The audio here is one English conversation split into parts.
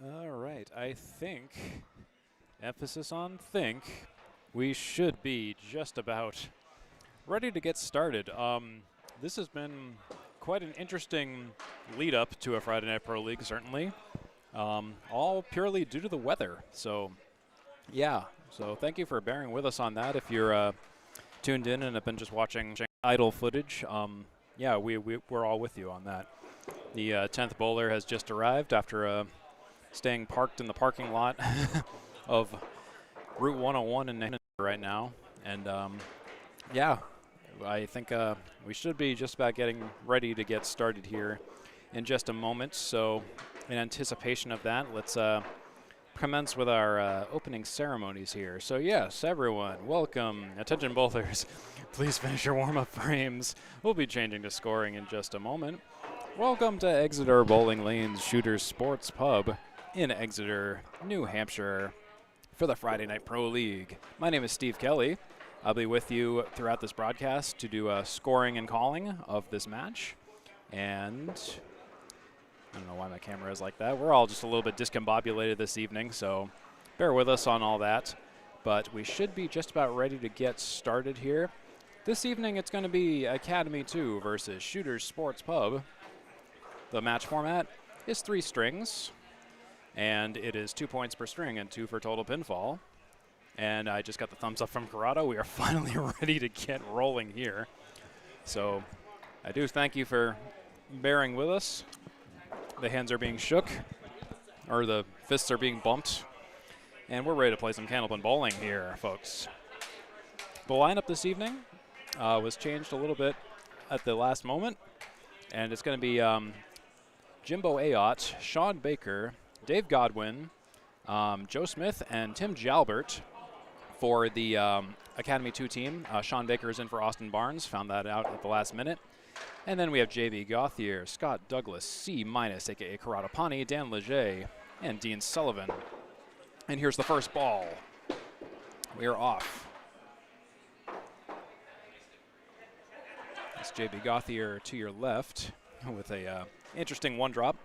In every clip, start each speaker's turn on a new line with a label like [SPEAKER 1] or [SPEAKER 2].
[SPEAKER 1] All right, I think, emphasis on think, we should be just about ready to get started. This has been quite an interesting lead up to a Friday Night Pro League, certainly, all purely due to the weather. So, yeah, so thank you for bearing with us on that. If you're tuned in and have been just watching idle footage, yeah, we're all with you on that. The 10th bowler has just arrived after staying parked in the parking lot of Route 101 in right now. And yeah, I think we should be just about getting ready to get started here in just a moment. So in anticipation of that, let's commence with our opening ceremonies here. So yes, everyone, welcome. Attention bowlers, please finish your warm-up frames. We'll be changing to scoring in just a moment. Welcome to Exeter Bowling Lane's Shooters Sports Pub in Exeter, New Hampshire for the Friday Night Pro League. My name is Steve Kelly. I'll be with you throughout this broadcast to do scoring and calling of this match. And I don't know why my camera is like that. We're all just a little bit discombobulated this evening, so bear with us on all that. But we should be just about ready to get started here. This evening it's going to be Academy 2 versus Shooters Sports Pub. The match format is 3 strings, and it is 2 points per string and 2 for total pinfall. And I just got the thumbs up from Corrado. We are finally ready to get rolling here. So I do thank you for bearing with us. The hands are being shook, or the fists are being bumped, and we're ready to play some candlepin bowling here, folks. The lineup this evening was changed a little bit at the last moment, and it's going to be Jimbo Ayotte, Sean Baker, Dave Godwin, Joe Smith, and Tim Jalbert for the Academy 2 team. Sean Baker is in for Austin Barnes, found that out at the last minute. And then we have J.B. Gauthier, Scott Douglas, C-, a.k.a. Karatapani, Dan Leger, and Dean Sullivan. And here's the first ball. We are off. That's J.B. Gauthier to your left with a interesting 1-drop,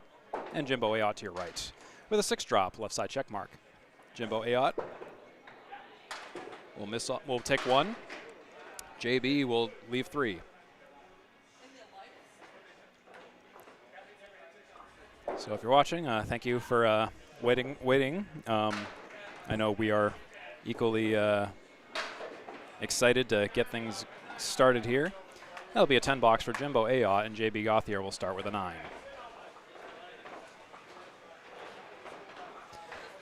[SPEAKER 1] and Jimbo Ayotte to your right with a 6-drop, left side check mark. Jimbo Ayotte will take 1. JB will leave 3. So if you're watching, thank you for waiting. I know we are equally excited to get things started here. That'll be a 10 box for Jimbo Ayotte, and JB Gauthier will start with a 9.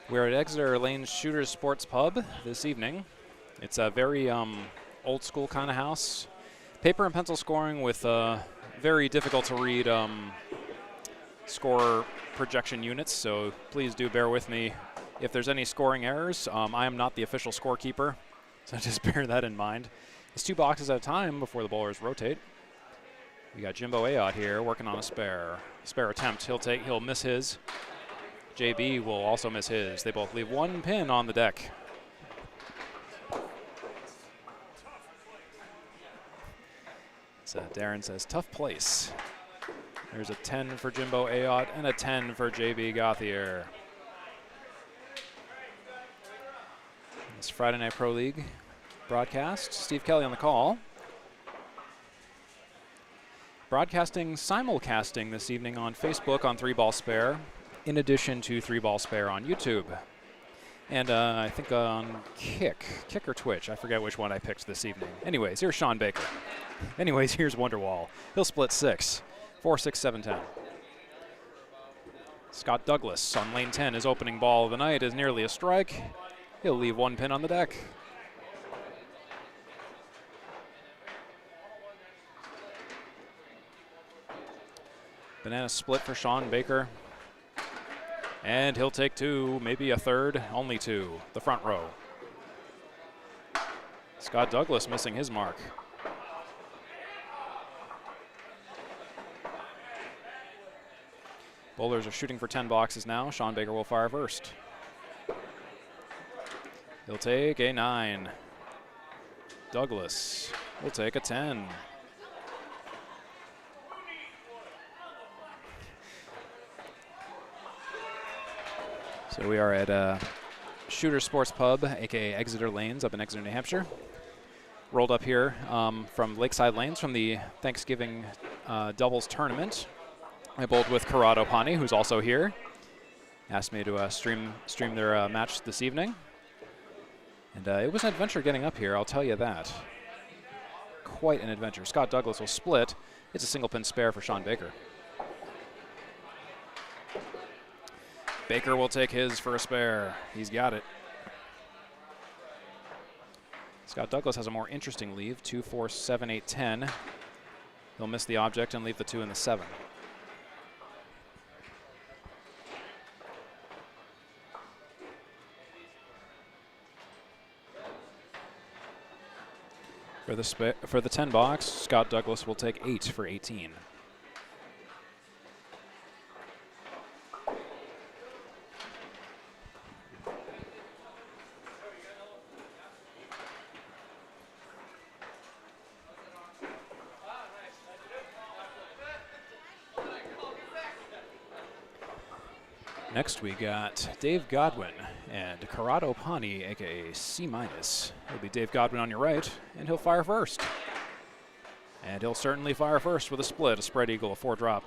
[SPEAKER 1] We're at Exeter Lane's Shooters Sports Pub this evening. It's a very old school kind of house. Paper and pencil scoring with very difficult to read score projection units, so please do bear with me if there's any scoring errors. I am not the official scorekeeper, so just bear that in mind. It's 2 boxes at a time before the bowlers rotate. We got Jimbo Ayotte here working on a spare attempt. He'll miss his. JB will also miss his. They both leave 1 pin on the deck. So Darren says, tough place. There's a 10 for Jimbo Ayotte and a 10 for JB Gauthier. It's Friday Night Pro League broadcast. Steve Kelly on the call. Broadcasting simulcasting this evening on Facebook on 3-Ball Spare, in addition to 3-Ball Spare on YouTube. And I think on Kick or Twitch. I forget which one I picked this evening. Anyways, here's Sean Baker. Anyways, here's Wonderwall. He'll split 6. 4, 6, 7, 10. Scott Douglas on lane 10. His opening ball of the night is nearly a strike. He'll leave 1 pin on the deck. Banana split for Sean Baker. And he'll take 2, maybe a 3rd, only 2, the front row. Scott Douglas missing his mark. Bowlers are shooting for 10 boxes now. Sean Baker will fire first. He'll take a 9. Douglas will take a 10. So we are at Shooter Sports Pub, aka Exeter Lanes, up in Exeter, New Hampshire. Rolled up here from Lakeside Lanes from the Thanksgiving doubles tournament. I bowled with Corrado Pani, who's also here. Asked me to stream their match this evening. And it was an adventure getting up here, I'll tell you that. Quite an adventure. Scott Douglas will split. It's a single pin spare for Sean Baker. Baker will take his for a spare. He's got it. Scott Douglas has a more interesting leave, 2, 4, 7, 8, 10. He'll miss the object and leave the 2 and the 7. For the 10 box, Scott Douglas will take 8 for 18. Next we got Dave Godwin and Corrado Pani, aka C-. It'll be Dave Godwin on your right, and he'll fire first. And he'll certainly fire first with a split, a spread eagle, a 4-drop.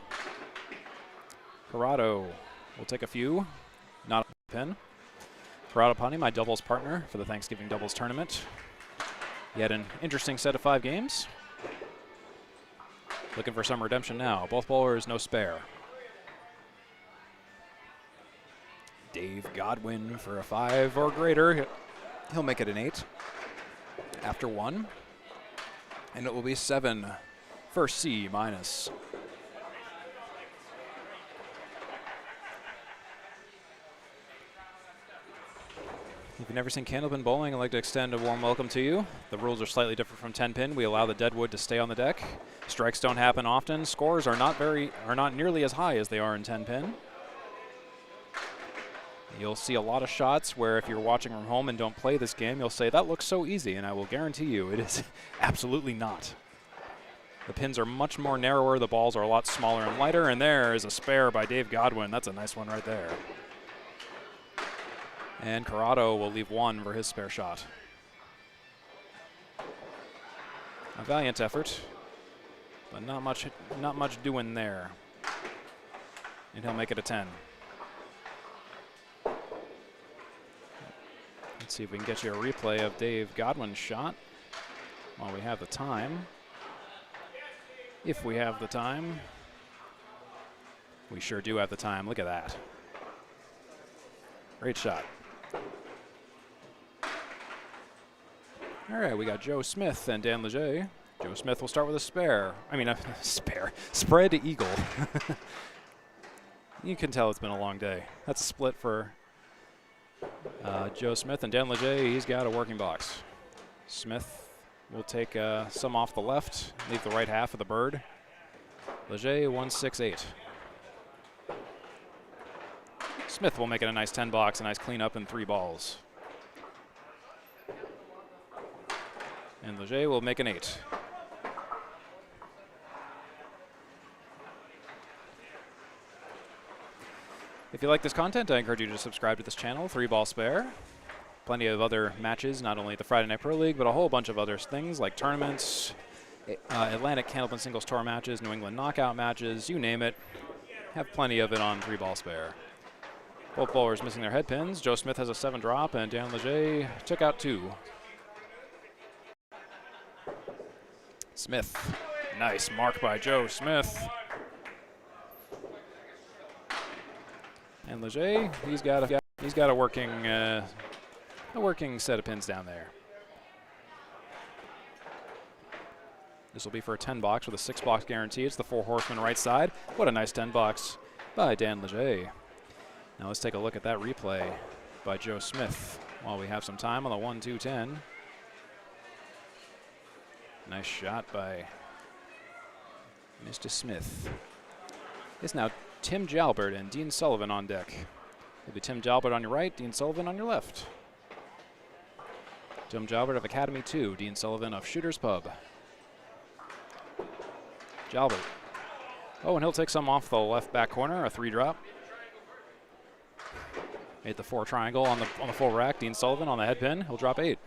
[SPEAKER 1] Corrado will take a few, not a pin. Corrado Pani, my doubles partner for the Thanksgiving doubles tournament. He had an interesting set of 5 games. Looking for some redemption now. Both bowlers, no spare. Dave Godwin for a 5 or greater. He'll make it an 8 after 1. And it will be 7 for C-. If you've never seen candlepin bowling, I'd like to extend a warm welcome to you. The rules are slightly different from 10-pin. We allow the deadwood to stay on the deck. Strikes don't happen often. Scores are not nearly as high as they are in 10-pin. You'll see a lot of shots where if you're watching from home and don't play this game, you'll say, that looks so easy, and I will guarantee you it is absolutely not. The pins are much more narrower, the balls are a lot smaller and lighter, and there is a spare by Dave Godwin. That's a nice one right there. And Corrado will leave 1 for his spare shot. A valiant effort, but not much doing there. And he'll make it a 10. Let's see if we can get you a replay of Dave Godwin's shot while we have the time. If we have the time. We sure do have the time. Look at that. Great shot. All right, we got Joe Smith and Dan Leger. Joe Smith will start with a spare. I mean, a spare. Spread eagle. You can tell it's been a long day. That's a split for Joe Smith, and Dan Leger, he's got a working box. Smith will take some off the left, leave the right half of the bird. Leger 168. Smith will make it a nice 10 box, a nice cleanup and 3 balls. And Leger will make an 8. If you like this content, I encourage you to subscribe to this channel, 3-ball spare. Plenty of other matches, not only the Friday Night Pro League, but a whole bunch of other things like tournaments, Atlantic Candlepin Singles Tour matches, New England Knockout matches, you name it. Have plenty of it on 3-ball spare. Both bowlers missing their head pins. Joe Smith has a 7-drop, and Dan Leger took out 2. Smith, nice mark by Joe Smith. And Leger, he's got a working set of pins down there. This will be for a 10 box with a 6 box guarantee. It's the 4 horsemen right side. What a nice 10 box by Dan Leger. Now let's take a look at that replay by Joe Smith while we have some time on the 1-2-10. Nice shot by Mr. Smith. It's now Tim Jalbert and Dean Sullivan on deck. It'll be Tim Jalbert on your right, Dean Sullivan on your left. Tim Jalbert of Academy 2, Dean Sullivan of Shooter's Pub. Jalbert. Oh, and he'll take some off the left back corner, a 3-drop. Made the 4 triangle on the full rack. Dean Sullivan on the head pin. He'll drop 8.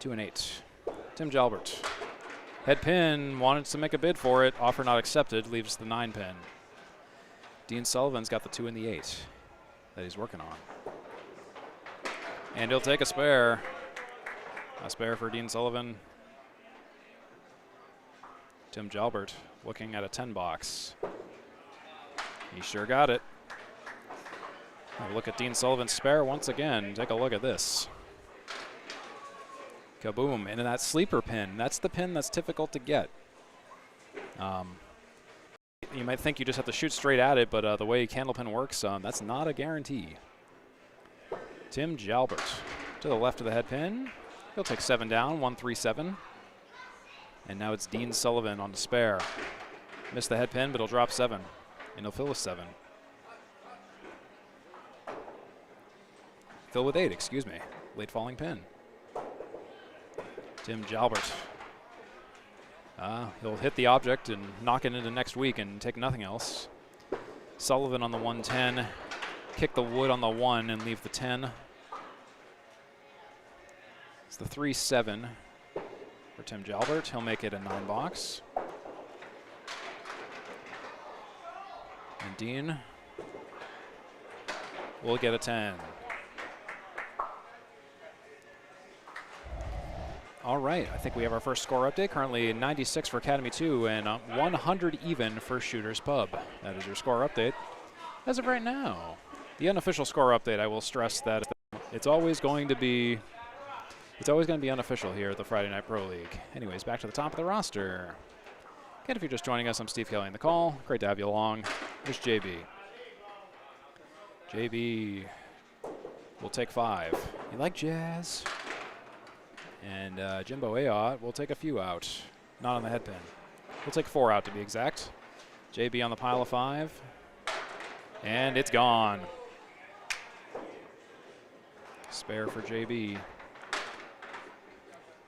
[SPEAKER 1] 2 and 8. Tim Jalbert. Head pin, wanted to make a bid for it. Offer not accepted, leaves the 9 pin. Dean Sullivan's got the 2 and the 8 that he's working on. And he'll take a spare. A spare for Dean Sullivan. Tim Jalbert looking at a 10 box. He sure got it. Have a look at Dean Sullivan's spare once again. Take a look at this. Kaboom. And in that sleeper pin, that's the pin that's difficult to get. You might think you just have to shoot straight at it, but the way candlepin works, that's not a guarantee. Tim Jalbert to the left of the head pin. He'll take 7 down, 1-3-7. And now it's Dean Sullivan on the spare. Missed the head pin, but he'll drop 7. And he'll fill with 7. Fill with 8, excuse me. Late falling pin. Tim Jalbert. He'll hit the object and knock it into next week and take nothing else. Sullivan on the 110. Kick the wood on the 1 and leave the 10. It's the 3-7 for Tim Jalbert. He'll make it a 9 box. And Dean will get a 10. All right, I think we have our first score update. Currently 96 for Academy 2 and 100 even for Shooters Pub. That is your score update as of right now. The unofficial score update, I will stress that it's always going to be unofficial here at the Friday Night Pro League. Anyways, back to the top of the roster. Again, if you're just joining us, I'm Steve Kelly in the call. Great to have you along. Here's JB. JB will take 5. You like jazz? And Jimbo Ayotte will take a few out. Not on the head pin. We'll take 4 out to be exact. JB on the pile of 5. And it's gone. Spare for JB.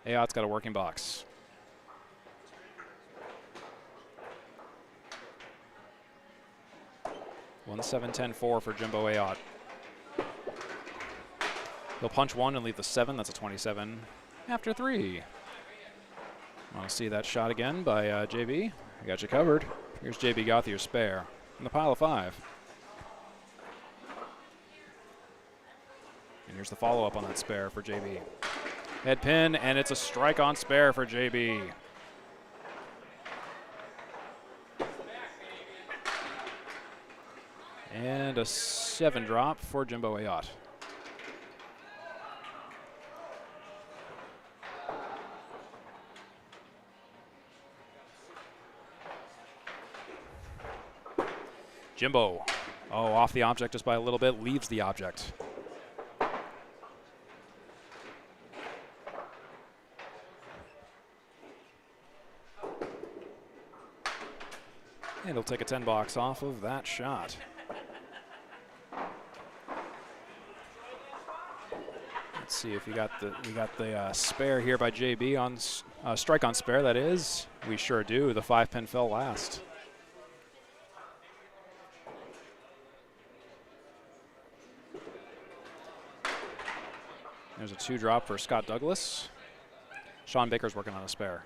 [SPEAKER 1] Ayotte's got a working box. One 7-10-4 for Jimbo Ayotte. He'll punch 1 and leave the 7. That's a 27 after 3. Want to see that shot again by JB? I got you covered. Here's JB Gauthier's spare in the pile of 5. And here's the follow-up on that spare for JB. Head pin, and it's a strike on spare for JB. And a 7 drop for Jimbo Ayotte. Jimbo, off the object just by a little bit, leaves the object. And he'll take a 10 box off of that shot. Let's see if we got the spare here by JB on strike on spare. That is, we sure do. The 5 pin fell last. There's a 2 drop for Scott Douglas. Sean Baker's working on a spare.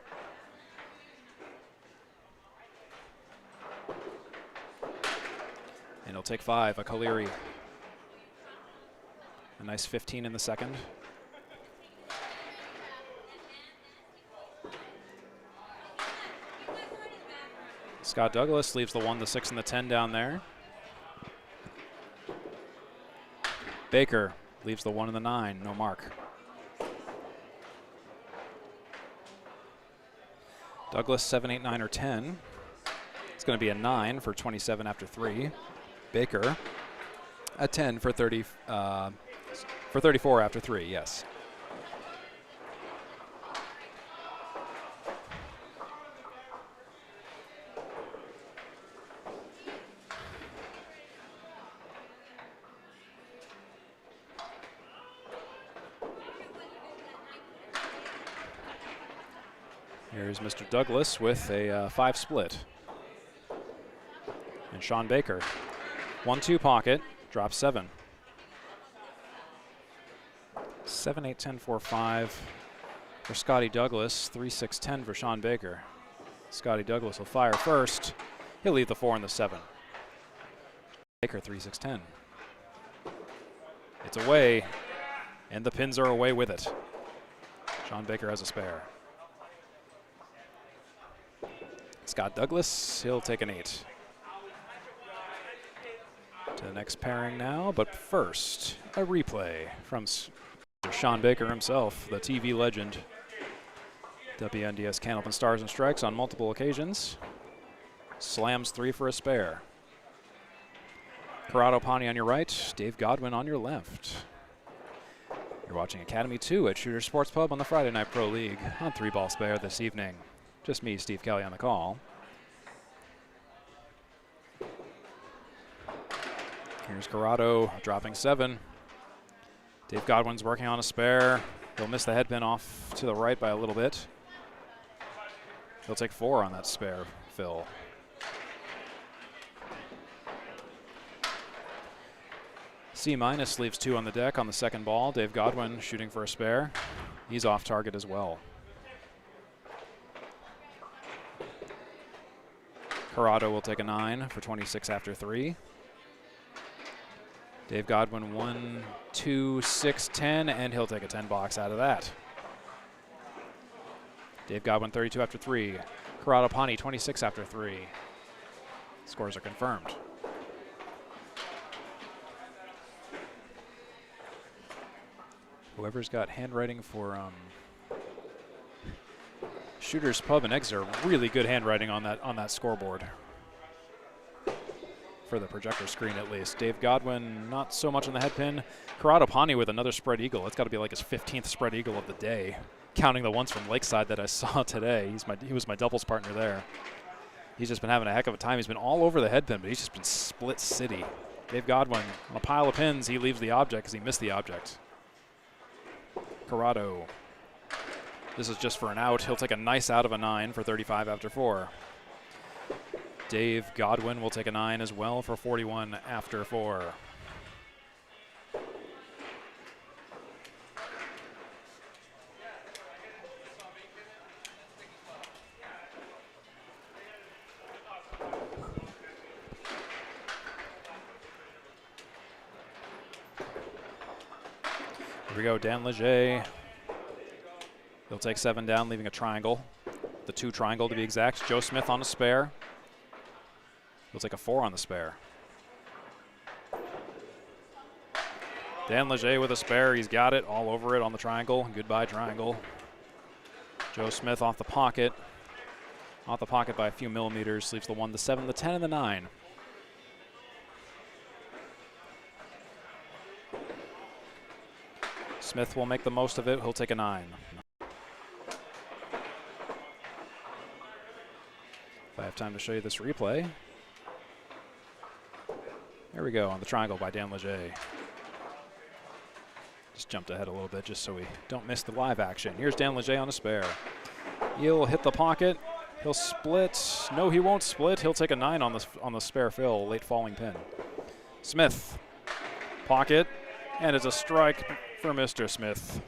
[SPEAKER 1] And he'll take 5, a Kaleri. A nice 15 in the second. Scott Douglas leaves the 1, the 6, and the 10 down there. Baker leaves the 1 and the 9, no mark. Douglas 7, 8, 9, or 10. It's going to be a 9 for 27 after 3. Baker a 10 for 34 after 3. Yes. Here's Mr. Douglas with a 5 split. And Sean Baker, 1-2 pocket, Drop 7. 7, 8, 10, 4, 5 for Scotty Douglas. 3, 6, 10 for Sean Baker. Scotty Douglas will fire first. He'll leave the 4 and the 7. Baker 3, 6, 10. It's away, and the pins are away with it. Sean Baker has a spare. Scott Douglas, he'll take an 8. To the next pairing now, but first, a replay from Sean Baker himself, the TV legend. WNDS Candlepin Stars and Strikes on multiple occasions. Slams 3 for a spare. Corrado Pani on your right, Dave Godwin on your left. You're watching Academy 2 at Shooter Sports Pub on the Friday Night Pro League on 3-ball spare this evening. Just me, Steve Kelly, on the call. Here's Corrado dropping 7. Dave Godwin's working on a spare. He'll miss the headpin off to the right by a little bit. He'll take 4 on that spare fill. C- leaves 2 on the deck on the second ball. Dave Godwin shooting for a spare. He's off target as well. Corrado will take a 9 for 26 after 3. Dave Godwin 1, 2, 6, 10, and he'll take a 10 box out of that. Dave Godwin 32 after 3. Corrado Pani 26 after 3. Scores are confirmed. Whoever's got handwriting for Shooter's Pub in Exeter, really good handwriting on that scoreboard. For the projector screen at least. Dave Godwin not so much on the headpin. Corrado Pani with another spread eagle. It's got to be like his 15th spread eagle of the day, counting the ones from Lakeside that I saw today. He was my doubles partner there. He's just been having a heck of a time. He's been all over the headpin, but he's just been split city. Dave Godwin on a pile of pins. He leaves the object because he missed the object. Corrado. This is just for an out. He'll take a nice out of a 9 for 35 after 4. Dave Godwin will take a 9 as well for 41 after 4. Here we go, Dan Leger. He'll take 7 down, leaving a triangle. The 2 triangle to be exact. Joe Smith on a spare. He'll take a 4 on the spare. Dan Leger with a spare. He's got it all over it on the triangle. Goodbye, triangle. Joe Smith off the pocket. Off the pocket by a few millimeters. Leaves the 1, the 7, the 10, and the 9. Smith will make the most of it. He'll take a 9. If I have time to show you this replay. There we go on the triangle by Dan Leger. Just jumped ahead a little bit just so we don't miss the live action. Here's Dan Leger on a spare. He'll hit the pocket. He'll split. No, he won't split. He'll take a 9 on the spare fill, late falling pin. Smith, pocket, and it's a strike for Mr. Smith.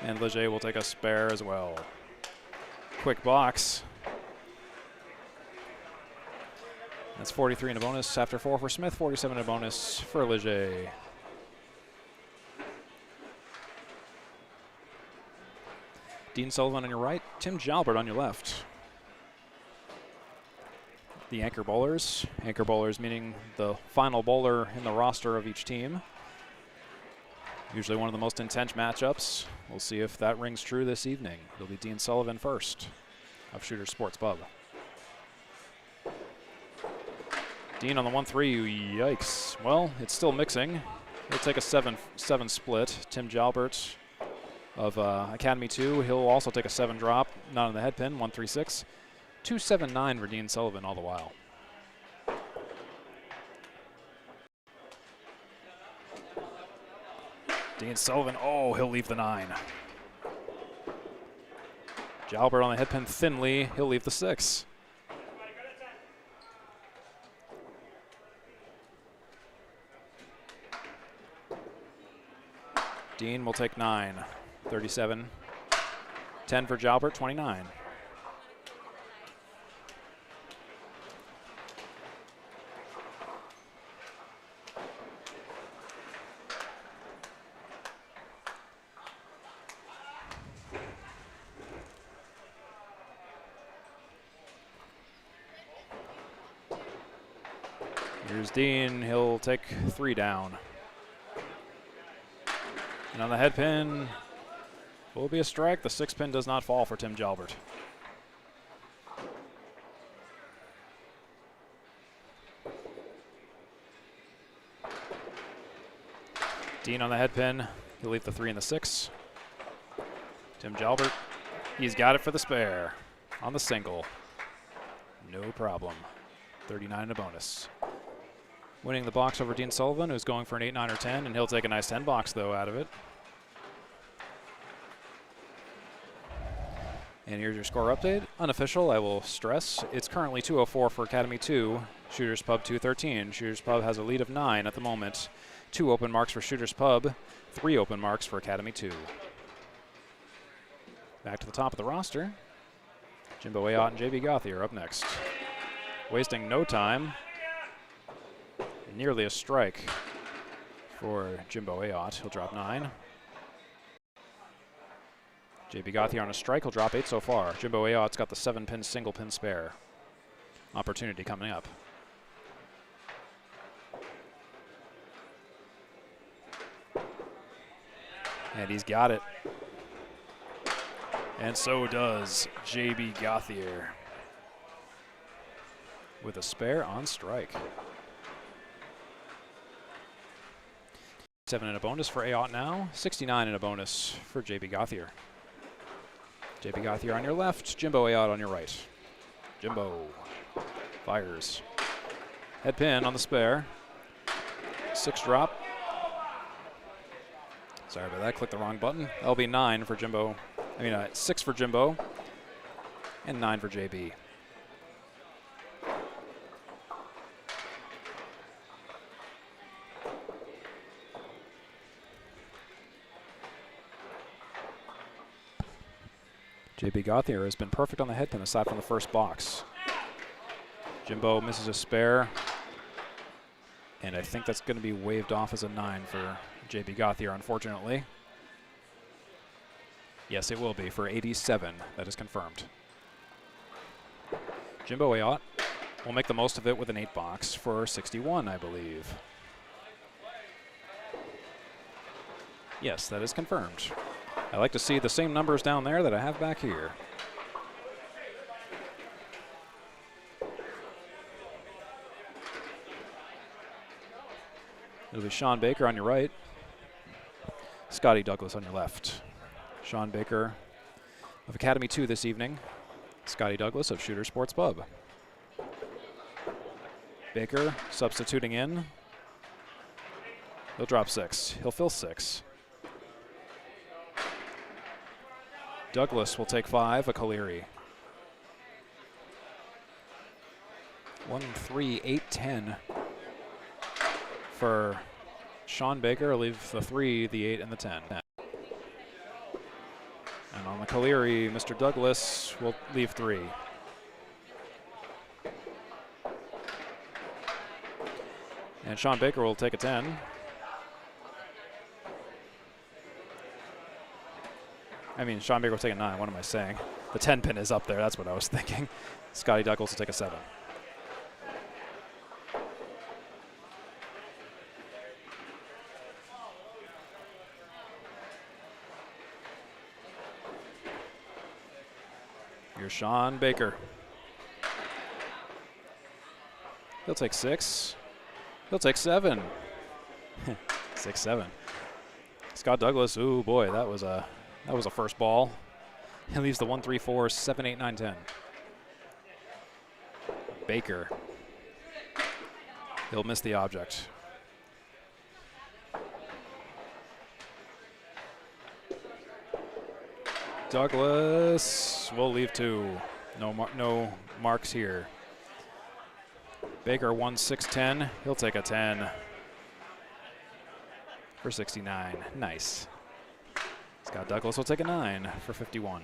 [SPEAKER 1] And Leger will take a spare as well. Quick box. That's 43 in a bonus after 4 for Smith, 47 in a bonus for Leger. Dean Sullivan on your right, Tim Jalbert on your left. The anchor bowlers meaning the final bowler in the roster of each team. Usually one of the most intense matchups. We'll see if that rings true this evening. It'll be Dean Sullivan first of Shooter Sports Pub. Dean on the 1-3, yikes. Well, it's still mixing. He'll take a 7 split. Tim Jalbert of Academy 2, he'll also take a 7 drop, not on the head pin, 1-3-6. 2-7-9 for Dean Sullivan all the while. Dean Sullivan, oh, he'll leave the 9. Jalbert on the head pin thinly, he'll leave the 6. Dean will take 9. 37. 10 for Jalbert, 29. Here's Dean. He'll take 3 down. And on the head pin, will be a strike. The 6 pin does not fall for Tim Jalbert. Dean on the head pin. He'll leave the 3 and the 6. Tim Jalbert, he's got it for the spare on the single. No problem. 39 and a bonus. Winning the box over Dean Sullivan, who's going for an 8, 9, or 10, and he'll take a nice 10 box, though, out of it. And here's your score update. Unofficial, I will stress. It's currently 2:04 for Academy 2, Shooters Pub 213. Shooters Pub has a lead of 9 at the moment. 2 open marks for Shooters Pub, 3 open marks for Academy 2. Back to the top of the roster. Jimbo Ayotte and JB Gothy are up next. Wasting no time. Nearly a strike for Jimbo Ayotte. He'll drop 9. JB Gothy on a strike. He'll drop 8 so far. Jimbo Ayotte's got the 7-pin single pin spare. Opportunity coming up. And he's got it. And so does JB Gothier with a spare on strike. 7 and a bonus for Ayotte now. 69 and a bonus for JB Gothier. JB Gothier on your left, Jimbo Ayotte on your right. Jimbo fires. Head pin on the spare. 6 drop. Sorry about that, clicked the wrong button. That'll be 9 for Jimbo. 6 for Jimbo and 9 for JB. JB Gothier has been perfect on the head pin aside from the first box. Jimbo misses a spare, and I think that's going to be waved off as a 9 for JB Gothier, unfortunately. Yes, it will be for 87. That is confirmed. Jimbo Ayotte will make the most of it with an 8 box for 61, I believe. Yes, that is confirmed. I like to see the same numbers down there that I have back here. It'll be Sean Baker on your right, Scotty Douglas on your left. Sean Baker of Academy 2 this evening, Scotty Douglas of Shooter Sports Pub. Baker substituting in. He'll drop 6. He'll fill 6. Douglas will take 5, a Caleri. 1, 3, 8, 10 for Sean Baker. I'll leave the 3, the 8, and the 10. And on the Caleri, Mr. Douglas will leave 3. And Sean Baker will take a 10. Sean Baker will take a 9. What am I saying? The 10 pin is up there. That's what I was thinking. Scotty Douglas will take a 7. Here's Sean Baker. He'll take 6. He'll take 7. 6, 7. Scott Douglas, ooh boy, that was a first ball. He leaves the 1, 3, 4, 7, 8, 9, 10. Baker. He'll miss the object. Douglas will leave 2. No marks here. Baker 1, 6, 10. He'll take a 10 for 69. Nice. Scott Douglas will take a 9 for 51.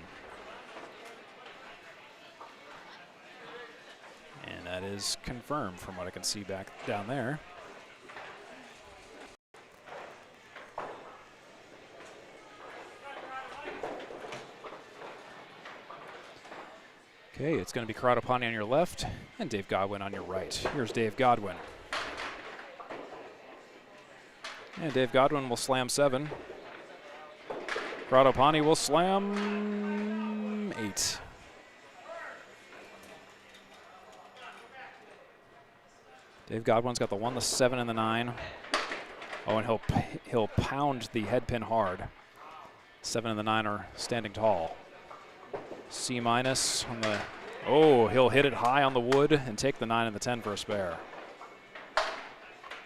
[SPEAKER 1] And that is confirmed from what I can see back down there. Okay, it's going to be Karatapani on your left and Dave Godwin on your right. Here's Dave Godwin. And Dave Godwin will slam 7. Karatapani will slam 8. Dave Godwin's got the 1, the 7, and the 9. Oh, and he'll pound the head pin hard. 7 and the 9 are standing tall. C- on the, oh, he'll hit it high on the wood and take the 9 and the 10 for a spare.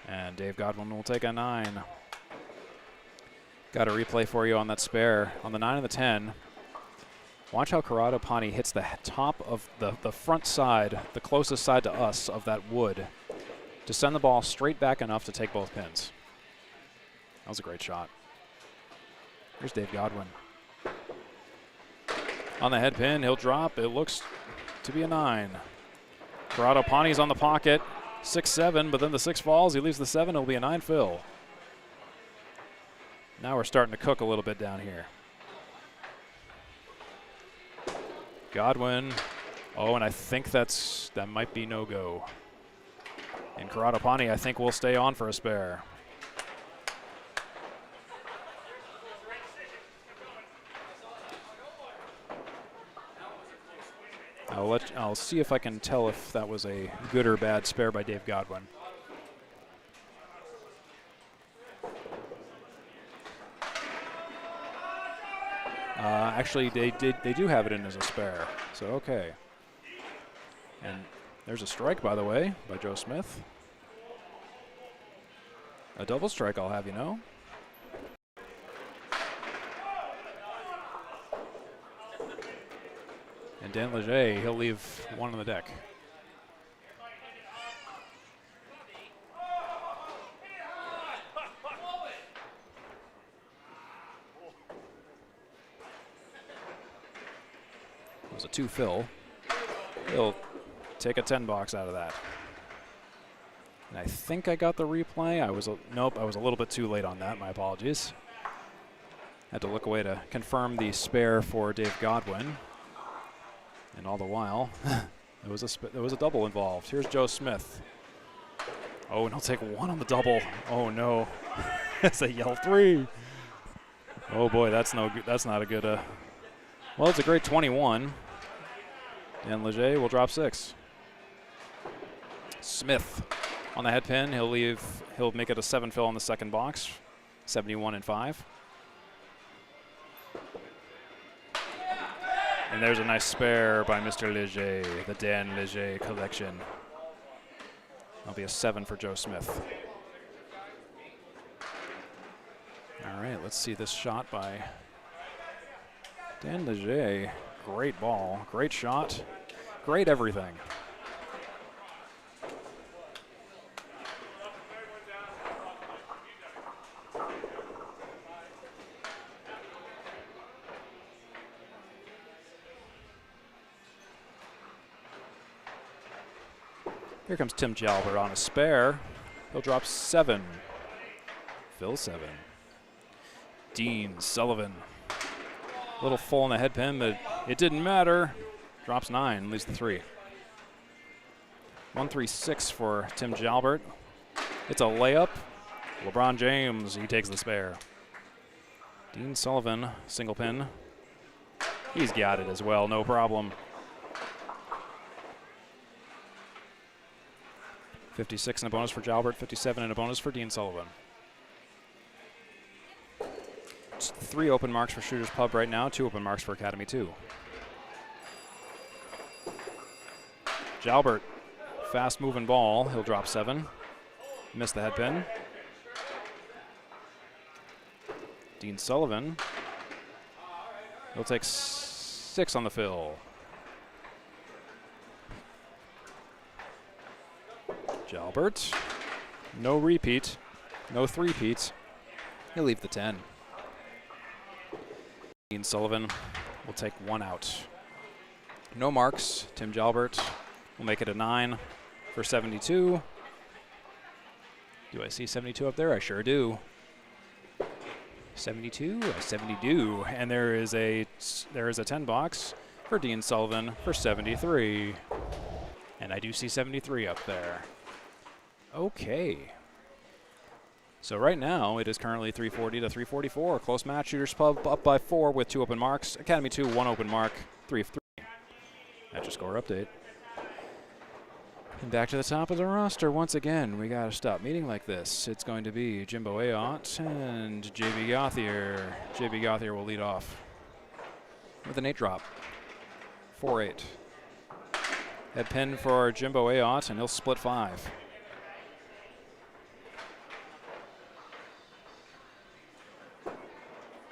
[SPEAKER 1] And Dave Godwin will take a 9. Got a replay for you on that spare. On the 9 and the 10, watch how Karatapani hits the top of the front side, the closest side to us of that wood, to send the ball straight back enough to take both pins. That was a great shot. Here's Dave Godwin. On the head pin, he'll drop. It looks to be a 9. Karatapani's on the pocket. 6-7, but then the 6 falls. He leaves the 7. It'll be a 9 fill. Now we're starting to cook a little bit down here. Godwin. Oh, and I think that might be no-go. And Karatapani, I think, will stay on for a spare. I'll see if I can tell if that was a good or bad spare by Dave Godwin. Actually, they do have it in as a spare, so okay. And there's a strike, by the way, by Joe Smith. A double strike, I'll have you know. And Dan Leger, he'll leave 1 on the deck. It was a 2 fill. He'll take a 10 box out of that. And I think I got the replay. Nope, I was a little bit too late on that. My apologies. Had to look away to confirm the spare for Dave Godwin. And all the while, there was a double involved. Here's Joe Smith. Oh, and he'll take 1 on the double. Oh no, it's a yell 3. Oh boy, that's no good. That's not a good. Well, it's a great 21. And Leger will drop 6. Smith on the head pin. He'll make it a 7 fill on the second box. 71 and 5. And there's a nice spare by Mr. Leger, the Dan Leger collection. That'll be a 7 for Joe Smith. All right, let's see this shot by Dan Leger. Great ball, great shot, great everything. Here comes Tim Jalbert on a spare. He'll drop 7. Fill 7. Dean Sullivan. A little full on the head pin, but it didn't matter. Drops 9, leaves the 3. 1-3-6 for Tim Jalbert. It's a layup. LeBron James, he takes the spare. Dean Sullivan, single pin. He's got it as well, no problem. 56 and a bonus for Jalbert, 57 and a bonus for Dean Sullivan. It's 3 open marks for Shooters Pub right now, 2 open marks for Academy 2. Jalbert, fast moving ball, he'll drop 7. Missed the head pin. Dean Sullivan, he'll take 6 on the fill. Jalbert, no repeat, no three-peats. He'll leave the 10. Dean Sullivan will take 1 out. No marks. Tim Jalbert will make it a 9 for 72. Do I see 72 up there? I sure do. 72, 72, and there is a 10 box for Dean Sullivan for 73. And I do see 73 up there. Okay. So right now, it is currently 340 to 344. Close match. Shooters Pub up by 4 with 2 open marks. Academy 2, 1 open mark, 3 of 3. That's your score update. And back to the top of the roster once again. We got to stop meeting like this. It's going to be Jimbo Ayotte and JB Gauthier. JB Gauthier will lead off with an 8 drop. 4-8. Head pin for Jimbo Ayotte, and he'll split 5.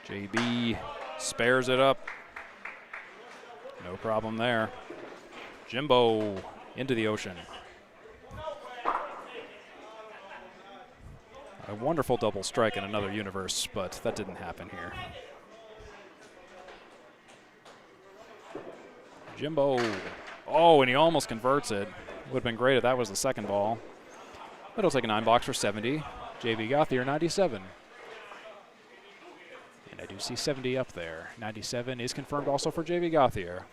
[SPEAKER 1] JB spares it up. No problem there. Jimbo into the ocean. A wonderful double strike in another universe, but that didn't happen here. Jimbo. Oh, and he almost converts it. Would have been great if that was the second ball. But he'll take a 9 box for 70. JB Gauthier, 97. I do see 70 up there. 97 is confirmed also for JB Gauthier.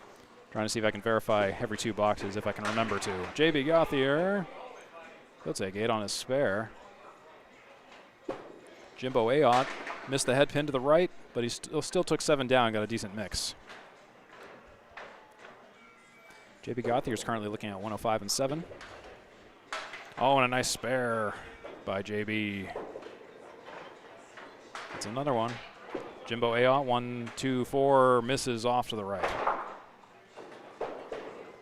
[SPEAKER 1] Trying to see if I can verify every 2 boxes if I can remember to. JB Gauthier. He'll take 8 on his spare. Jimbo Ayotte missed the head pin to the right, but he still took 7 down, got a decent mix. JB Gauthier is currently looking at 105 and 7. Oh, and a nice spare by JB. That's another one. Jimbo Ayotte, 1, 2, 4, misses off to the right.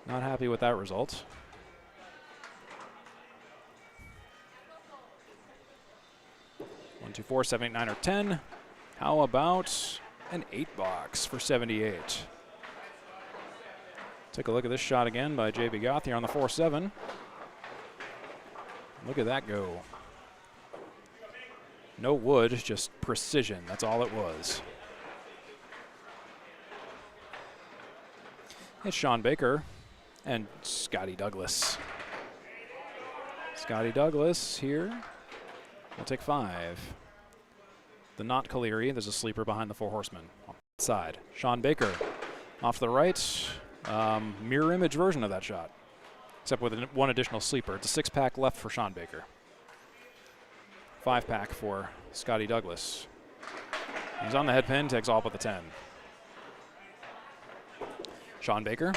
[SPEAKER 1] Not happy with that result. One, 2, 4, 7, 8, 9, or 10. How about an 8 box for 78? Take a look at this shot again by JB Gauthier on the 4-7. Look at that go. No wood, just precision. That's all it was. It's Sean Baker and Scotty Douglas. Scotty Douglas here. We'll take 5. The not Caleri. There's a sleeper behind the 4 horsemen on the side. Sean Baker off the right. Mirror image version of that shot, except with 1 additional sleeper. It's a 6-pack left for Sean Baker. 5-pack for Scotty Douglas. He's on the head pin, takes all but the 10. Sean Baker.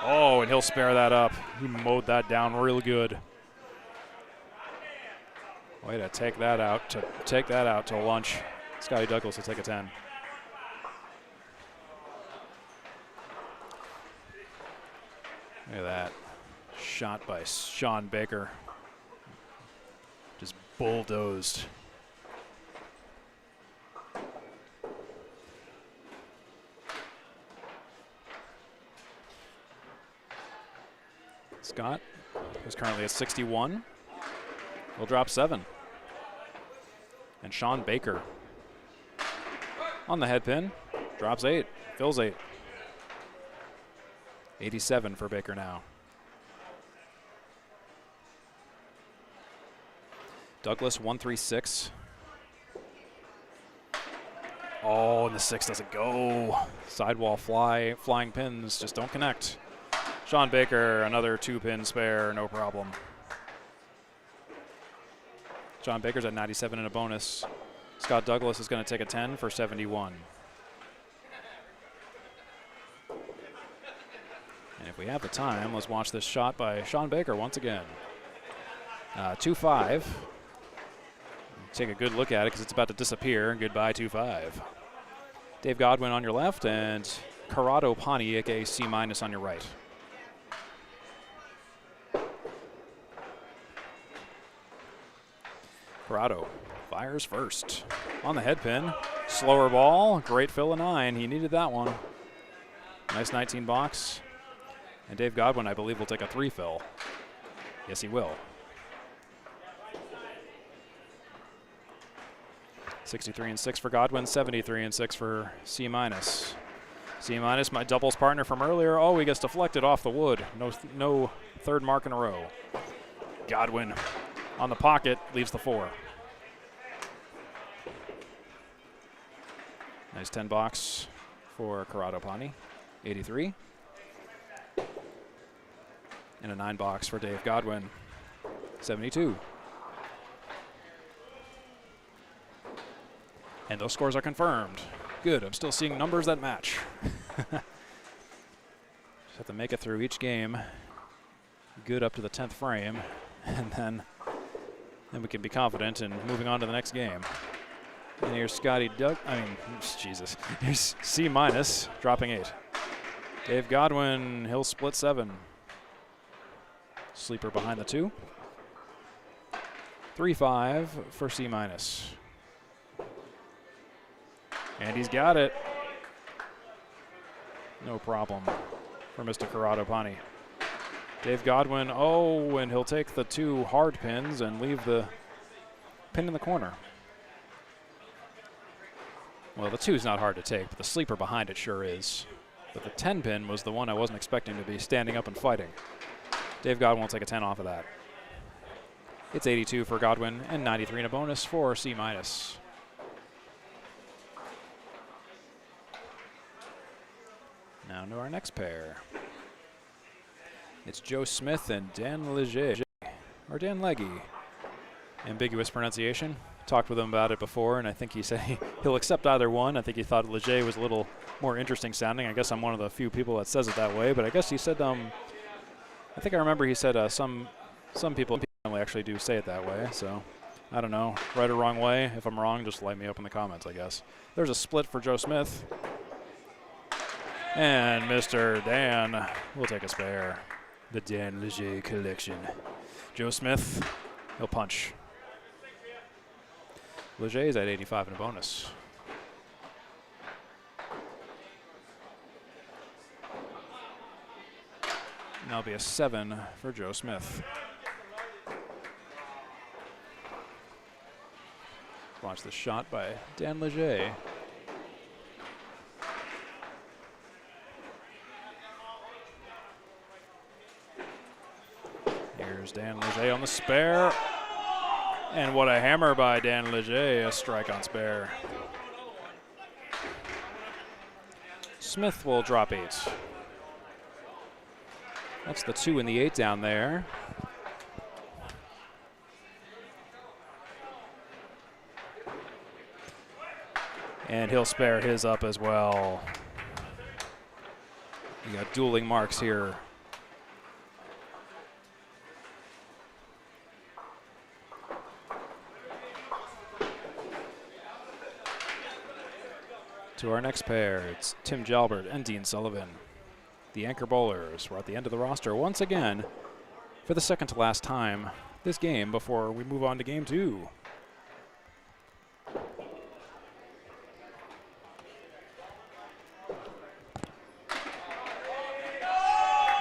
[SPEAKER 1] Oh, and he'll spare that up. He mowed that down real good. Way to take that out, to lunch. Scotty Douglas will take a 10. Look at that. Shot by Sean Baker. Just bulldozed. Scott, who's currently at 61, will drop 7. And Sean Baker on the head pin, drops 8, fills 8. 87 for Baker now. Douglas 136. Oh, and the 6 doesn't go. Sidewall flying pins just don't connect. Sean Baker, another 2-pin spare, no problem. Sean Baker's at 97 in a bonus. Scott Douglas is going to take a 10 for 71. And if we have the time, let's watch this shot by Sean Baker once again. 2-5. Take a good look at it because it's about to disappear. Goodbye, 2-5. Dave Godwin on your left and Corrado Pani, aka C- on your right. Corrado fires first on the head pin. Slower ball, great fill of 9. He needed that one. Nice 19 box. And Dave Godwin, I believe, will take a 3 fill. Yes, he will. 63-6 for Godwin, 73-6 for C minus. C minus, my doubles partner from earlier. Oh, he gets deflected off the wood. No third mark in a row. Godwin on the pocket, leaves the 4. Nice 10 box for Karatopani, 83. And a 9 box for Dave Godwin, 72. And those scores are confirmed. Good, I'm still seeing numbers that match. Just have to make it through each game. Good up to the 10th frame. And then we can be confident in moving on to the next game. And here's Scotty Jesus. Here's C minus, dropping 8. Dave Godwin, he'll split 7. Sleeper behind the 2. 3-5 for C minus. And he's got it. No problem for Mr. Karatopani. Dave Godwin, oh, and he'll take the 2 hard pins and leave the pin in the corner. Well, the 2's not hard to take, but the sleeper behind it sure is. But the 10 pin was the one I wasn't expecting to be standing up and fighting. Dave Godwin will take a 10 off of that. It's 82 for Godwin and 93 in a bonus for C minus. Now to our next pair. It's Joe Smith and Dan Leger, or Dan Leggy. Ambiguous pronunciation. Talked with him about it before, and I think he said he'll accept either one. I think he thought Leger was a little more interesting sounding. I guess I'm one of the few people that says it that way, but I guess he said, I think I remember he said some people actually do say it that way, so I don't know, right or wrong way. If I'm wrong, just light me up in the comments, I guess. There's a split for Joe Smith. And Mr. Dan will take a spare. The Dan Leger collection. Joe Smith, he'll punch. Leger's at 85 in a bonus. And that'll be a 7 for Joe Smith. Watch the shot by Dan Leger. Here's Dan Leger on the spare. And what a hammer by Dan Leger, a strike on spare. Smith will drop 8. That's the 2 and the 8 down there. And he'll spare his up as well. You got dueling marks here. To our next pair, it's Tim Jalbert and Dean Sullivan. The anchor bowlers were at the end of the roster once again for the second to last time this game before we move on to game 2.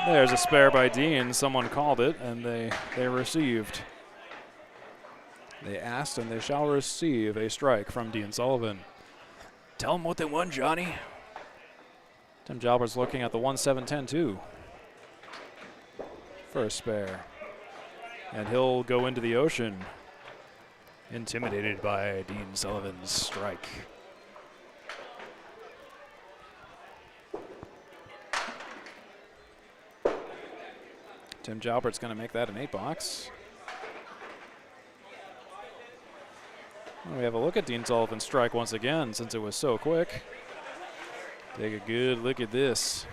[SPEAKER 1] There's a spare by Dean. Someone called it, and they received. They asked, and they shall receive a strike from Dean Sullivan. Tell them what they won, Johnny. Tim Jalbert's looking at the 1-7-10 too for a spare. And he'll go into the ocean, intimidated by Dean Sullivan's strike. Tim Jalbert's going to make that an 8 box. We have a look at Dean Sullivan's strike once again, since it was so quick. Take a good look at this.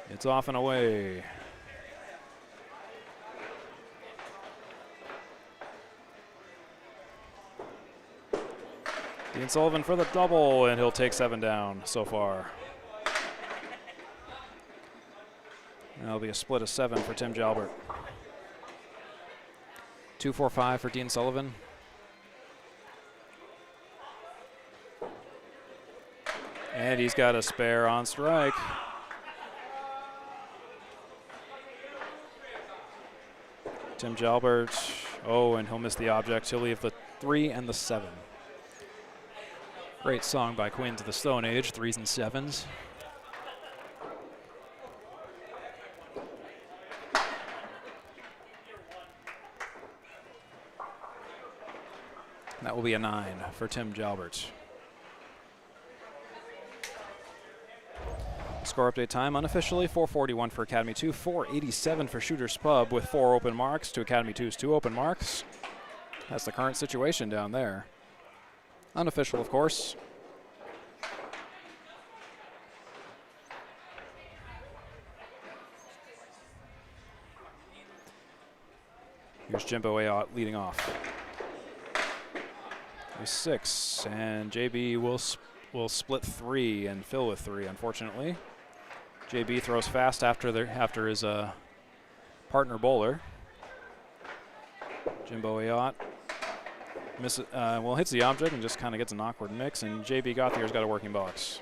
[SPEAKER 1] It's off and away. Dean Sullivan for the double, and he'll take 7 down so far. That'll be a split of 7 for Tim Jalbert. 2-4-5 for Dean Sullivan. And he's got a spare on strike. Tim Jalbert Oh, and he'll miss the object. He'll leave the 3 and the 7. Great song by Queens of the Stone Age, 3s and 7s. That will be a 9 for Tim Jalbert. Score update time unofficially, 4:41 for Academy 2, 4:87 for Shooters Pub with 4 open marks to Academy 2's 2 open marks. That's the current situation down there. Unofficial, of course. Here's Jimbo Ayotte leading off. Here's 6, and JB will split 3 and fill with 3, unfortunately. JB throws fast after his partner bowler. Jimbo Ayotte hits the object and just kind of gets an awkward mix, and JB Gauthier's got a working box.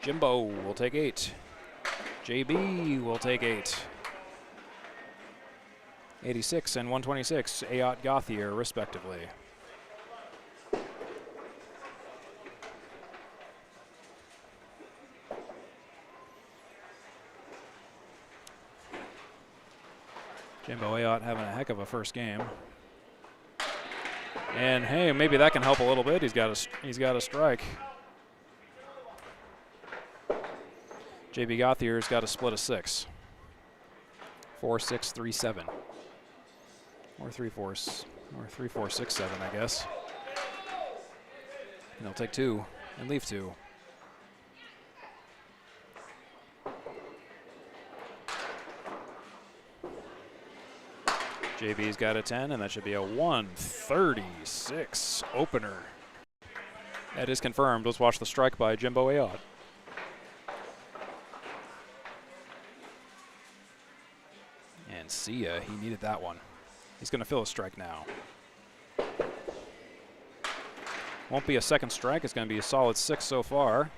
[SPEAKER 1] Jimbo will take 8. JB will take 8. 86 and 126, Ayotte Gauthier, respectively. Jimbo Ayotte having a heck of a first game. And hey, maybe that can help a little bit. He's got a strike. JB Gauthier's got a split of 6. 4-6, 3-7. Or 3-4, 6-7, I guess. And he'll take 2 and leave 2. JB's got a 10, and that should be a 136 opener. That is confirmed. Let's watch the strike by Jimbo Ayotte. And see ya, he needed that one. He's going to fill a strike now. Won't be a second strike. It's going to be a solid 6 so far.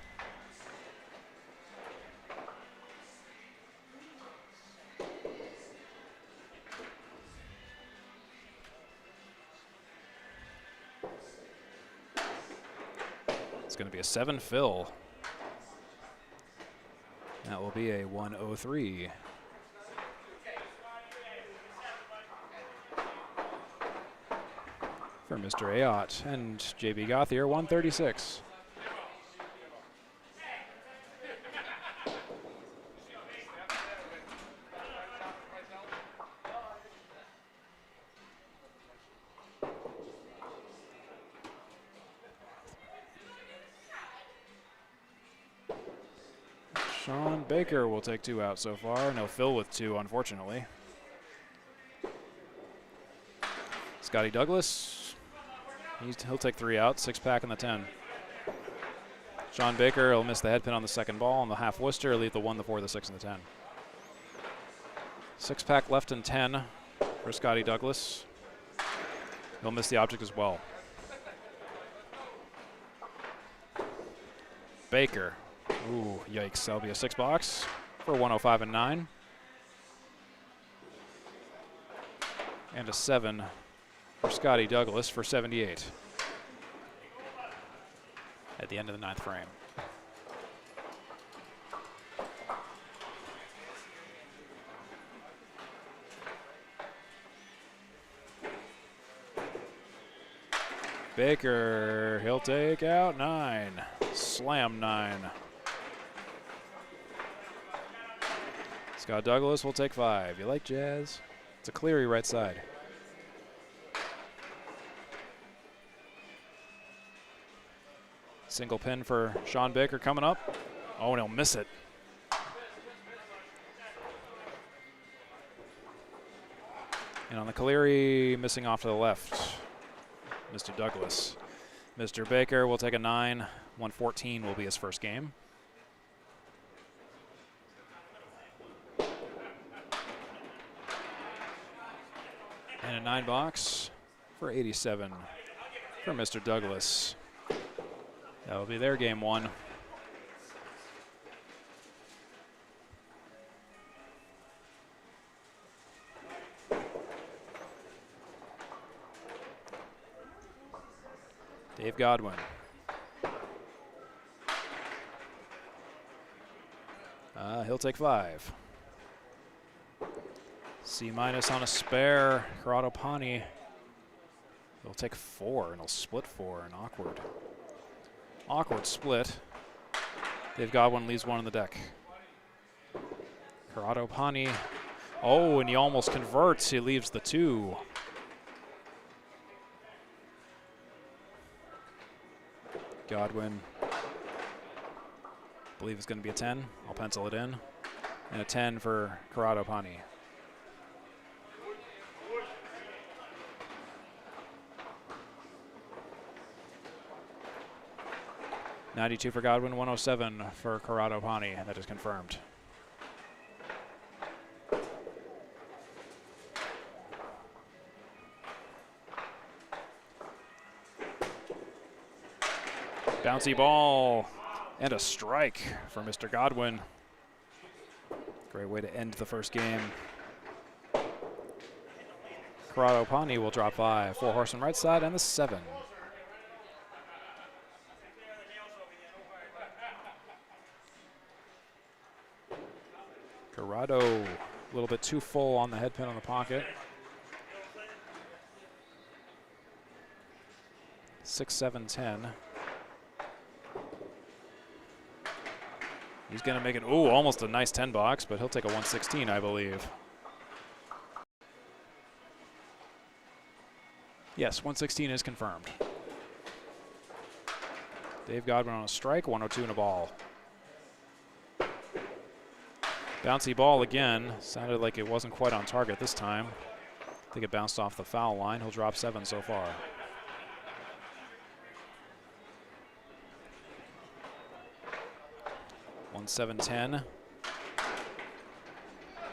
[SPEAKER 1] It's going to be a 7 fill. That will be a 103. For Mr. Ayotte and JB Gauthier, 136. Sean Baker will take 2 out so far. No fill with 2, unfortunately. Scotty Douglas. He'll take 3 out, 6-pack in the 10. Sean Baker, he'll miss the head pin on the second ball on the half Worcester, leave the 1, the 4, the 6, and the 10. 6-pack left in 10 for Scotty Douglas. He'll miss the object as well. Baker, ooh, yikes, that'll be a 6-box for 105 and 9. And a 7 for Scotty Douglas for 78 at the end of the 9th frame. Baker, he'll take out 9. Slam 9. Scott Douglas will take 5. You like jazz? It's a Cleary right side. Single pin for Sean Baker coming up. Oh, and he'll miss it. And on the Cleary, missing off to the left, Mr. Douglas. Mr. Baker will take a 9. 114 will be his first game. And a 9-box for 87 for Mr. Douglas. That will be their game 1. Dave Godwin. He'll take 5. C- on a spare. Corrado Pani. He'll take 4, and he'll split 4. An awkward split. Dave Godwin leaves 1 on the deck. Corrado Pani. Oh, and he almost converts. He leaves the 2. Godwin. I believe it's going to be a 10. I'll pencil it in. And a 10 for Corrado Pani. $92 for Godwin, 107 for Corrado Pani. That is confirmed. Bouncy ball and a strike for Mr. Godwin. Great way to end the first game. Corrado Pani will drop 5. 4 horsemen right side and the 7. Corrado a little bit too full on the head pin on the pocket. 6, 7, 10. He's going to make it, ooh, almost a nice 10 box, but he'll take a 116, I believe. Yes, 116 is confirmed. Dave Godwin on a strike, 102 and a ball. Bouncy ball again. Sounded like it wasn't quite on target this time. I think it bounced off the foul line. He'll drop 7 so far. One 7-10.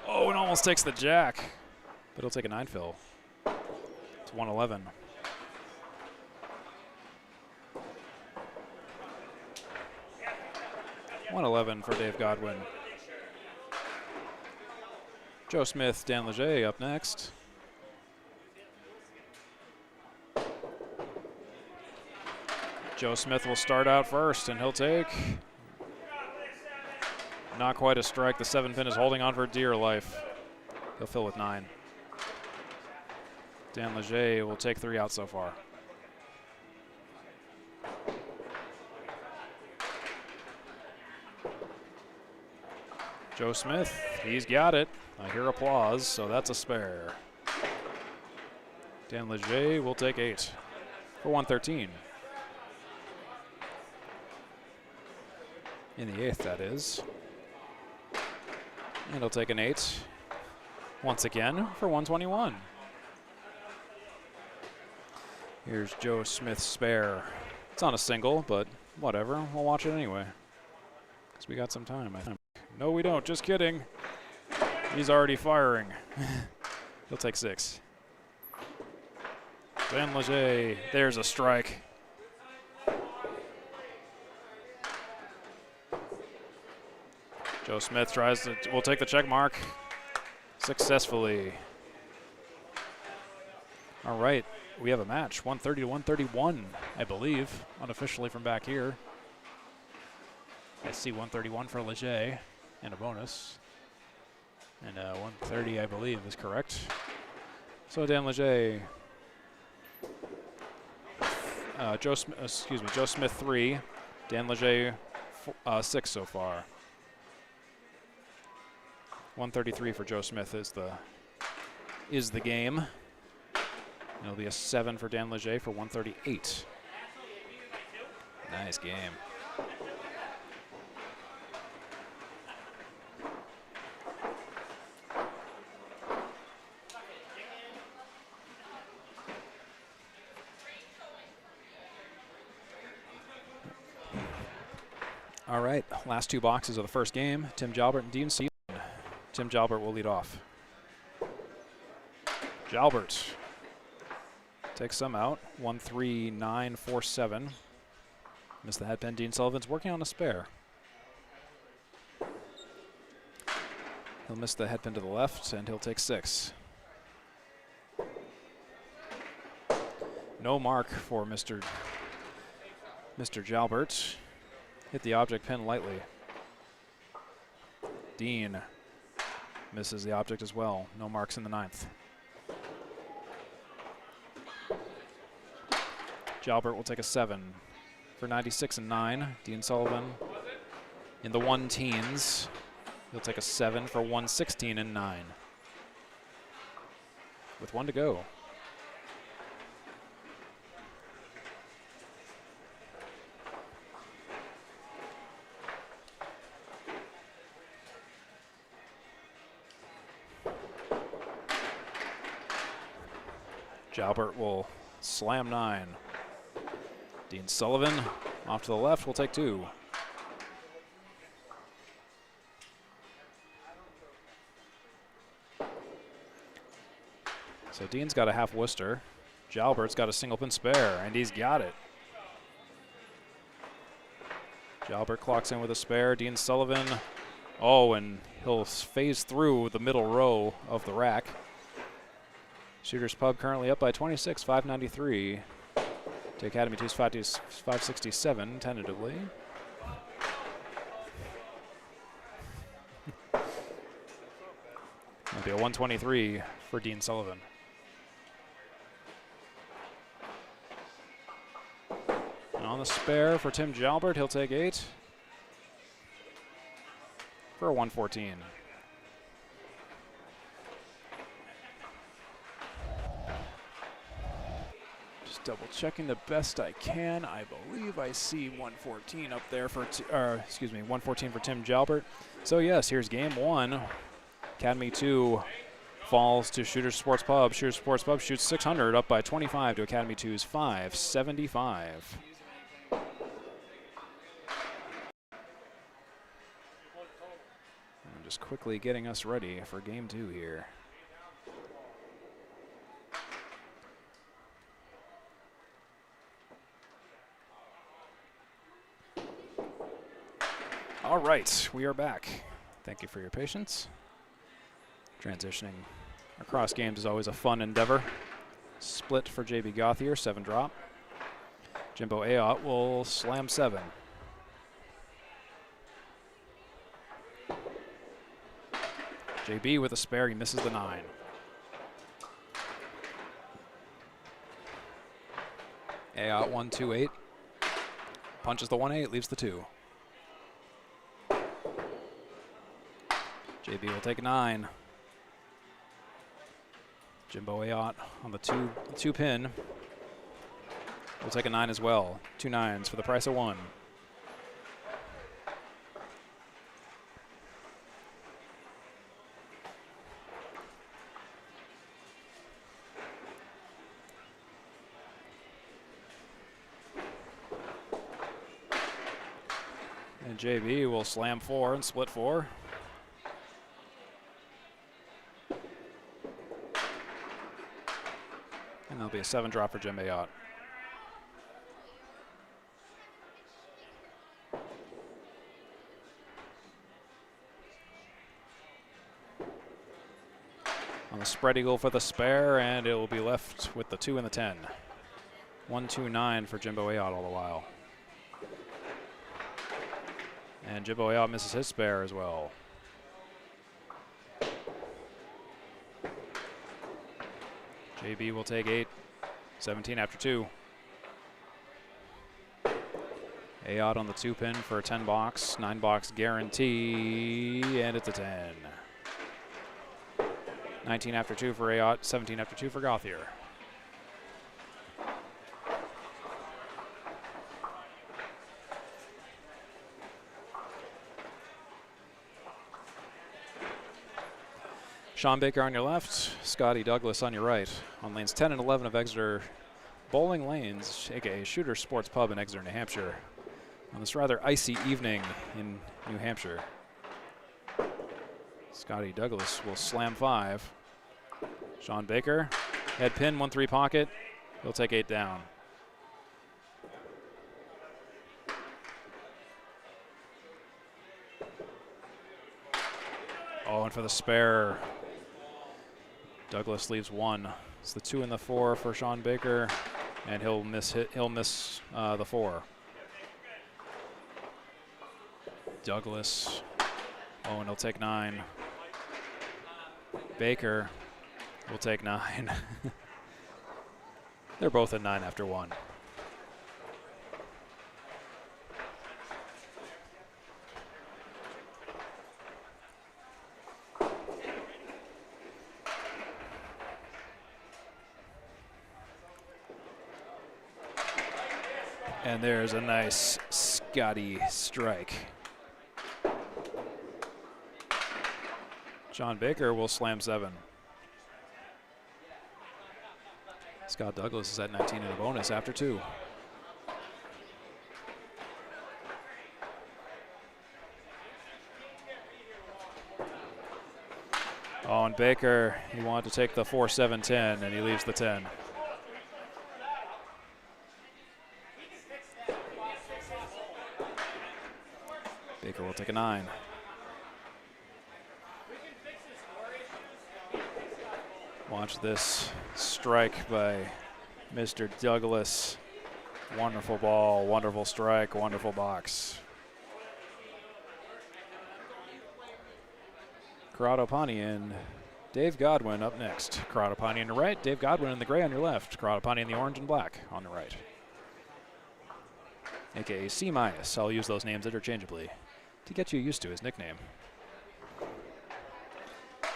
[SPEAKER 1] Oh, and almost takes the jack. But he'll take a 9 fill. It's 111. $111 for Dave Godwin. Joe Smith, Dan Leger up next. Joe Smith will start out first, and he'll take not quite a strike. The 7 pin is holding on for dear life. He'll fill with 9. Dan Leger will take 3 out so far. Joe Smith, he's got it. I hear applause, so that's a spare. Dan Leger will take 8 for 113. In the 8th, that is. And he'll take an 8 once again for 121. Here's Joe Smith's spare. It's on a single, but whatever. We'll watch it anyway, because we got some time, I think. No, we don't. Just kidding. He's already firing. He'll take 6. Dan Leger, there's a strike. Joe Smith will take the check mark successfully. All right, we have a match, 130 to 131, I believe, unofficially from back here. I see 131 for Leger and a bonus. And 130, I believe, is correct. So Dan Leger, Joe Smith 3, Dan Leger 6 so far. 133 for Joe Smith is the game. It'll be a 7 for Dan Leger for 138. Nice game. All right, last 2 boxes of the first game. Tim Jalbert and Dean Season. Tim Jalbert will lead off. Jalbert takes some out. 13947. Missed the head pin. Dean Sullivan's working on a spare. He'll miss the head pin to the left, and he'll take 6. No mark for Mr. Mr. Jalbert hit the object pin lightly. Dean misses the object as well. No marks in the 9th. Jalbert will take a 7 for 96 and 9. Dean Sullivan in the 1-teens. He'll take a 7 for 116 and 9. With 1 to go. Jalbert will slam 9. Dean Sullivan off to the left will take 2. So Dean's got a half Worcester. Jalbert's got a single pin spare, and he's got it. Jalbert clocks in with a spare. Dean Sullivan, oh, and he'll phase through the middle row of the rack. Shooter's Pub currently up by 26, 593 to Academy 2's 567 tentatively. That'll be a 123 for Dean Sullivan. And on the spare for Tim Jalbert, he'll take 8 for a 114. Just double checking the best I can. I believe I see 114 up there for, 114 for Tim Jalbert. So yes, here's game 1. Academy 2 falls to Shooter's Sports Pub. Shooter's Sports Pub shoots 600, up by 25 to Academy 2's 575. I'm just quickly getting us ready for game 2 here. All right, we are back. Thank you for your patience. Transitioning across games is always a fun endeavor. Split for JB Gauthier, 7 drop. Jimbo Ayotte will slam 7. JB with a spare, he misses the 9. Ayotte 1-2-8. Punches the 1-8, leaves the 2. JB will take a 9. Jimbo Ayotte on the 2 pin. We'll take a 9 as well. 2 9s for the price of 1. And JB will slam 4 and split 4. And there'll be a 7 drop for Jim Ayotte. On the spread eagle for the spare, and it will be left with the 2 and the 10. 1-2-9 for Jimbo Ayotte all the while. And Jimbo Ayotte misses his spare as well. JB will take 8, 17 after 2. Ayotte on the 2 pin for a 10 box, 9 box guarantee, and it's a 10. 19 after 2 for Ayotte, 17 after 2 for Gauthier. Sean Baker on your left, Scotty Douglas on your right. On lanes 10 and 11 of Exeter Bowling Lanes, aka Shooter's Sports Pub in Exeter, New Hampshire, on this rather icy evening in New Hampshire. Scotty Douglas will slam 5. Sean Baker, head pin, 1-3 pocket. He'll take 8 down. Oh, and for the spare, Douglas leaves 1. It's the 2 and the 4 for Sean Baker, and he'll miss the 4. Douglas. Owen will take 9. Baker will take 9. They're both at 9 after 1. And there's a nice Scotty strike. John Baker will slam 7. Scott Douglas is at 19 in a bonus after 2. Oh, and Baker, he wanted to take the 4-7-10, and he leaves the 10. Baker will take a 9. Watch this strike by Mr. Douglas. Wonderful ball, wonderful strike, wonderful box. Corrado Pani and Dave Godwin up next. Corrado Pani on your right, Dave Godwin in the gray on your left. Corrado Pani in the orange and black on the right. AKA C-. I'll use those names interchangeably to get you used to his nickname.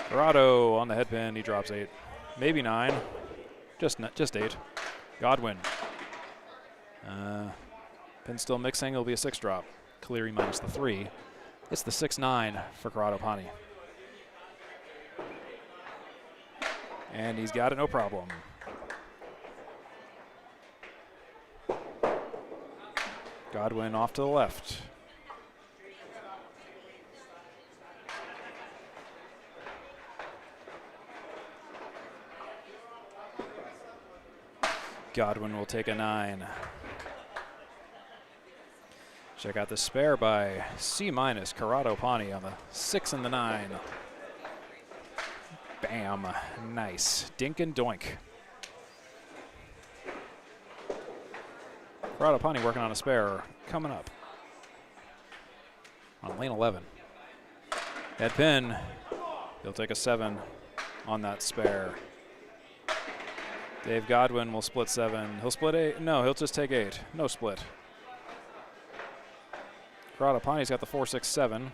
[SPEAKER 1] Corrado on the head pin, he drops 8. Maybe 9, just 8. Godwin. Pin still mixing, it'll be a 6 drop. Cleary minus the 3. It's the 6-9 for Corrado Pani. And he's got it, no problem. Godwin off to the left. Godwin will take a 9. Check out the spare by C-, Corrado Pani on the 6 and the 9. Bam, nice, dink and doink. Corrado Pani working on a spare, coming up on lane 11. Head pin, he'll take a 7 on that spare. Dave Godwin will split 7. He'll split 8. No, he'll just take 8. No split. Corrado Pani's got the 4-6-7.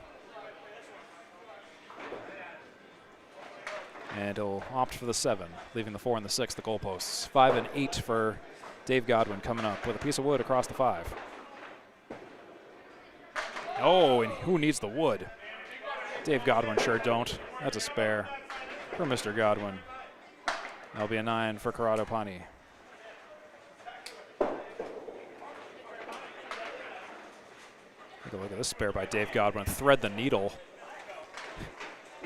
[SPEAKER 1] And he'll opt for the 7, leaving the 4 and the 6, the goalposts. 5 and 8 for Dave Godwin coming up with a piece of wood across the 5. Oh, and who needs the wood? Dave Godwin sure don't. That's a spare for Mr. Godwin. That'll be a 9 for Corrado Pani. Take a look at this spare by Dave Godwin. Thread the needle.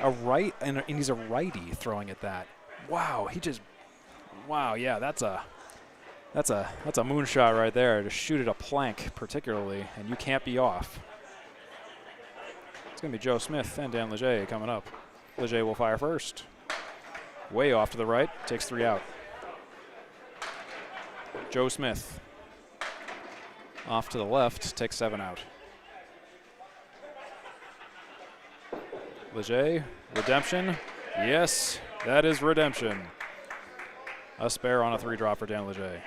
[SPEAKER 1] A right, and he's a righty throwing at that. Wow, he just, wow, yeah, that's a moonshot right there to shoot at a plank particularly, and you can't be off. It's gonna be Joe Smith and Dan Leger coming up. Leger will fire first. Way off to the right, takes 3 out. Joe Smith off to the left, takes 7 out. Leger, redemption. Yes, that is redemption. A spare on a 3 drop for Dan Leger.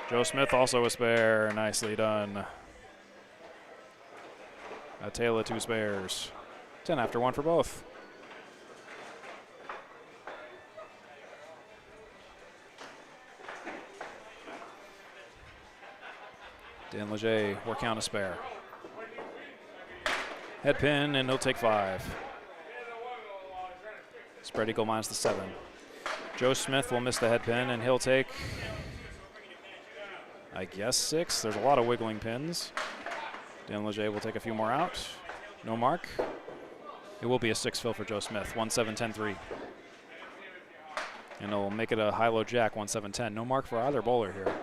[SPEAKER 1] Joe Smith also a spare, nicely done. A tale of 2 spares. 10 after 1 for both. Dan Leger working on a spare. Head pin, and he'll take 5. Spread eagle minus the 7. Joe Smith will miss the head pin, and he'll take, I guess, 6. There's a lot of wiggling pins. Dan Leger will take a few more out. No mark. It will be a 6 fill for Joe Smith. 1-7-10-3. And he'll make it a high-low jack, 1-7-10. No mark for either bowler here.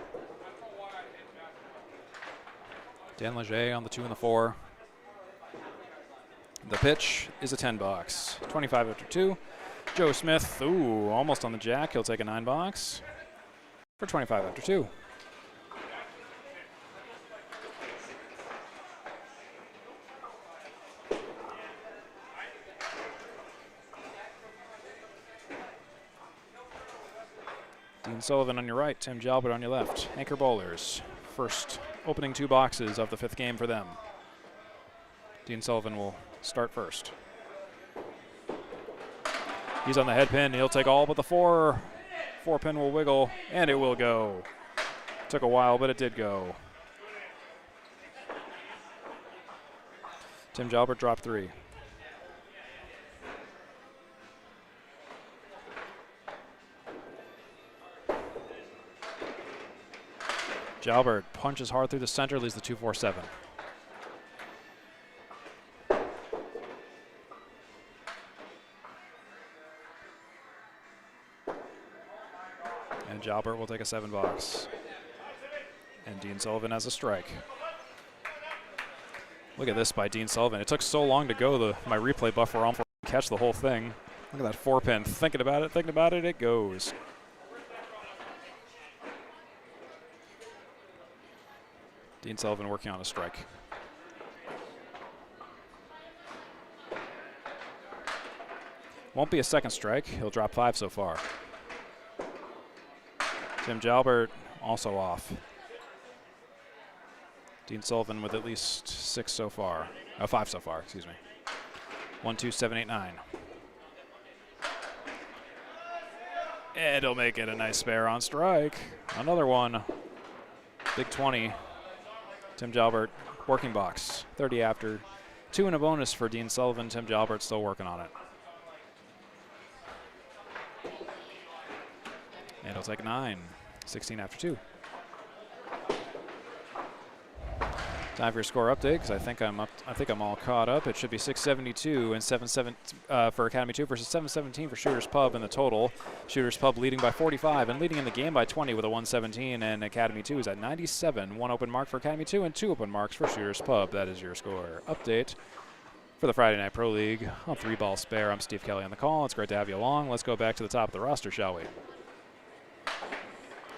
[SPEAKER 1] Dan Leger on the 2 and the 4. The pitch is a 10 box. 25 after 2. Joe Smith, ooh, almost on the jack. He'll take a 9 box for 25 after 2. Dean Sullivan on your right, Tim Jalbert on your left. Anchor bowlers. First opening 2 boxes of the 5th game for them. Dean Sullivan will start first. He's on the head pin. He'll take all but the 4. 4-pin will wiggle, and it will go. Took a while, but it did go. Tim Jalbert dropped 3. Jalbert punches hard through the center, leaves the 2-4-7. And Jalbert will take a 7 box. And Dean Sullivan has a strike. Look at this by Dean Sullivan. It took so long to go my replay buffer on for catch the whole thing. Look at that 4-pin. Thinking about it, it goes. Dean Sullivan working on a strike. Won't be a second strike. He'll drop 5 so far. Tim Jalbert also off. Dean Sullivan with at least 6 so far. 5 so far, excuse me. 1, 2, 7, 8, 9. And he'll make it a nice spare on strike. Another one. Big 20. Tim Jalbert, working box. 30 after. 2 and a bonus for Dean Sullivan. Tim Jalbert still working on it. And he'll take 9. 16 after 2. Time for your score update, because I think I'm all caught up. It should be 672 and 77 for Academy 2 versus 717 for Shooters Pub in the total. Shooters Pub leading by 45 and leading in the game by 20 with a 117, and Academy 2 is at 97. 1 open mark for Academy 2 and 2 open marks for Shooters Pub. That is your score update for the Friday Night Pro League on 3-ball spare. I'm Steve Kelly on the call. It's great to have you along. Let's go back to the top of the roster, shall we?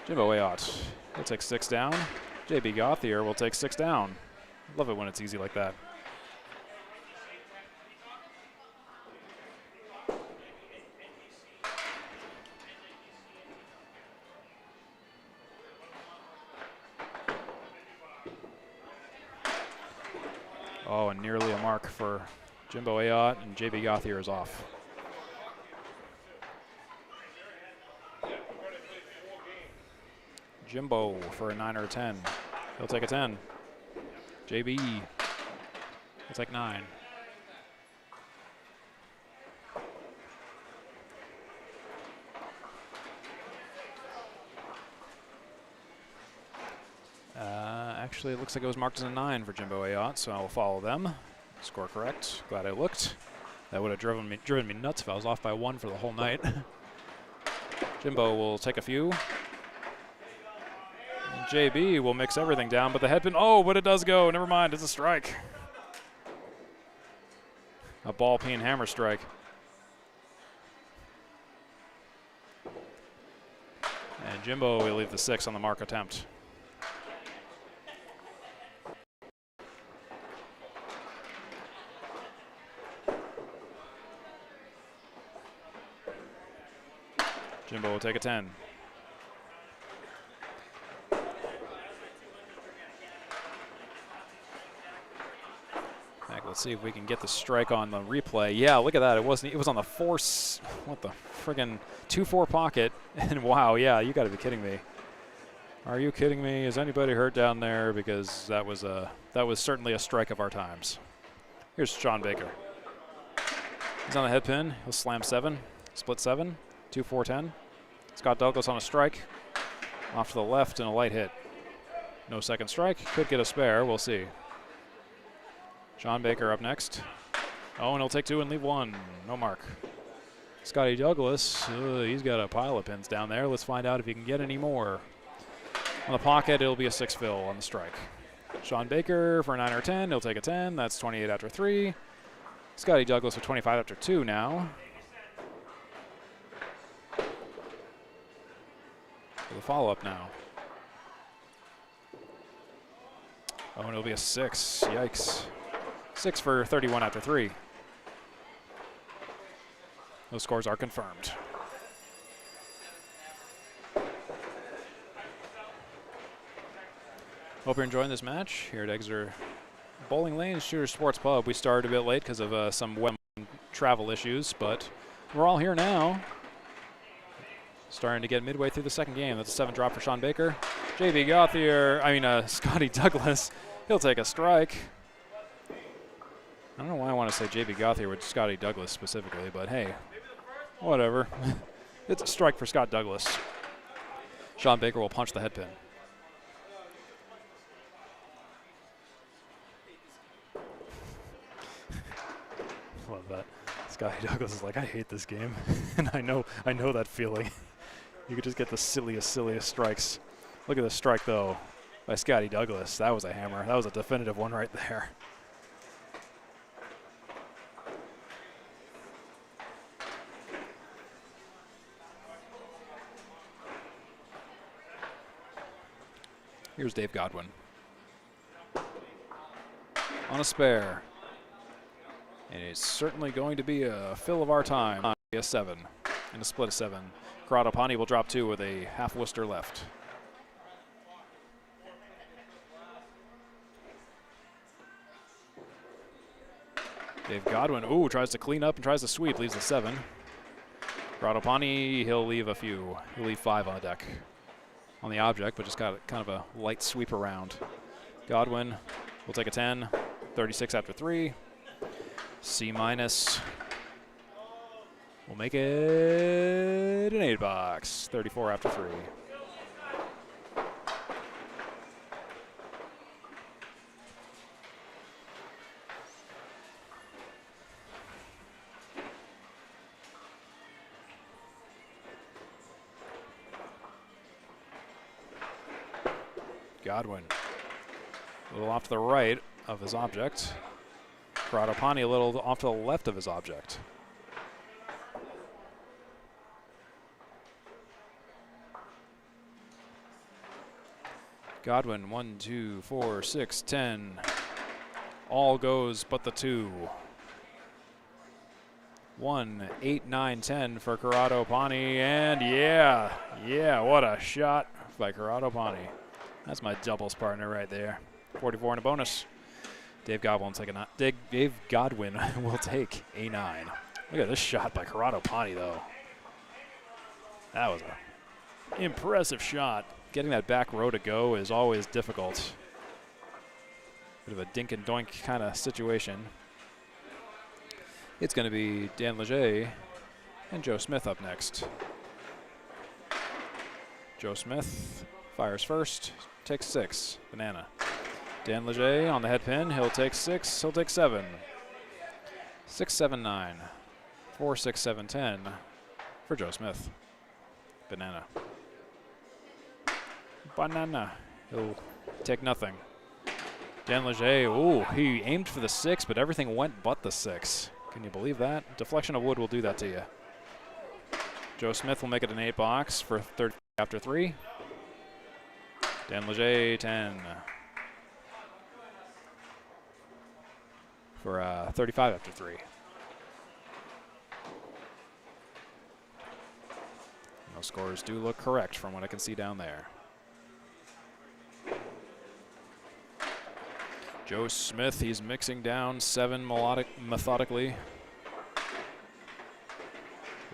[SPEAKER 1] Jimbo Ayotte will take 6 down. JB Gauthier will take 6 down. Love it when it's easy like that. Oh, and nearly a mark for Jimbo Ayotte, and JB Gauthier is off. Jimbo for a 9 or a 10. He'll take a 10. JB will take 9. Actually, it looks like it was marked as a 9 for Jimbo Ayotte, so I will follow them. Score correct. Glad I looked. That would have driven me nuts if I was off by 1 for the whole night. Jimbo will take a few. And JB will mix everything down, but the headpin, oh, but it does go. Never mind, it's a strike. A ball peen hammer strike. And Jimbo will leave the 6 on the mark attempt. Jimbo will take a 10. Let's see if we can get the strike on the replay. Yeah, look at that. It was on the 4. What the friggin' 2-4 pocket. And wow, yeah, you got to be kidding me. Are you kidding me? Is anybody hurt down there? Because that was certainly a strike of our times. Here's Sean Baker. He's on the head pin. He'll slam 7, split 7. 2-4-10. Scott Douglas on a strike. Off to the left and a light hit. No second strike. Could get a spare. We'll see. Sean Baker up next. Oh, and he'll take 2 and leave 1. No mark. Scotty Douglas, he's got a pile of pins down there. Let's find out if he can get any more. On the pocket, it'll be a 6 fill on the strike. Sean Baker for a 9 or 10. He'll take a 10. That's 28 after 3. Scotty Douglas for 25 after 2 now. The follow-up now. Oh, and it'll be a 6. Yikes. 6 for 31 after 3. Those scores are confirmed. Hope you're enjoying this match here at Exeter Bowling Lane Shooter Sports Pub. We started a bit late because of some web travel issues, but we're all here now. Starting to get midway through the second game. That's a 7 drop for Sean Baker. Scotty Douglas, he'll take a strike. I don't know why I want to say JB Gauthier with Scotty Douglas specifically, but hey, whatever. It's a strike for Scott Douglas. Sean Baker will punch the head pin. Love that. Scotty Douglas is like, I hate this game. And I know that feeling. You could just get the silliest strikes. Look at this strike, though, by Scotty Douglas. That was a hammer. That was a definitive one right there. Here's Dave Godwin. On a spare. And it's certainly going to be a fill of our time. A 7 and a split of 7. Corrado Pani will drop 2 with a half Worcester left. Dave Godwin, tries to clean up and tries to sweep, leaves a 7. Corrado Pani, he'll leave a few. He'll leave 5 on the deck. On the object, but just got kind of a light sweep around. Godwin will take a 10, 36 after 3. C minus. We'll make it an 8 box, 34 after 3. Godwin, a little off to the right of his object. Corrado Pani a little off to the left of his object. Godwin, 1, 2, 4, 6, 10. All goes but the 2. 1, 8, 9, 10 for Corrado Pani, and yeah, what a shot by Corrado Pani. That's my doubles partner right there. 44 and a bonus. Dave Godwin will take a 9. Look at this shot by Corrado Pani, though. That was an impressive shot. Getting that back row to go is always difficult. Bit of a dink and doink kind of situation. It's going to be Dan Leger and Joe Smith up next. Joe Smith fires first, takes 6, banana. Dan Leger on the head pin, he'll take 6, he'll take 7. 6, 7, 9. 4, 6, 7, 10 for Joe Smith. Banana. Banana. He'll take nothing. Dan Leger, he aimed for the 6, but everything went but the 6. Can you believe that? Deflection of wood will do that to you. Joe Smith will make it an 8 box for 30 after 3. Dan Leger, 10. For 35 after 3. Those scores do look correct from what I can see down there. Joe Smith, he's mixing down 7 methodically.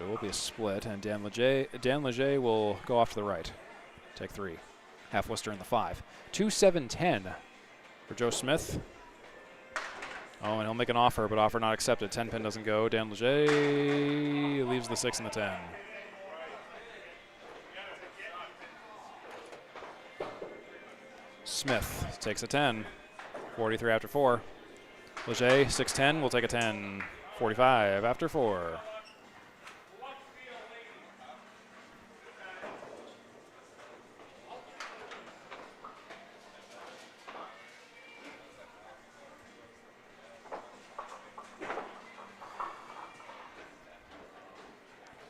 [SPEAKER 1] It will be a split, and Dan Leger will go off to the right. Take 3. Half Worcester in the 5. 2, 7, 10 for Joe Smith. Oh, and he'll make an offer, but offer not accepted. 10 pin doesn't go. Dan Leger leaves the 6 and the 10. Smith takes a 10. 43 after 4. Leger, 6-10, will take a 10. 45 after 4.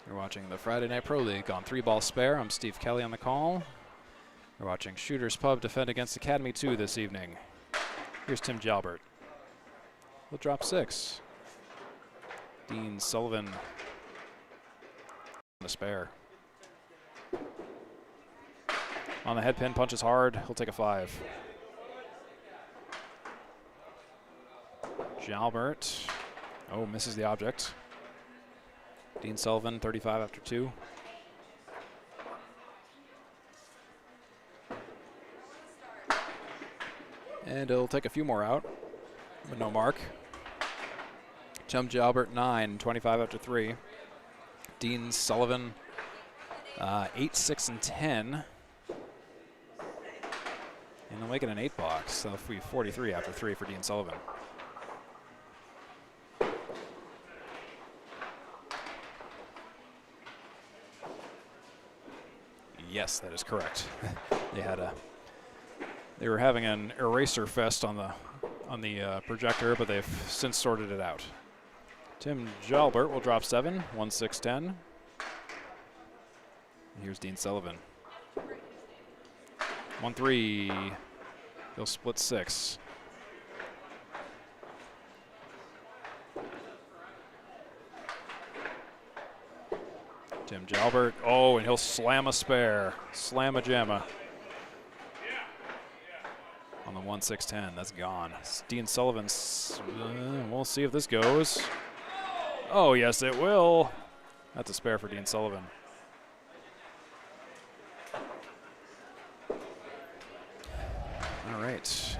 [SPEAKER 1] You're watching the Friday Night Pro League on 3-Ball Spare. I'm Steve Kelly on the call. We're watching Shooters Pub defend against Academy 2 this evening. Here's Tim Jalbert. We'll drop 6. Dean Sullivan on the spare. On the head pin, punches hard. He'll take a 5. Jalbert. Oh, misses the object. Dean Sullivan, 35 after 2. And he'll take a few more out, but no mark. Chum Jalbert, 9, 25 after 3. Dean Sullivan, 8, 6, and 10. And they'll make it an 8 box. So it'll be 43 after 3 for Dean Sullivan. Yes, that is correct. They were having an eraser fest on the projector, but they've since sorted it out. Tim Jalbert will drop 7, 1, 6, 10. Here's Dean Sullivan. 1, 3. He'll split 6. Tim Jalbert. Oh, and he'll slam a spare. Slam a jamma. On the 1, 6, 10. That's gone. Dean Sullivan's. We'll see if this goes. Oh, yes, it will. That's a spare for Dean Sullivan. All right.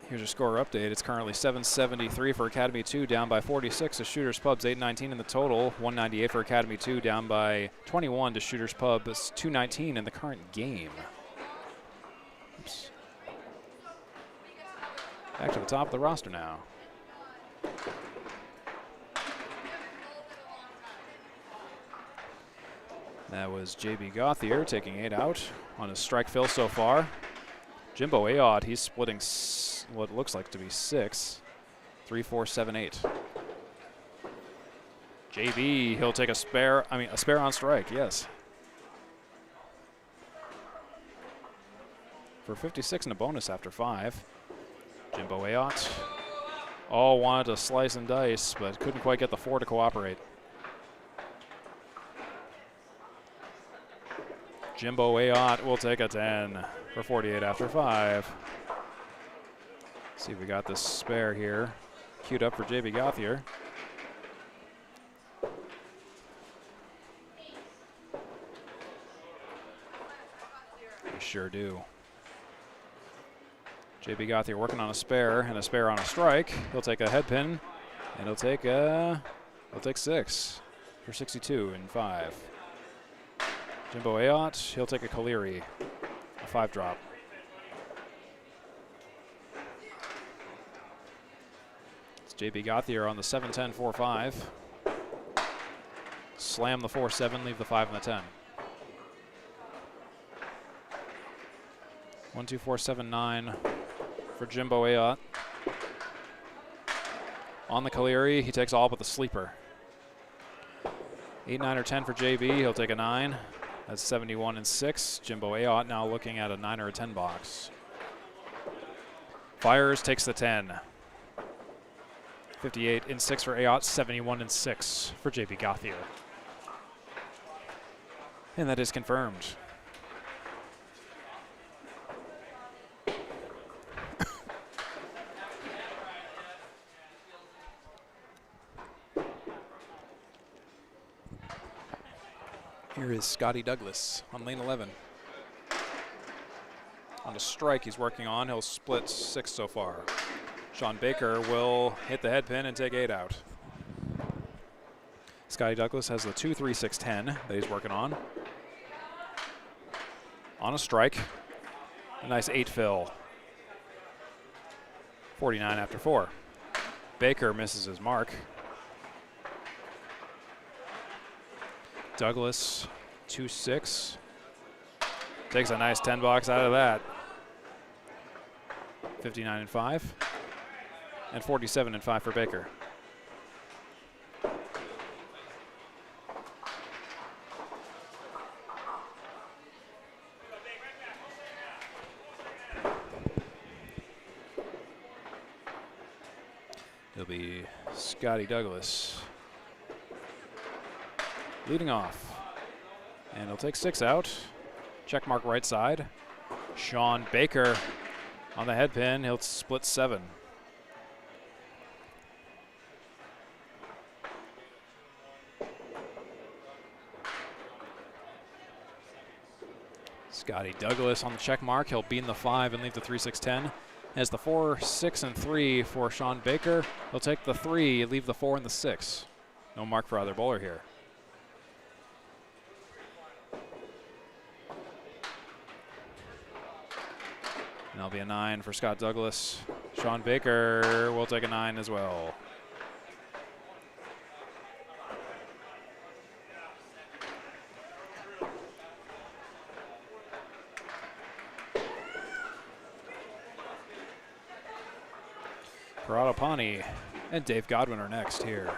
[SPEAKER 1] Here's your score update. It's currently 773 for Academy 2, down by 46 to Shooters Pub's 819 in the total. 198 for Academy 2, down by 21 to Shooters Pub's 219 in the current game. Oops. Back to the top of the roster now. That was J.B. Gauthier taking 8 out on his strike fill so far. Jimbo Ayotte, he's splitting what looks like to be 6. 3, 4, 7, 8. JB, he'll take a spare on strike, yes. For 56 and a bonus after 5. Jimbo Ayotte. Oh, wanted to slice and dice, but couldn't quite get the 4 to cooperate. Jimbo Ayotte will take a 10 for 48 after 5. See if we got this spare here. Queued up for J.B. Gauthier. We sure do. J.B. Gauthier working on a spare and a spare on a strike. He'll take a head pin and he'll take 6 for 62 and 5. Jimbo Ayotte, he'll take a Caleri, a 5 drop. It's J.B. Gauthier on the 7-10, 4-5. Slam the 4-7, leave the 5 and the 10. 1, 2, 4, 7, 9 for Jimbo Ayotte. On the Caleri, he takes all but the sleeper. 8, 9, or 10 for JB, he'll take a 9. That's 71 and 6. Jimbo Ayotte now looking at a 9 or a 10 box. Fires, takes the 10. 58 and 6 for Ayotte, 71 and 6 for JB Gauthier. And that is confirmed. Here is Scotty Douglas on lane 11. On a strike he's working on, he'll split 6 so far. Sean Baker will hit the head pin and take 8 out. Scotty Douglas has the 2, 3, 6, 10 that he's working on. On a strike, a nice 8 fill. 49 after 4. Baker misses his mark. Douglas, 2, 6. Takes a nice 10 box out of that. 59 and 5. And 47 and 5 for Baker. It'll be Scotty Douglas leading off. And he'll take 6 out. Check mark right side. Sean Baker on the head pin. He'll split 7. Scotty Douglas on the check mark. He'll bean the 5 and leave the 3-6-10. As the 4, 6, and 3 for Sean Baker. He'll take the 3, leave the 4 and the 6. No mark for either bowler here. And that'll be a 9 for Scott Douglas. Sean Baker will take a 9 as well. Corrado Pani and Dave Godwin are next here.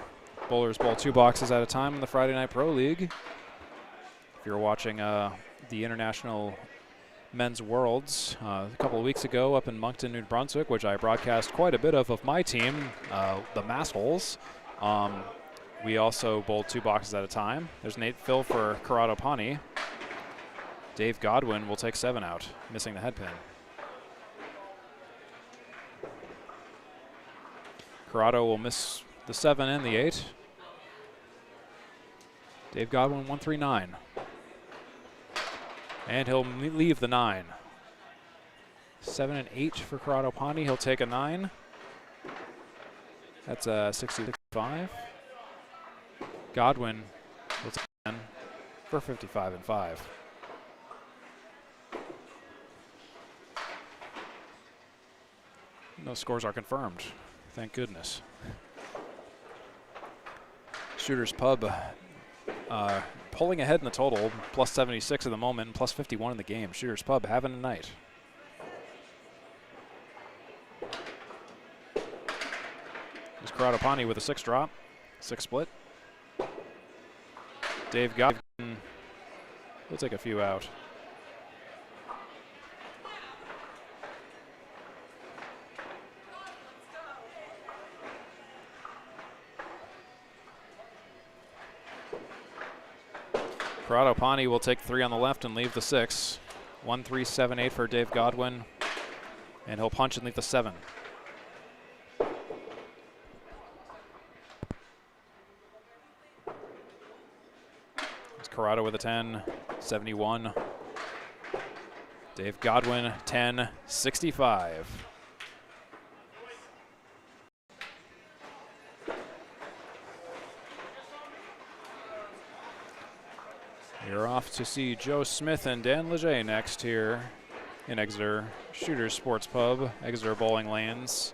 [SPEAKER 1] Bowlers bowl 2 boxes at a time in the Friday Night Pro League. If you're watching the International Men's Worlds a couple of weeks ago up in Moncton, New Brunswick, which I broadcast quite a bit of my team, the Massholes. We also bowled 2 boxes at a time. There's Nate Phil for Corrado Pani. Dave Godwin will take 7 out, missing the head pin. Corrado will miss the 7 and the 8. Dave Godwin 139. And he'll leave the 9. 7 and 8 for Corrado Pani. He'll take a 9. That's a 65. Godwin will take 10 for 55 and 5. No scores are confirmed. Thank goodness. Shooter's Pub pulling ahead in the total, plus 76 at the moment, plus 51 in the game. Shooter's Pub having a night. There's Corrado Pani with a 6 drop, 6 split. Dave Godwin will take a few out. Corrado Pani will take 3 on the left and leave the 6. 1, 3, 7, 8 for Dave Godwin. And he'll punch and leave the 7. It's Corrado with a 10, 71. Dave Godwin, 10, 65. You're off to see Joe Smith and Dan Leger next here in Exeter. Shooter Sports Pub, Exeter Bowling Lanes.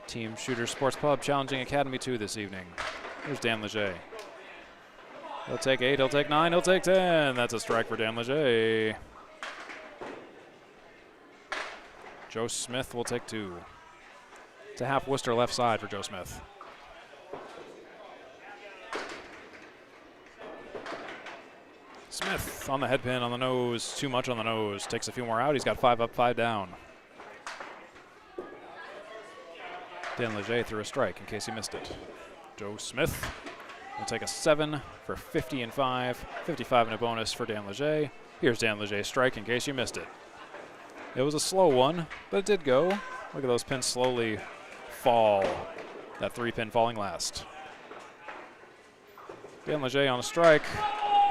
[SPEAKER 1] Team Shooter Sports Pub challenging Academy 2 this evening. Here's Dan Leger. He'll take 8, he'll take 9, he'll take 10. That's a strike for Dan Leger. Joe Smith will take 2. It's a half Worcester left side for Joe Smith. Smith on the head pin, on the nose, too much on the nose. Takes a few more out. He's got 5 up, 5 down. Dan Leger threw a strike in case he missed it. Joe Smith will take a 7 for 50 and 5. 55 and a bonus for Dan Leger. Here's Dan Leger's strike in case you missed it. It was a slow one, but it did go. Look at those pins slowly fall. That 3 pin falling last. Dan Leger on a strike.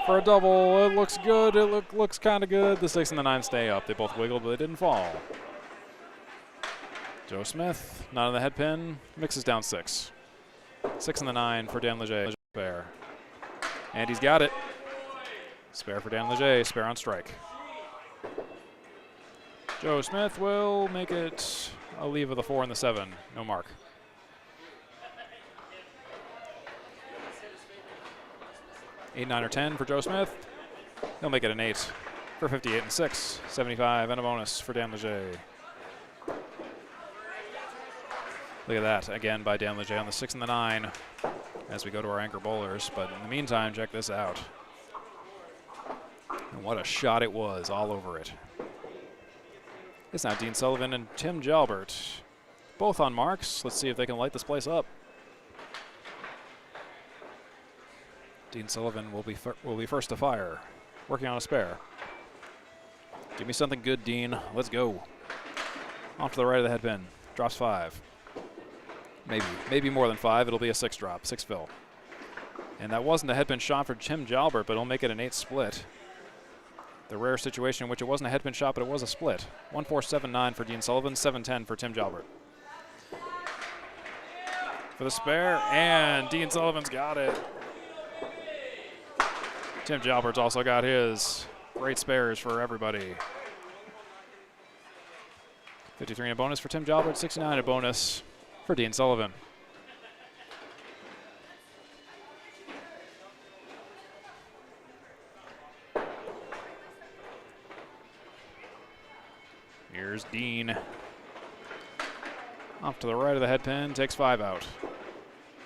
[SPEAKER 1] For a double, it looks good, it looks kind of good. The 6 and the 9 stay up. They both wiggled, but they didn't fall. Joe Smith, not on the head pin, mixes down 6. 6 and the 9 for Dan Leger. Spare. And he's got it. Spare for Dan Leger, spare on strike. Joe Smith will make it a leave of the 4 and the 7. No mark. Eight, 9, or 10 for Joe Smith. He'll make it an 8 for 58 and 6. 75 and a bonus for Dan Leger. Look at that again by Dan Leger on the 6 and the 9 as we go to our anchor bowlers. But in the meantime, check this out. And what a shot it was, all over it. It's now Dean Sullivan and Tim Jalbert, both on marks. Let's see if they can light this place up. Dean Sullivan will be first to fire, working on a spare. Give me something good, Dean. Let's go. Off to the right of the head pin. Drops 5. Maybe more than 5. It'll be a 6 drop, 6 fill. And that wasn't a head pin shot for Tim Jalbert, but it'll make it an 8 split. The rare situation in which it wasn't a headpin shot, but it was a split. 1-4-7-9 for Dean Sullivan, 7-10 for Tim Jalbert. For the spare, and Dean Sullivan's got it. Tim Jalbert's also got his. Great spares for everybody. 53 in a bonus for Tim Jalbert, 69 in a bonus for Dean Sullivan. Here's Dean. Off to the right of the head pin, takes 5 out.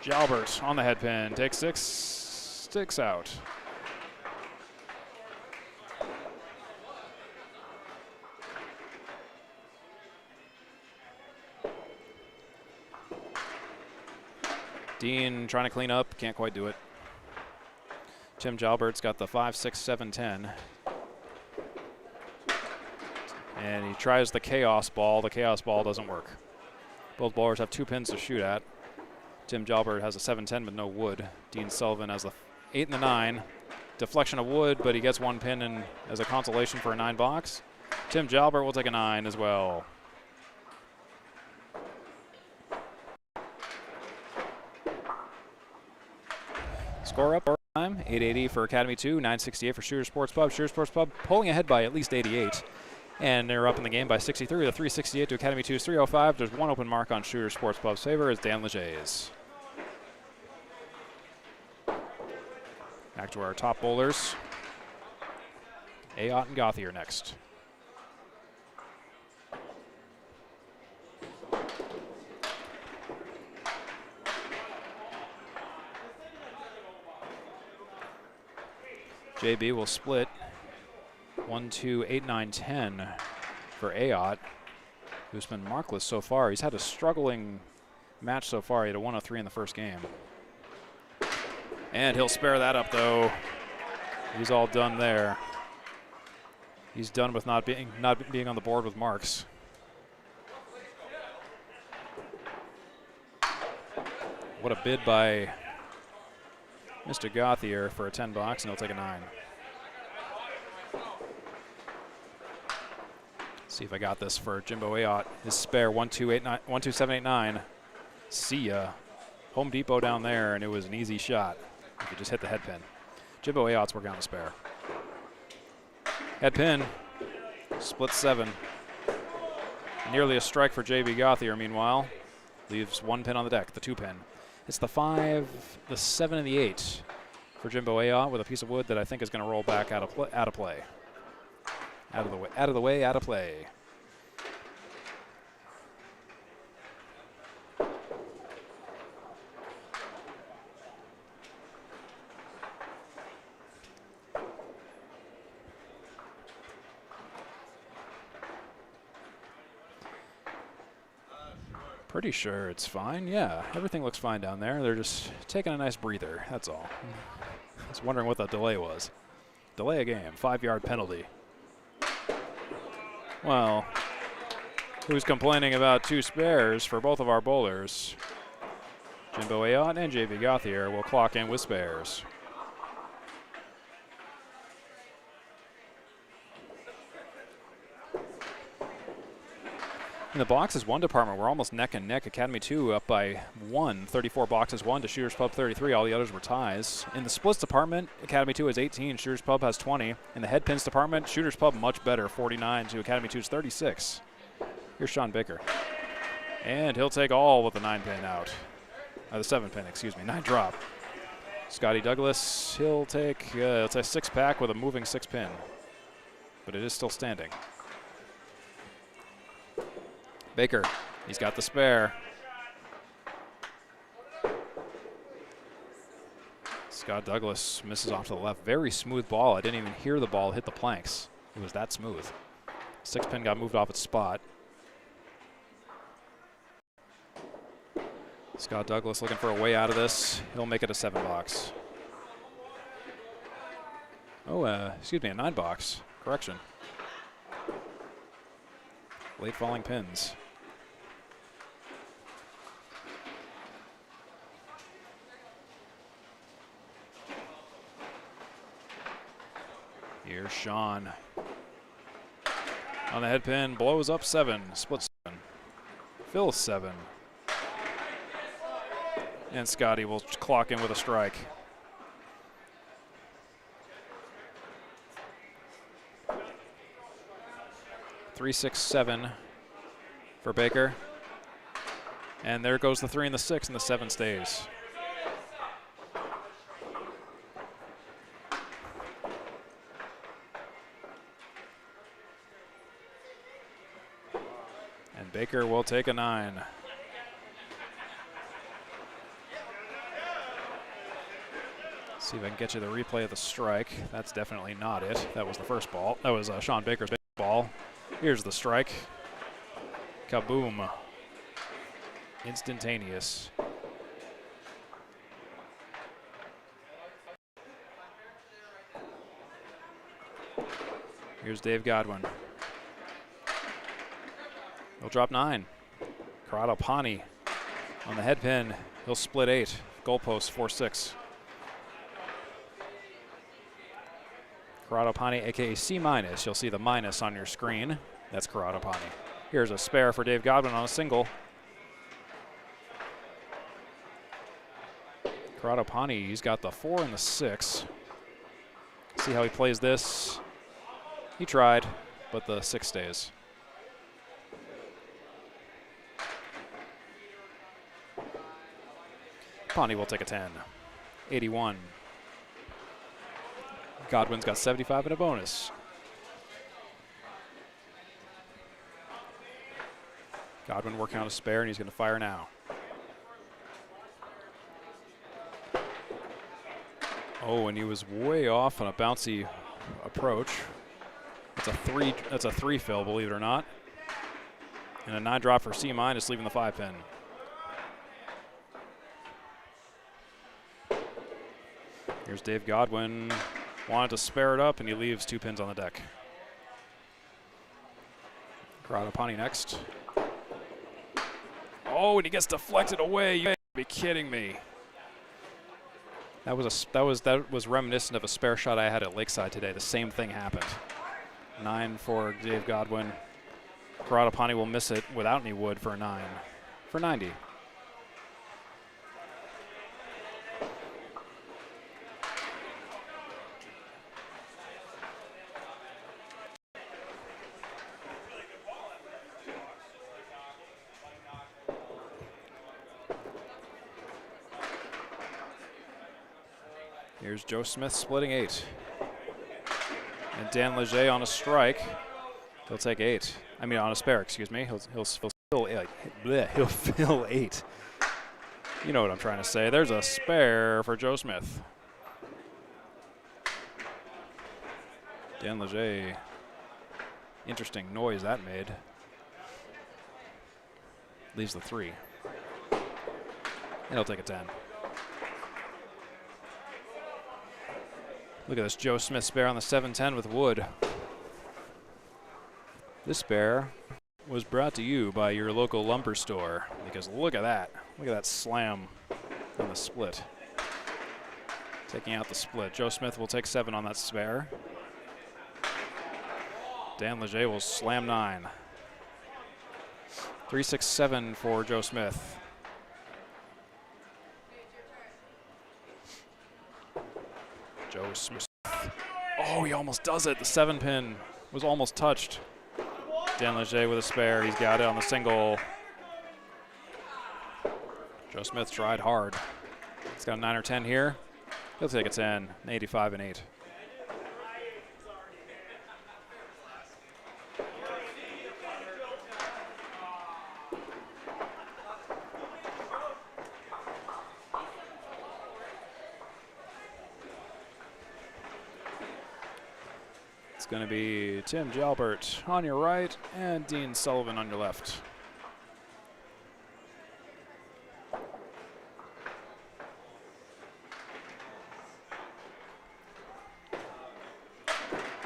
[SPEAKER 1] Jalbert on the head pin, takes 6 out. Dean trying to clean up, can't quite do it. Tim Jalbert's got the 5, 6, 7, 10. And he tries the chaos ball. The chaos ball doesn't work. Both bowlers have 2 pins to shoot at. Tim Jalbert has a 7-10 with no wood. Dean Sullivan has the 8 and the 9. Deflection of wood, but he gets 1 pin in as a consolation for a 9 box. Tim Jalbert will take a 9 as well. Score up time, 880 for Academy 2, 968 for Shooter Sports Pub. Shooter Sports Pub pulling ahead by at least 88. And they're up in the game by 63 with a 368 to Academy 2's 305. There's 1 open mark on Shooter Sports Pub's favor as Dan Leger's. Back to our top bowlers. Ayotte and Gothier next. JB will split 1, 2, 8, 9, 10 for Ayotte, who's been markless so far. He's had a struggling match so far. He had a 103 in the first game. And he'll spare that up, though. He's all done there. He's done with not being on the board with marks. What a bid by Mr. Gothier for a 10 box, and he'll take a 9. See if I got this for Jimbo Ayotte. His spare 1, 2, 8, 9, 1, 2, 7, 8, 9. See ya. Home Depot down there, and it was an easy shot. If you just hit the head pin. Jimbo Ayotte's working on the spare. Head pin, split 7. Nearly a strike for JB Gothier, meanwhile. Leaves 1 pin on the deck, the 2 pin. It's the 5, the 7, and the 8 for Jimbo Ayotte with a piece of wood that I think is going to roll back out of play. Out of the way, out of play. Pretty sure it's fine. Yeah, everything looks fine down there. They're just taking a nice breather, that's all. I was wondering what the delay was. Delay a game, 5-yard penalty. Well, who's complaining about 2 spares for both of our bowlers? Jimbo Ayotte and JB Gothier will clock in with spares. In the boxes 1 department, we're almost neck and neck. Academy 2 up by 1, 34 boxes 1 to Shooters Pub 33. All the others were ties. In the splits department, Academy 2 has 18, Shooters Pub has 20. In the head pins department, Shooters Pub much better, 49 to Academy 2's 36. Here's Sean Baker. And he'll take all with the 9 pin out. The 7 pin, excuse me, 9 drop. Scotty Douglas, he'll take it's a 6-pack with a moving 6 pin. But it is still standing. Baker, he's got the spare. Scott Douglas misses off to the left. Very smooth ball. I didn't even hear the ball hit the planks. It was that smooth. 6 pin got moved off its spot. Scott Douglas looking for a way out of this. He'll make it a 7 box. Oh, excuse me, a 9 box. Correction. Late falling pins. Here's Sean. On the head pin, blows up 7, split 7. Phil 7. And Scotty will clock in with a strike. Three, 6, 7 for Baker. And there goes the 3 and the 6, and the 7 stays. And Baker will take a 9. See if I can get you the replay of the strike. That's definitely not it. That was the first ball. That was Sean Baker's ball. Here's the strike. Kaboom. Instantaneous. Here's Dave Godwin. He'll drop 9. Corrado Pani on the head pin. He'll split 8. Goalpost 4-6. Corrado Pani, aka C-. You'll see the minus on your screen. That's Corrado Pani. Here's a spare for Dave Godwin on a single. Corrado Pani, he's got the 4 and the 6. See how he plays this. He tried, but the 6 stays. Pani will take a 10. 81. Godwin's got 75 and a bonus. Godwin working on a spare, and he's going to fire now. Oh, and he was way off on a bouncy approach. That's a 3 fill, believe it or not. And a 9 drop for C-, leaving the 5 pin. Here's Dave Godwin. Wanted to spare it up, and he leaves 2 pins on the deck. Corrado Pani next. Oh, and he gets deflected away. You gotta be kidding me. That was reminiscent of a spare shot I had at Lakeside today. The same thing happened. 9 for Dave Godwin. Corrado Pani will miss it without any wood for a 9. For 90. Here's Joe Smith splitting 8. And Dan Leger on a strike. He'll take 8. I mean, on a spare, excuse me. He'll fill 8. Bleh, he'll fill 8. You know what I'm trying to say. There's a spare for Joe Smith. Dan Leger. Interesting noise that made. Leaves the 3. And he'll take a 10. Look at this Joe Smith spare on the 7-10 with wood. This spare was brought to you by your local lumber store, because look at that. Look at that slam on the split. Taking out the split. Joe Smith will take 7 on that spare. Dan Leger will slam 9. 3-6-7 for Joe Smith. Joe Smith. Oh, he almost does it. The 7 pin was almost touched. Dan Leger with a spare. He's got it on the single. Joe Smith tried hard. He's got a 9 or 10 here. He'll take a 10, 85 and 8. It's going to be Tim Jalbert on your right and Dean Sullivan on your left.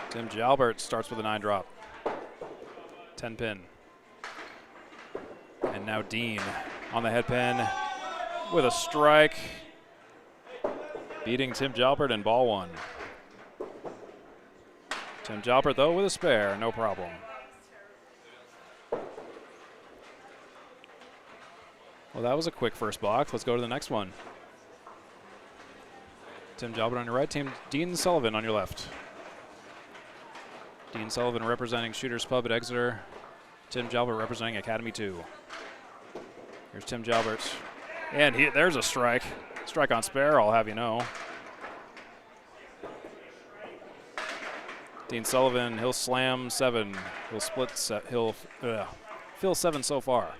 [SPEAKER 1] Tim Jalbert starts with a 9 drop. 10 pin. And now Dean on the head pin with a strike. Beating Tim Jalbert in ball 1. Tim Jalbert, though, with a spare, no problem. Well, that was a quick first box. Let's go to the next one. Tim Jalbert on your right, Dean Sullivan on your left. Dean Sullivan representing Shooters Pub at Exeter. Tim Jalbert representing Academy 2. Here's Tim Jalbert. And there's a strike. Strike on spare, I'll have you know. Dean Sullivan, he'll slam 7. He'll split, he'll fill 7 so far.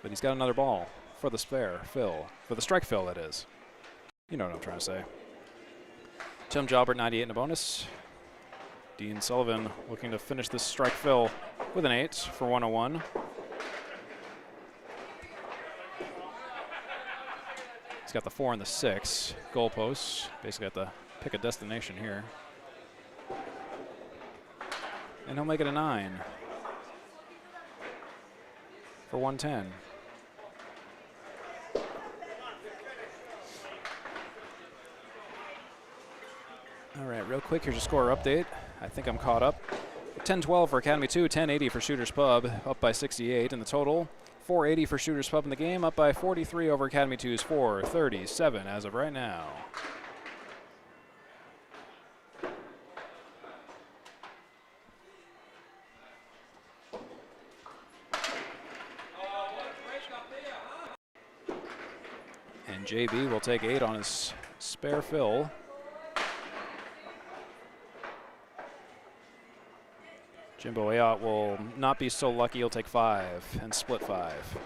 [SPEAKER 1] But he's got another ball for the spare fill. For the strike fill, that is. You know what I'm trying to say. Tim Jalbert, 98 in a bonus. Dean Sullivan looking to finish this strike fill with an 8 for 101. He's got the 4 and the 6 goalposts. Basically got to pick a destination here. And he'll make it a 9 for 110. All right, real quick, here's your score update. I think I'm caught up. 10-12 for Academy 2, 10-80 for Shooters Pub, up by 68 in the total. 480 for Shooters Pub in the game, up by 43 over Academy 2's 437 as of right now. And JB will take 8 on his spare fill. Jimbo Ayotte will not be so lucky. He'll take 5 and split 5.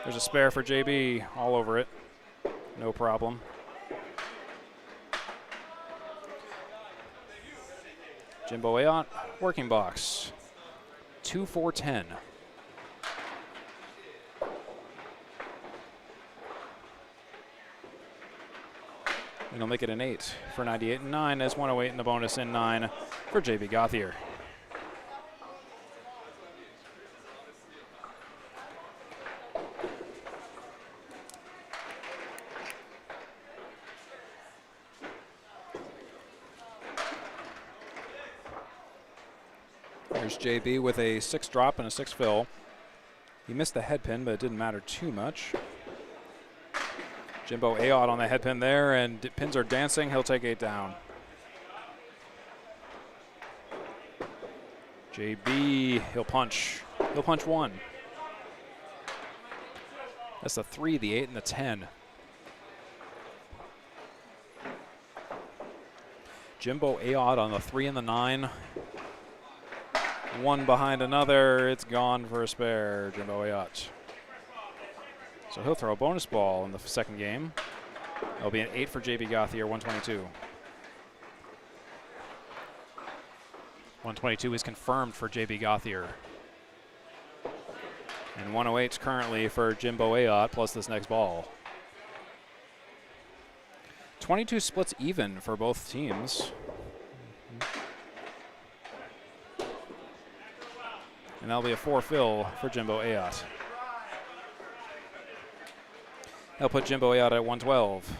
[SPEAKER 1] There's a spare for JB all over it. No problem. Jimbo Ayotte, working box. 2 for 10. And he'll make it an 8 for 98 and 9 as 108 in the bonus and 9 for JB Gauthier. Here's JB with a 6 drop and a 6 fill. He missed the head pin, but it didn't matter too much. Jimbo Ayotte on the head pin there, and pins are dancing. He'll take 8 down. JB, he'll punch. He'll punch 1. That's the 3, the 8, and the 10. Jimbo Ayotte on the 3 and the 9. One behind another. It's gone for a spare, Jimbo Ayotte. So he'll throw a bonus ball in the second game. It'll be an 8 for JB Gauthier, 122. 122 is confirmed for JB Gauthier. And 108 currently for Jimbo Ayotte plus this next ball. 22 splits even for both teams. And that'll be a 4 fill for Jimbo Ayotte. They'll put Jimbo Ayotte at 112.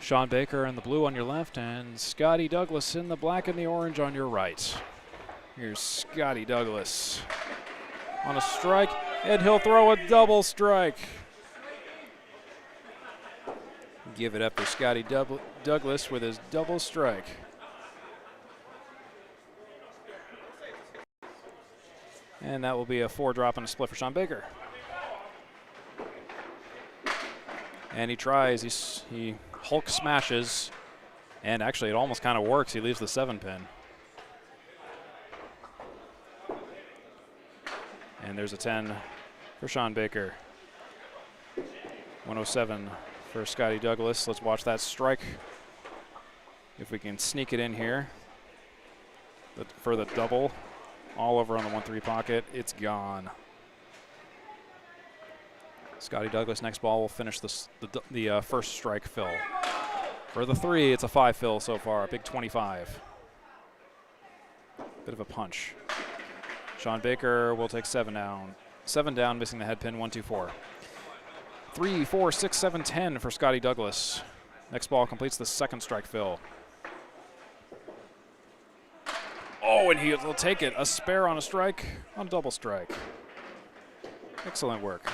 [SPEAKER 1] Sean Baker in the blue on your left, and Scotty Douglas in the black and the orange on your right. Here's Scotty Douglas on a strike, and he'll throw a double strike. Give it up for Scotty Douglas with his double strike. And that will be a 4 drop and a split for Sean Baker. And he tries, he Hulk smashes, and actually it almost kind of works. He leaves the 7 pin. And there's a 10 for Sean Baker. 107 for Scotty Douglas. Let's watch that strike. If we can sneak it in here for the double. All over on the 1-3 pocket. It's gone. Scotty Douglas, next ball will finish the first strike fill. For the 3, it's a 5 fill so far, a big 25. Bit of a punch. Sean Baker will take 7 down. 7 down, missing the head pin, 1, 2, 4. 3, 4, 6, 7, 10 for Scotty Douglas. Next ball completes the second strike fill. Oh, and he'll take it. A spare on a strike, on a double strike. Excellent work.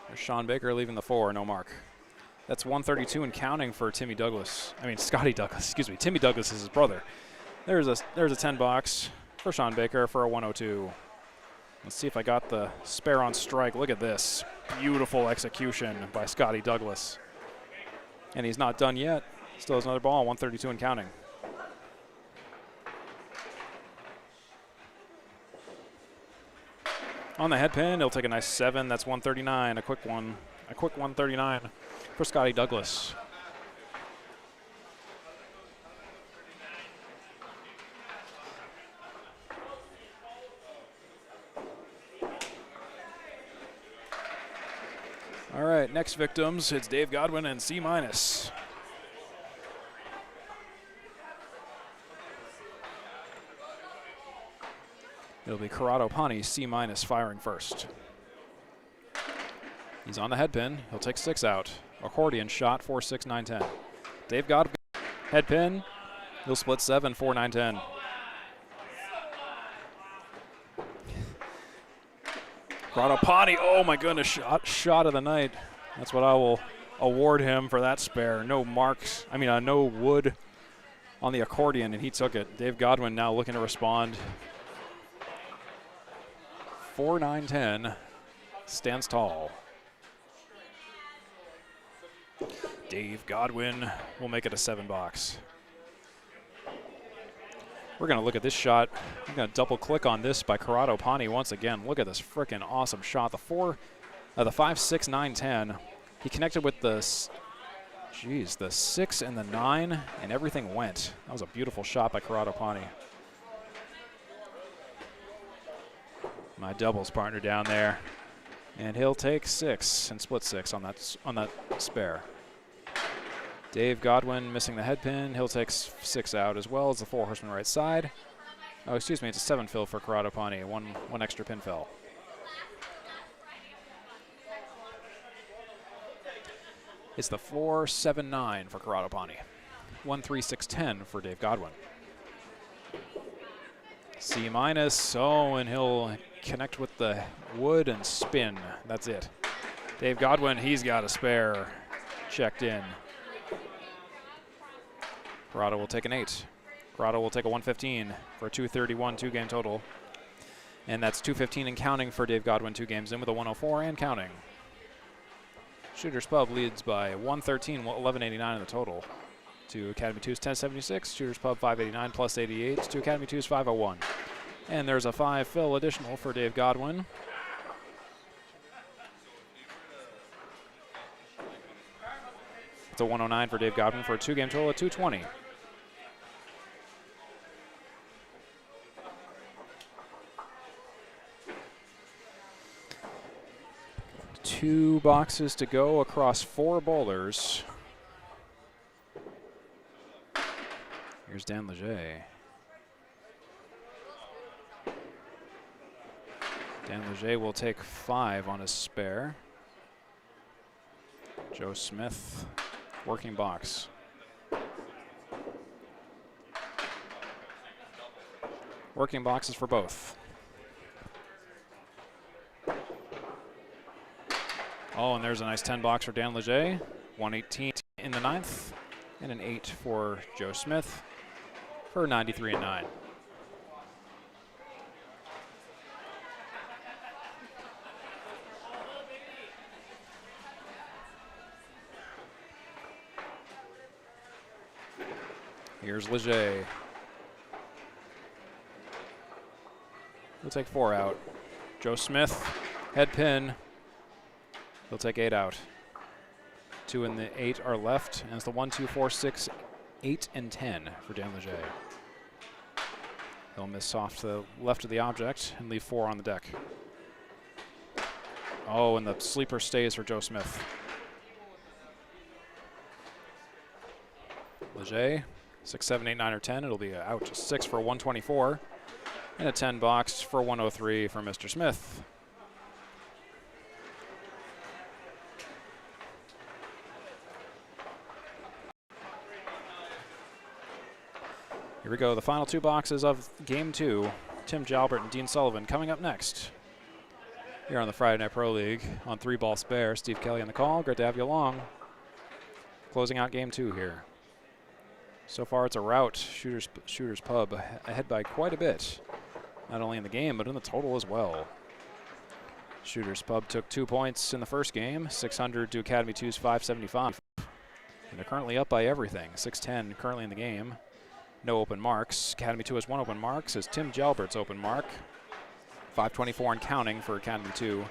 [SPEAKER 1] There's Sean Baker leaving the 4, no mark. That's 132 and counting for Timmy Douglas. I mean, Scotty Douglas, excuse me. Timmy Douglas is his brother. There's a 10 box for Sean Baker for a 102. Let's see if I got the spare on strike. Look at this. Beautiful execution by Scotty Douglas. And he's not done yet. Still has another ball, 132 and counting. On the head pin, he'll take a nice 7. That's 139, a quick one. A quick 139 for Scotty Douglas. All right, next victims, it's Dave Godwin and C-. It'll be Corrado Pani, C- firing first. He's on the head pin. He'll take 6 out. Accordion shot, 4, 6, 9, 10. Dave Godwin, head pin. He'll split 7, 4, 9, 10. Corrado Pani, oh my goodness, shot of the night. That's what I will award him for that spare. No marks, no wood on the accordion, and he took it. Dave Godwin now looking to respond. 4, 9, 10, stands tall. Dave Godwin will make it a 7 box. We're going to look at this shot. I'm going to double click on this by Corrado Pani once again. Look at this freaking awesome shot. The 5, 6, 9, 10. He connected with the 6 and the 9, and everything went. That was a beautiful shot by Corrado Pani. My doubles partner down there. And he'll take 6 and split 6 on that spare. Dave Godwin missing the head pin. He'll take 6 out as well as the 4 horseman right side. Oh, excuse me, it's a 7 fill for Corrado Pani. One extra pin fill. It's the 4, 7, 9 for Corrado Pani. 1, 3, 6, 10 for Dave Godwin. C-, and he'll connect with the wood and spin. That's it. Dave Godwin, he's got a spare checked in. Corrado will take an 8. Corrado will take a 115 for a 231 2-game total. And that's 215 and counting for Dave Godwin, 2 games in with a 104 and counting. Shooters Pub leads by 113, 1189 in the total. To Academy 2's 1076, Shooters Pub 589 plus 88 to Academy 2's 501. And there's a 5 fill additional for Dave Godwin. It's a 109 for Dave Godwin for a 2-game total of 220. Two boxes to go across 4 bowlers. Here's Dan Leger. Dan Leger will take 5 on his spare. Joe Smith, working box. Working boxes for both. Oh, and there's a nice 10 box for Dan Leger. 118 in the 9th, and an 8 for Joe Smith for 93 and 9. Here's Leger. He'll take 4 out. Joe Smith, head pin. He'll take 8 out. 2 and the 8 are left, and it's the 1, 2, 4, 6, 8, and 10 for Dan Leger. He'll miss off to the left of the object and leave 4 on the deck. Oh, and the sleeper stays for Joe Smith. Leger, 6, 7, 8, 9, or 10. It'll be out. 6 for 124. And a 10 box for 103 for Mr. Smith. Here we go, the final 2 boxes of Game 2. Tim Jalbert and Dean Sullivan coming up next. Here on the Friday Night Pro League on 3-ball spare. Steve Kelly on the call. Great to have you along. Closing out Game 2 here. So far, it's a rout. Shooter's Pub ahead by quite a bit. Not only in the game, but in the total as well. Shooter's Pub took 2 points in the first game, 600 to Academy 2's 575. And they're currently up by everything, 610 currently in the game. No open marks. Academy 2 has 1 open mark, says Tim Jalbert's open mark. 524 and counting for Academy 2.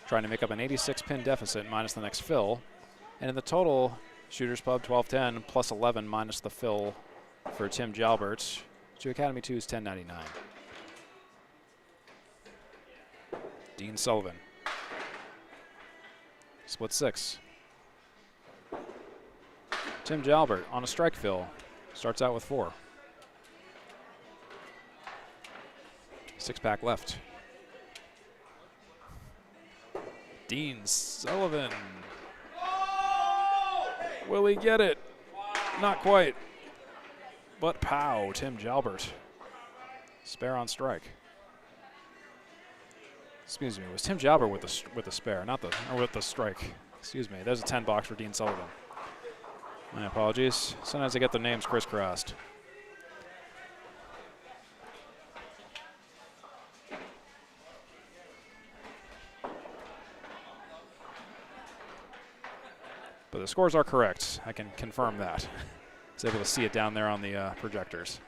[SPEAKER 1] Trying to make up an 86-pin deficit minus the next fill. And in the total, Shooter's Pub 1210 plus 11 minus the fill for Tim Jalbert to Academy 2's 1099. Dean Sullivan. Split 6. Tim Jalbert on a strike fill. Starts out with 4. 6-pack left. Dean Sullivan. Will he get it? Not quite. But pow, Tim Jalbert. Spare on strike. Excuse me, it was Tim Jalbert with the spare, not the with the strike. Excuse me. There's a 10 box for Dean Sullivan. My apologies. Sometimes I get the names crisscrossed. But the scores are correct. I can confirm that. I was able to see it down there on the projectors.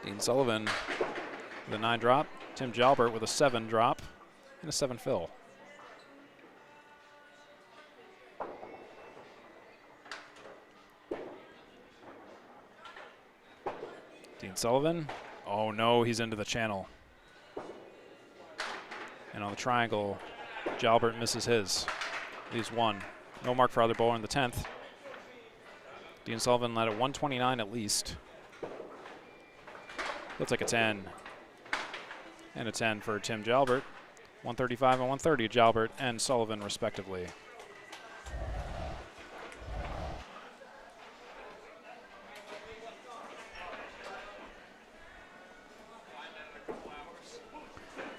[SPEAKER 1] Dean Sullivan with a 9 drop. Tim Jalbert with a 7 drop and a 7 fill. Dean Sullivan. Oh no, he's into the channel. And on the triangle, Jalbert misses his. Leaves 1. No mark for either bowler in the 10th. Dean Sullivan led at 129 at least. He'll take a 10. And a 10 for Tim Jalbert. 135 and 130, Jalbert and Sullivan respectively.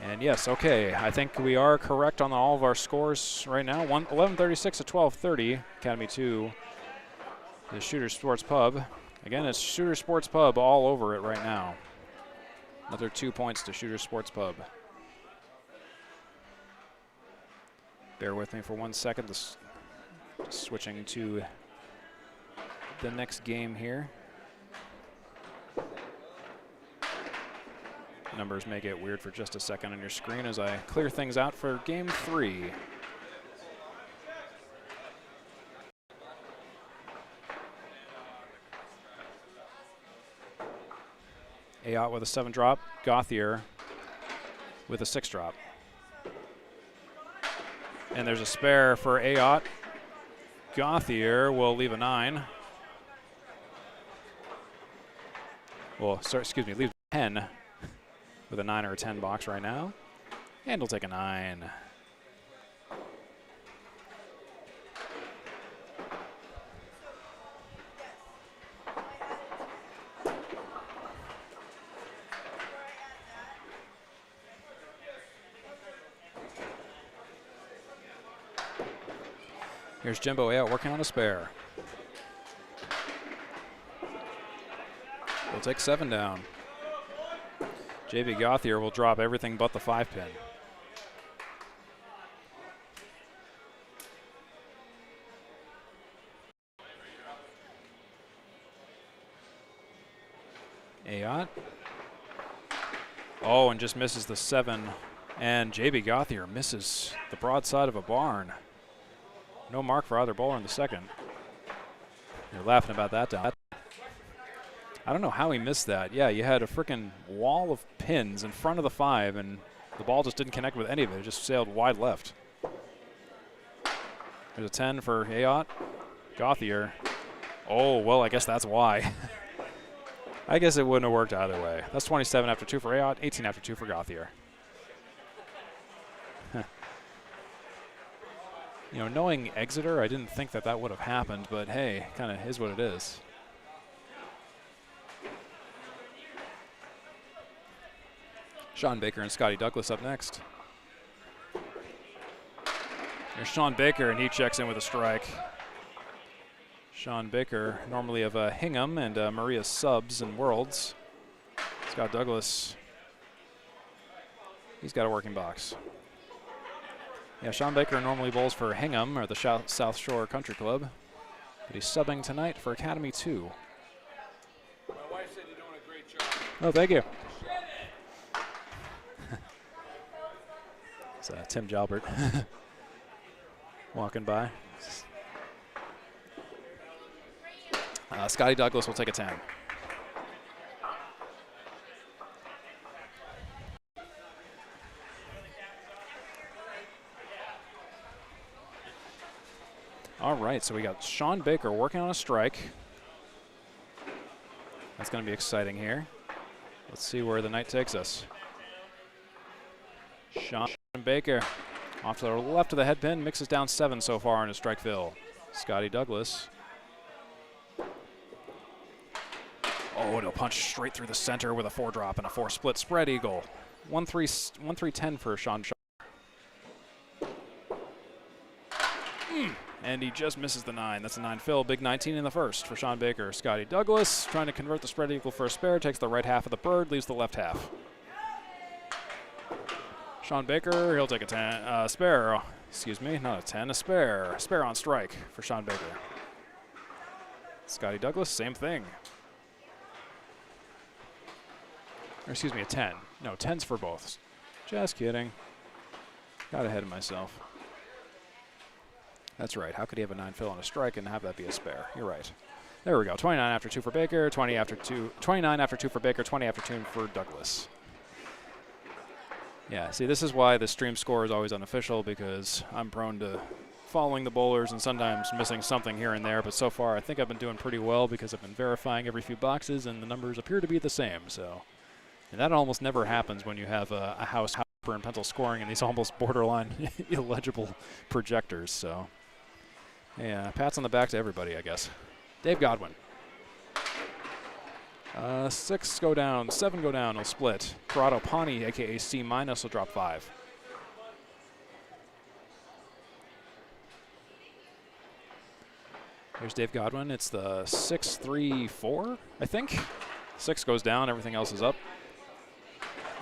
[SPEAKER 1] And yes, okay, I think we are correct on all of our scores right now. 1136 to 1230, Academy 2, the Shooter Sports Pub. Again, it's Shooter Sports Pub all over it right now. Another 2 points to Shooter Sports Pub. Bear with me for 1 second. Just switching to the next game here. Numbers may get weird for just a second on your screen as I clear things out for Game 3. Ayot with a 7 drop, Gauthier with a 6 drop. And there's a spare for Ayot. Gauthier will leave a 9. Well, sorry, excuse me, leave 10 with a 9 or a 10 box right now. And he'll take a 9. Here's Jimbo Ayot working on a spare. We'll take 7 down. JB Gauthier will drop everything but the 5-pin. Ayot. Oh, and just misses the 7. And JB Gauthier misses the broadside of a barn. No mark for either bowler in the second. You're laughing about that, Don. I don't know how he missed that. Yeah, you had a freaking wall of pins in front of the 5, and the ball just didn't connect with any of it. It just sailed wide left. There's a 10 for Ayot. Gauthier. Oh, well, I guess that's why. I guess it wouldn't have worked either way. That's 27 after 2 for Aot, 18 after 2 for Gauthier. You know, knowing Exeter, I didn't think that that would have happened, but hey, kind of is what it is. Sean Baker and Scotty Douglas up next. There's Sean Baker, and he checks in with a strike. Sean Baker, normally of Hingham and Maria's Subs and Worlds. Scott Douglas, he's got a working box. Yeah, Sean Baker normally bowls for Hingham, or the South Shore Country Club, but he's subbing tonight for Academy 2.
[SPEAKER 2] My wife said you're doing a great job.
[SPEAKER 1] Oh, thank you. It's Tim Jalbert walking by. Scotty Douglas will take a 10. All right, so we got Sean Baker working on a strike. That's going to be exciting here. Let's see where the night takes us. Sean Baker off to the left of the head pin, mixes down 7 so far in his strike fill. Scotty Douglas. Oh, and he'll punch straight through the center with a 4-drop and a 4-split spread eagle. 1-3-10 for Sean. And he just misses the 9. That's a 9 fill. Big 19 in the first for Sean Baker. Scotty Douglas trying to convert the spread eagle for a spare. Takes the right half of the bird, leaves the left half. Sean Baker, he'll take a 10. Spare. Excuse me, not a 10, a spare. Spare on strike for Sean Baker. Scotty Douglas, same thing. Or excuse me, a 10. No, 10's for both. Just kidding. Got ahead of myself. That's right. How could he have a 9 fill on a strike and have that be a spare? You're right. There we go. 29 after 2 for Baker, 29 after 2 for Baker, 20 after 2 for Douglas. Yeah, see, this is why the stream score is always unofficial, because I'm prone to following the bowlers and sometimes missing something here and there, but so far I think I've been doing pretty well because I've been verifying every few boxes and the numbers appear to be the same. So, and that almost never happens when you have a house and pencil scoring and these almost borderline illegible projectors. So, yeah, pats on the back to everybody, I guess. Dave Godwin. 6 go down, 7 go down, he'll split. Corrado Pani, a.k.a. C-, will drop 5. Here's Dave Godwin. It's the 6-3-4, I think. 6 goes down, everything else is up.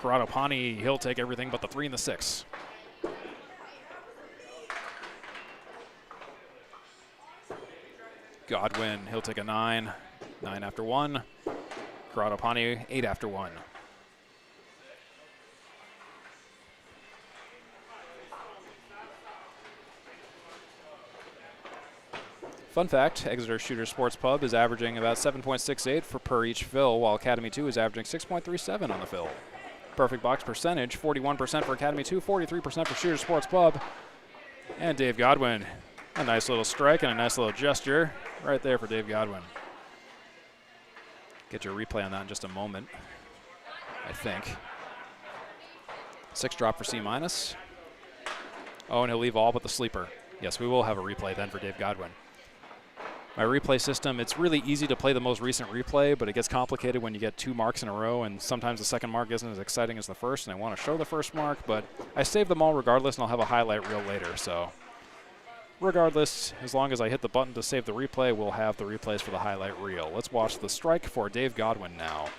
[SPEAKER 1] Corrado Pani, he'll take everything but the 3 and the 6. Godwin, he'll take a 9. 9 after 1. Corrado Pani, 8 after 1. Fun fact, Exeter Shooter Sports Pub is averaging about 7.68 per each fill, while Academy 2 is averaging 6.37 on the fill. Perfect box percentage, 41% for Academy 2, 43% for Shooter Sports Pub. And Dave Godwin, a nice little strike and a nice little gesture right there for Dave Godwin. Get your replay on that in just a moment, I think. 6 drop for C-. Oh, and he'll leave all but the sleeper. Yes, we will have a replay then for Dave Godwin. My replay system, it's really easy to play the most recent replay, but it gets complicated when you get 2 marks in a row, and sometimes the second mark isn't as exciting as the first, and I want to show the first mark, but I save them all regardless, and I'll have a highlight reel later. So regardless, as long as I hit the button to save the replay, we'll have the replays for the highlight reel. Let's watch the strike for Dave Godwin now.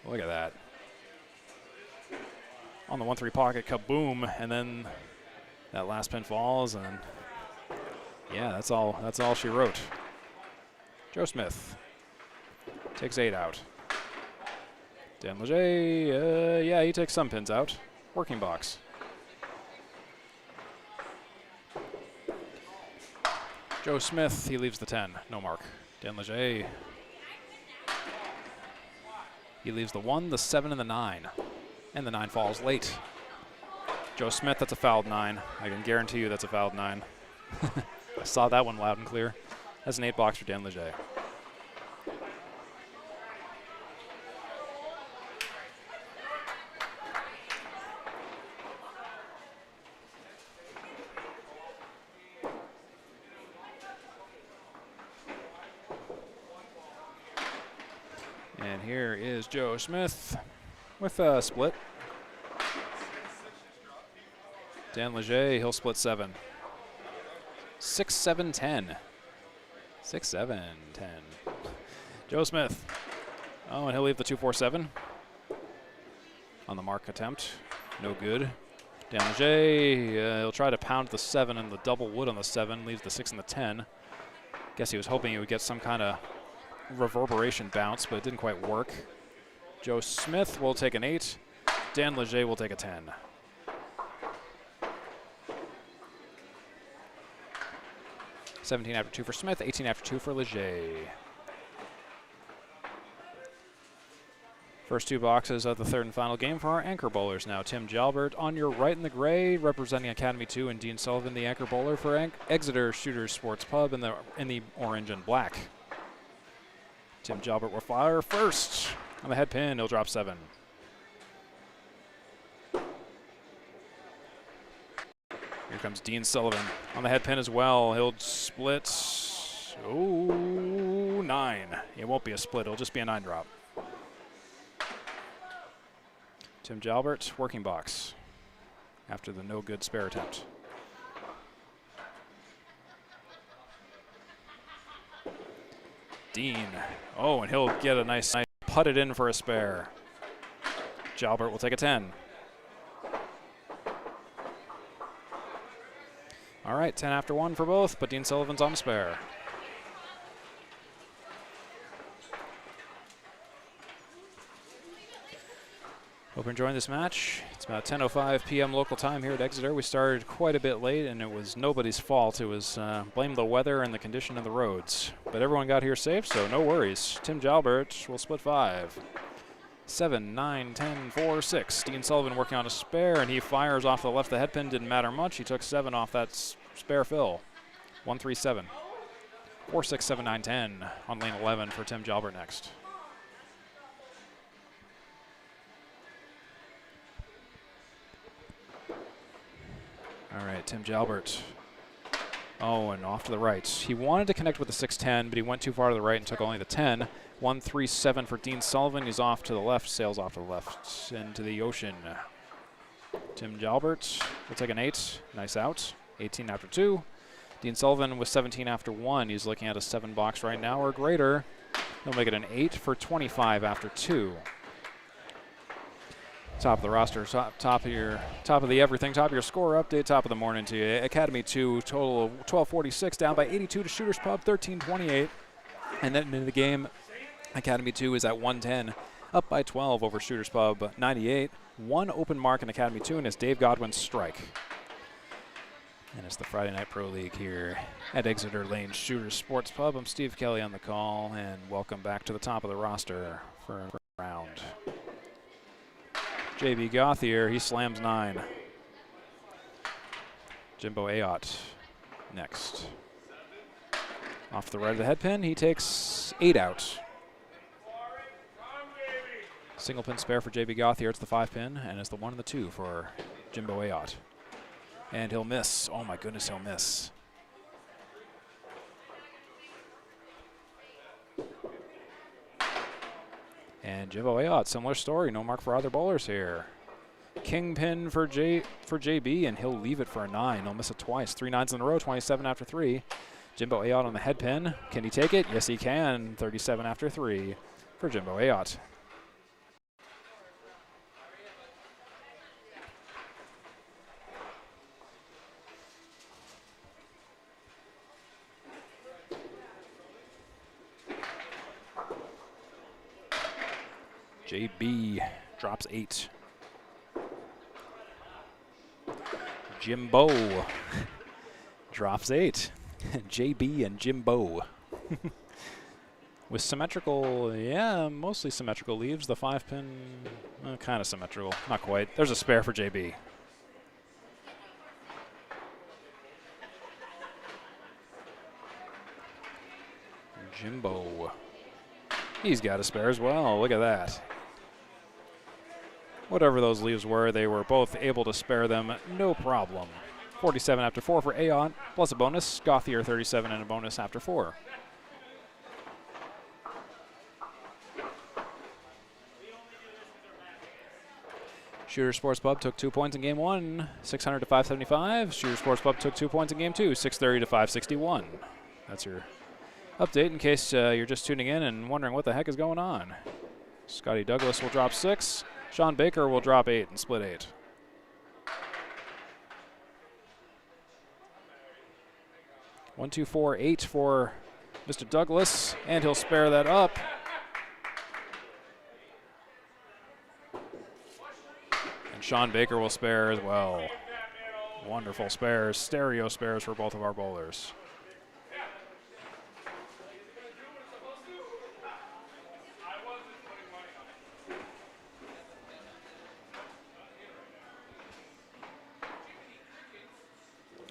[SPEAKER 1] Look at that. On the 1-3 pocket, kaboom, and then that last pin falls, and yeah, that's all she wrote. Joe Smith takes 8 out. Dan Leger, yeah, he takes some pins out. Working box. Joe Smith, he leaves the 10, no mark. Dan Leger, he leaves the 1, the 7, and the 9. And the 9 falls late. Joe Smith, that's a fouled 9. I can guarantee you that's a fouled 9. I saw that one loud and clear. That's an 8 box for Dan Leger. And here is Joe Smith with a split. Dan Leger, he'll split 7. 6, 7, 10. 6, 7, 10. Joe Smith. Oh, and he'll leave the 2-4-7 on the mark attempt. No good. Dan Leger, he'll try to pound the 7 and the double wood on the 7, leaves the 6 and the 10. Guess he was hoping he would get some kind of reverberation bounce, but it didn't quite work. Joe Smith will take an 8. Dan Leger will take a 10. $17 after 2 for Smith, 18 after 2 for Leger. First 2 boxes of the third and final game for our anchor bowlers now. Tim Jalbert on your right in the gray, representing Academy 2, and Dean Sullivan, the anchor bowler for Exeter Shooters Sports Pub in the orange and black. Tim Jalbert will fire first. On the head pin, he'll drop 7. Here comes Dean Sullivan on the head pin as well. He'll split, 9. It won't be a split, it'll just be a 9 drop. Tim Jalbert, working box after the no good spare attempt. Dean, oh, and he'll get a nice put it in for a spare. Jalbert will take a 10. All right, 10 after 1 for both, but Dean Sullivan's on the spare. Hope you're enjoying this match. It's about 10:05 p.m. local time here at Exeter. We started quite a bit late, and it was nobody's fault. It was blame the weather and the condition of the roads. But everyone got here safe, so no worries. Tim Jalbert will split 5. 7, 9, 10, 4, 6. Dean Sullivan working on a spare, and he fires off the left. The head pin didn't matter much. He took 7 off that spare fill. 1, 3, 7. 4, 6, 7, 9, 10 on lane 11 for Tim Jalbert next. All right, Tim Jalbert. Oh, and off to the right. He wanted to connect with the 6-10, but he went too far to the right and took only the 10. 1, 3, 7 for Dean Sullivan. He's off to the left, sails off to the left into the ocean. Tim Jalbert will take an 8. Nice out. 18 after 2. Dean Sullivan with 17 after 1. He's looking at a 7 box right now or greater. He'll make it an 8 for 25 after 2. Top of the roster, top of the everything, top of your score update, top of the morning to you. Academy 2, total of 1246, down by 82 to Shooters Pub, 1328. And then into the game, Academy 2 is at 110, up by 12 over Shooters Pub, 98. 1 open mark in Academy 2, and it's Dave Godwin's strike. And it's the Friday Night Pro League here at Exeter Lane Shooters Sports Pub. I'm Steve Kelly on the call, and welcome back to the top of the roster for a round. JB Gauthier, he slams 9. Jimbo Ayotte next. Off the right of the head pin, he takes 8 out. Single pin spare for JB Gauthier. It's the 5 pin, and it's the 1 and the 2 for Jimbo Ayotte. And he'll miss. Oh my goodness, he'll miss. And Jimbo Ayotte, similar story, no mark for other bowlers here. Kingpin for JB, and he'll leave it for a 9. He'll miss it twice. 3 9s in a row, 27 after 3. Jimbo Ayotte on the head pin. Can he take it? Yes, he can. 37 after 3 for Jimbo Ayotte. JB drops 8. Jimbo drops 8. JB and Jimbo. With symmetrical, yeah, mostly symmetrical leaves. The 5 pin, kind of symmetrical. Not quite. There's a spare for JB. Jimbo. He's got a spare as well. Look at that. Whatever those leaves were, they were both able to spare them, no problem. 47 after 4 for Aon, plus a bonus. Gothier 37 and a bonus after 4. Shooter Sports Pub took 2 points in game 1, 600 to 575. Shooter Sports Pub took 2 points in game 2, 630 to 561. That's your update in case you're just tuning in and wondering what the heck is going on. Scotty Douglas will drop 6. Sean Baker will drop 8 and split 8. One, 2, 4, 8 for Mr. Douglas, and he'll spare that up. And Sean Baker will spare as well. Wonderful spares, stereo spares for both of our bowlers.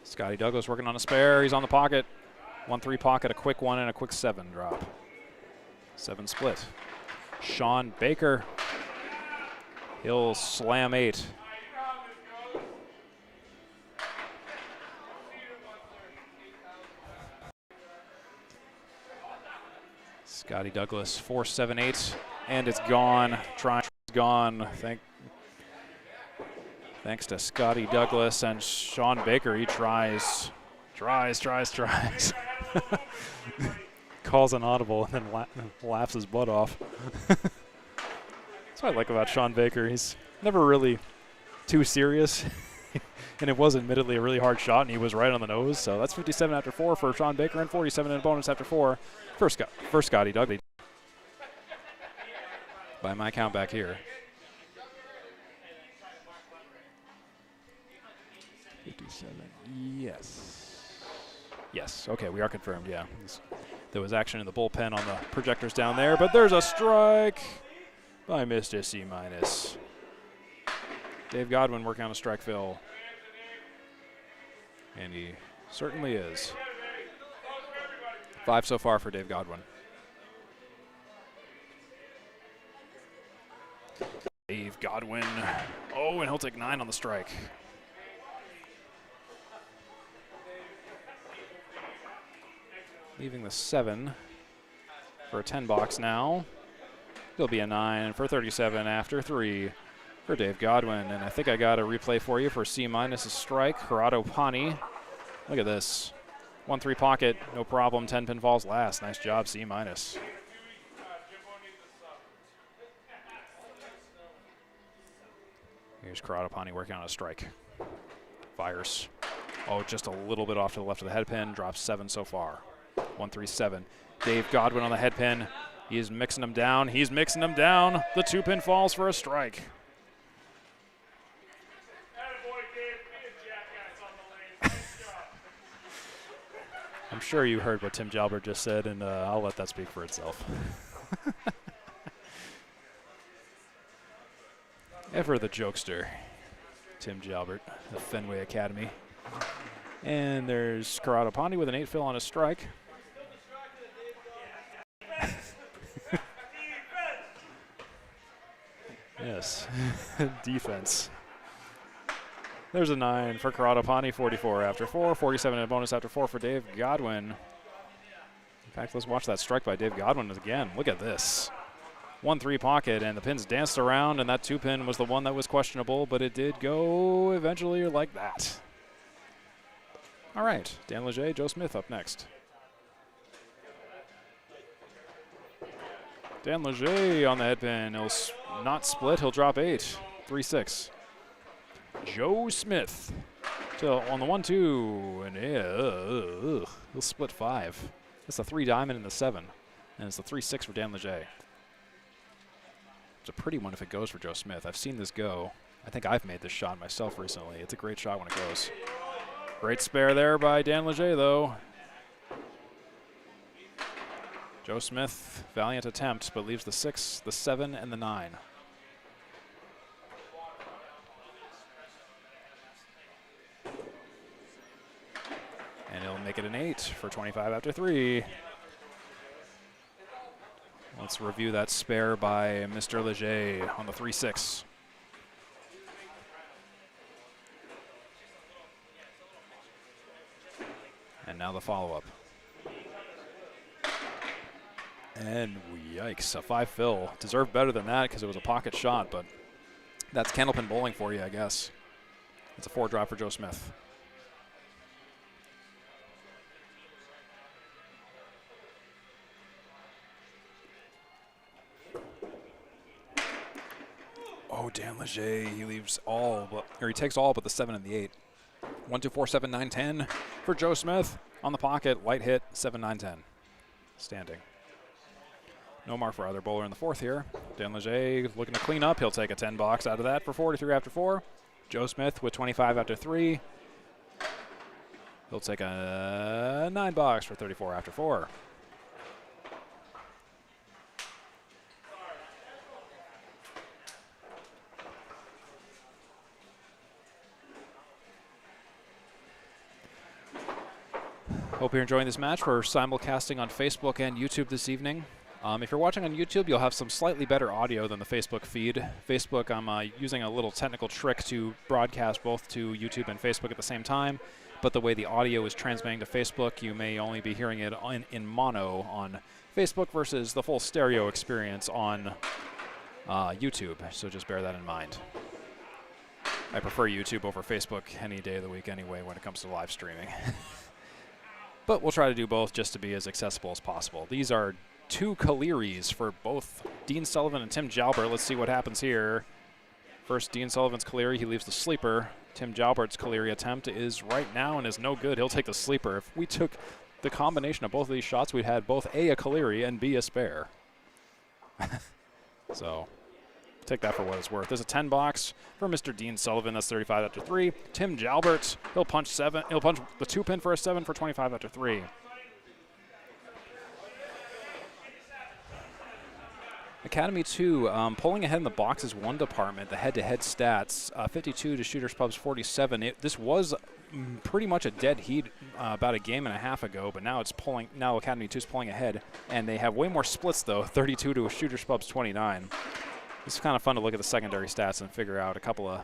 [SPEAKER 1] Scotty Douglas working on a spare. He's on the pocket. 1-3 pocket, a quick 1 and a quick 7 drop. 7 split. Sean Baker. He'll slam 8. Scotty Douglas 4-7-8, and it's gone. Gone. Thanks to Scotty Douglas and Sean Baker. He tries. Calls an audible and then laughs his butt off. That's what I like about Sean Baker. He's never really too serious. And it was admittedly a really hard shot, and he was right on the nose. So that's 57 after 4 for Sean Baker and 47 in a bonus after 4 for Scotty Douglas. By my count back here. 57, yes, okay, we are confirmed, yeah. There was action in the bullpen on the projectors down there, but there's a strike by Mr. C-. Dave Godwin working on a strike, Phil. And he certainly is. 5 so far for Dave Godwin. Dave Godwin, oh, and he'll take 9 on the strike. Leaving the 7 for a 10 box now. There'll be a 9 for 37 after 3 for Dave Godwin. And I think I got a replay for you for C- strike. Corrado Pani. Look at this. 1-3 pocket, no problem. 10 pinfalls last. Nice job, C-. Here's Corrado Pani working on a strike. Fires. Oh, just a little bit off to the left of the head pin. Drops 7 so far. 1-3-7. Dave Godwin on the head pin. He's mixing them down. He's mixing them down. The 2 pin falls for a strike. I'm sure you heard what Tim Jalbert just said, and I'll let that speak for itself. Ever the jokester, Tim Jalbert of Fenway Academy. And there's Corrado Pani with an 8 fill on a strike. Yes, defense. There's a 9 for Corrado Pani, 44 after 4, 47 in a bonus after 4 for Dave Godwin. In fact, let's watch that strike by Dave Godwin again. Look at this. 1-3 pocket, and the pins danced around, and that 2 pin was the one that was questionable, but it did go eventually like that. All right, Dan Leger, Joe Smith up next. Dan Leger on the head pin. He'll not split. He'll drop 8. 3-6. Joe Smith on the 1-2. And he'll split 5. That's the 3 diamond and the 7. And it's the 3-6 for Dan Leger. It's a pretty one if it goes for Joe Smith. I've seen this go. I think I've made this shot myself recently. It's a great shot when it goes. Great spare there by Dan Leger, though. Joe Smith, valiant attempt, but leaves the 6, the 7, and the 9. And he'll make it an 8 for 25 after 3. Let's review that spare by Mr. Leger on the 3-6. And now the follow-up. And yikes, a 5 fill. Deserved better than that because it was a pocket shot, but that's candlepin bowling for you, I guess. It's a 4 drop for Joe Smith. Oh, Dan Leger, he leaves all, or he takes all but the 7 and the 8. 1, 2, 4, 7, 9, 10 for Joe Smith. On the pocket, light hit, 7, 9, 10. Standing. No mark for either bowler in the 4th here. Dan Leger looking to clean up. He'll take a 10 box out of that for 43 after 4. Joe Smith with 25 after 3. He'll take a 9 box for 34 after 4. Hope you're enjoying this match. We're simulcasting on Facebook and YouTube this evening. If you're watching on YouTube, you'll have some slightly better audio than the Facebook feed. Facebook, I'm using a little technical trick to broadcast both to YouTube and Facebook at the same time, but the way the audio is transmitting to Facebook, you may only be hearing it in mono on Facebook versus the full stereo experience on YouTube, so just bear that in mind. I prefer YouTube over Facebook any day of the week anyway when it comes to live streaming. But we'll try to do both just to be as accessible as possible. These are 2 Caleries for both Dean Sullivan and Tim Jalbert. Let's see what happens here. First, Dean Sullivan's Caleri. He leaves the sleeper. Tim Jalbert's Caleri attempt is right now and is no good. He'll take the sleeper. If we took the combination of both of these shots, we'd had both A Caleri and B a spare. So take that for what it's worth. There's a 10 box for Mr. Dean Sullivan. That's 35 after 3. Tim Jalbert, he'll punch 7. He'll punch the 2 pin for a 7 for 25 after 3. Academy 2, pulling ahead in the boxes 1 department, the head-to-head stats, 52 to Shooters Pubs 47. This was pretty much a dead heat about a game and a half ago, but now it's pulling. Now Academy 2 is pulling ahead, and they have way more splits though. 32 to Shooters Pubs 29. It's kind of fun to look at the secondary stats and figure out a couple of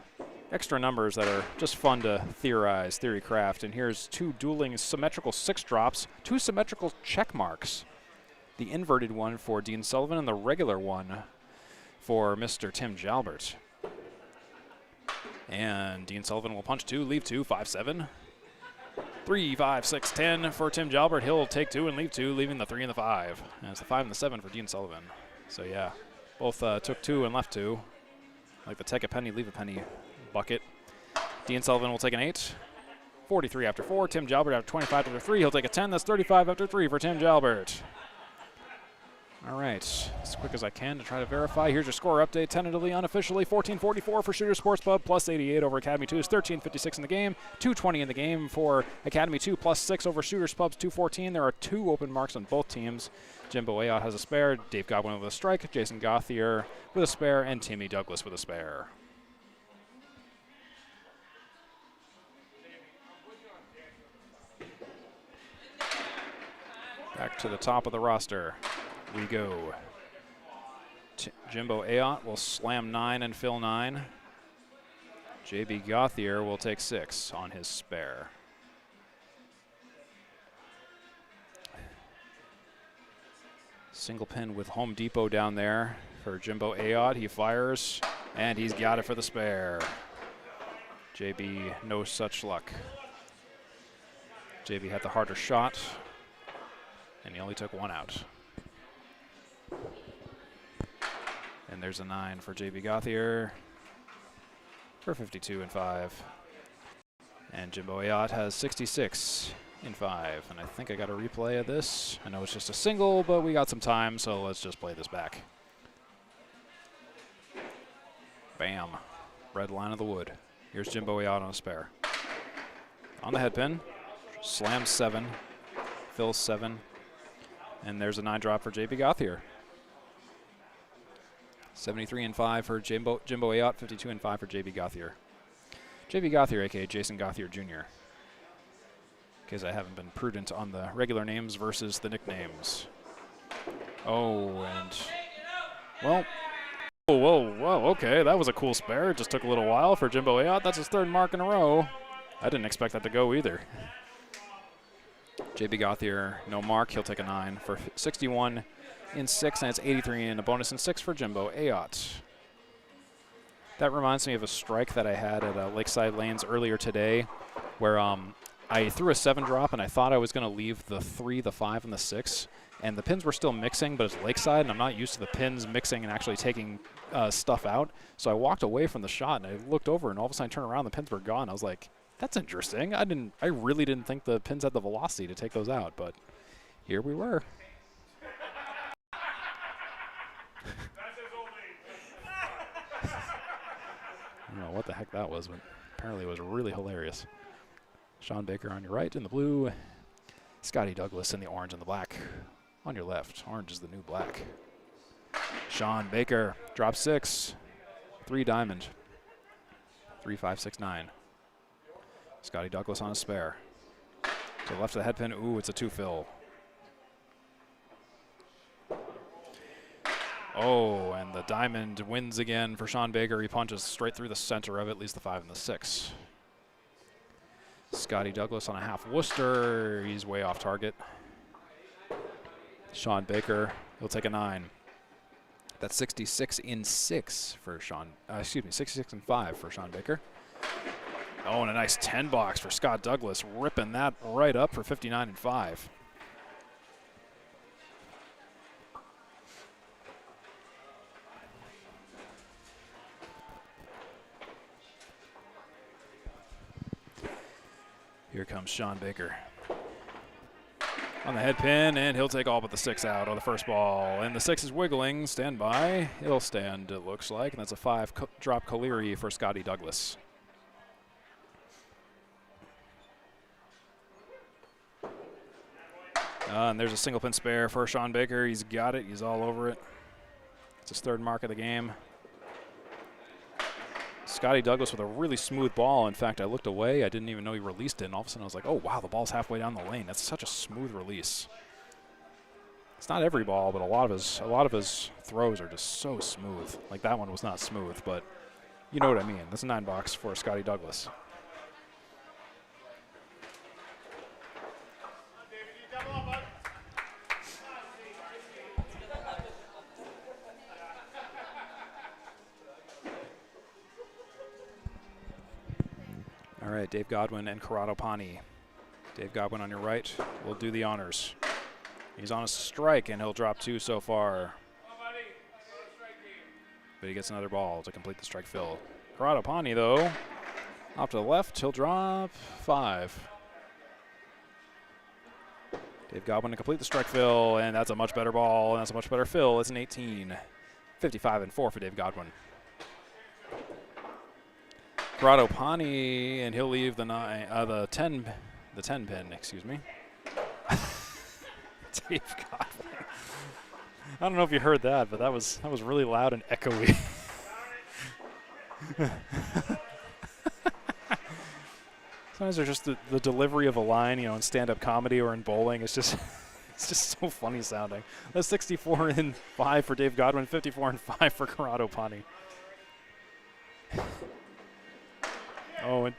[SPEAKER 1] extra numbers that are just fun to theorize, theory craft. And here's 2 dueling symmetrical 6 drops, 2 symmetrical check marks. The inverted one for Dean Sullivan and the regular one for Mr. Tim Jalbert. And Dean Sullivan will punch 2, leave 2, 5, 7. 3, 5, 6, 10 for Tim Jalbert. He'll take 2 and leave 2, leaving the 3 and the 5. And it's the 5 and the 7 for Dean Sullivan. So yeah, both took 2 and left 2. Like the take a penny, leave a penny bucket. Dean Sullivan will take an 8. 43 after 4. Tim Jalbert after 25 after 3. He'll take a 10. That's 35 after 3 for Tim Jalbert. All right, as quick as I can to try to verify. Here's your score update, tentatively, unofficially. 1444 for Shooter Sports Pub, plus 88 over Academy 2 is 1356 in the game. 220 in the game for Academy 2, plus 6 over Shooters Pubs, 214. There are 2 open marks on both teams. Jimbo Ayotte has a spare, Dave Godwin with a strike, Jason Gauthier with a spare, and Timmy Douglas with a spare. Back to the top of the roster we go. Jimbo Ayotte will slam 9 and fill 9. JB Gauthier will take 6 on his spare. Single pin with Home Depot down there for Jimbo Ayotte. He fires, and he's got it for the spare. JB, no such luck. JB had the harder shot, and he only took 1 out. And there's a 9 for JB Gauthier for 52 and 5. And Jimbo Ayotte has 66 in 5. And I think I got a replay of this. I know it's just a single, but we got some time, so let's just play this back. Bam. Red line of the wood. Here's Jimbo Ayotte on a spare. On the head pin. Slams 7. Fills 7. And there's a 9 drop for JB Gauthier. 73 and 5 for Jimbo Ayotte, 52 and 5 for JB Gauthier. JB Gauthier, aka Jason Gauthier Jr. In case I haven't been prudent on the regular names versus the nicknames. Oh, and, well, whoa, okay, that was a cool spare. It just took a little while for Jimbo Ayotte. That's his third mark in a row. I didn't expect that to go either. JB Gauthier, no mark. He'll take a 9 for 61 in 6, and it's 83 in a bonus in 6 for Jimbo Ayotte. That reminds me of a strike that I had at Lakeside Lanes earlier today, where I threw a 7 drop and I thought I was going to leave the 3, the 5, and the 6, and the pins were still mixing, but it's Lakeside, and I'm not used to the pins mixing and actually taking stuff out. So I walked away from the shot and I looked over, and all of a sudden I turned around, the pins were gone. I was like, that's interesting. I really didn't think the pins had the velocity to take those out, but here we were. I don't know what the heck that was, but apparently it was really hilarious. Sean Baker on your right in the blue. Scotty Douglas in the orange and the black on your left. Orange is the new black. Sean Baker, drop 6. 3 diamond. 3, 5, 6, 9. Scotty Douglas on a spare. To the left of the head pin. Ooh, it's a 2 fill. Oh, and the diamond wins again for Sean Baker. He punches straight through the center of it, leaves the 5 and the 6. Scotty Douglas on a half Worcester. He's way off target. Sean Baker, he'll take a 9. That's 66 in 6 for Sean, 66 in 5 for Sean Baker. Oh, and a nice 10 box for Scott Douglas, ripping that right up for 59 and 5. Here comes Sean Baker on the head pin, and he'll take all but the 6 out on the first ball. And the 6 is wiggling. Stand by. He'll stand, it looks like. And that's a 5 drop Caleri for Scotty Douglas. And there's a single pin spare for Sean Baker. He's got it. He's all over it. It's his 3rd mark of the game. Scotty Douglas with a really smooth ball. In fact, I looked away. I didn't even know he released it. And all of a sudden I was like, oh, wow, the ball's halfway down the lane. That's such a smooth release. It's not every ball, but a lot of his throws are just so smooth. Like that one was not smooth, but you know what I mean. That's a 9 box for Scotty Douglas. All right, Dave Godwin and Corrado Pani. Dave Godwin on your right will do the honors. He's on a strike, and he'll drop 2 so far. But he gets another ball to complete the strike fill. Corrado Pani, though, off to the left, he'll drop 5. Dave Godwin to complete the strike fill, and that's a much better ball, and that's a much better fill. It's an 18. 55 and 4 for Dave Godwin. Corrado Pani, and he'll leave the 10 pin, excuse me. Dave Godwin. I don't know if you heard that, but that was really loud and echoey. Sometimes there's just the delivery of a line, you know, in stand-up comedy or in bowling. It's just so funny sounding. That's 64 and 5 for Dave Godwin, 54 and 5 for Corrado Pani. Oh, and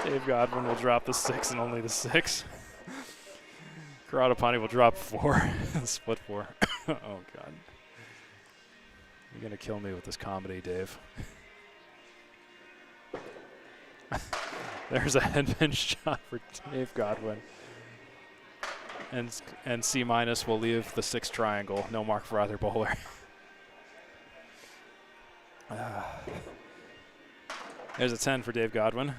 [SPEAKER 1] Dave Godwin will drop the 6 and only the 6. Corrado Pani will drop 4, split 4. Oh, God. You're going to kill me with this comedy, Dave. There's a headpin shot for Dave Godwin. And C- will leave the 6 triangle. No mark for either bowler. There's a 10 for Dave Godwin.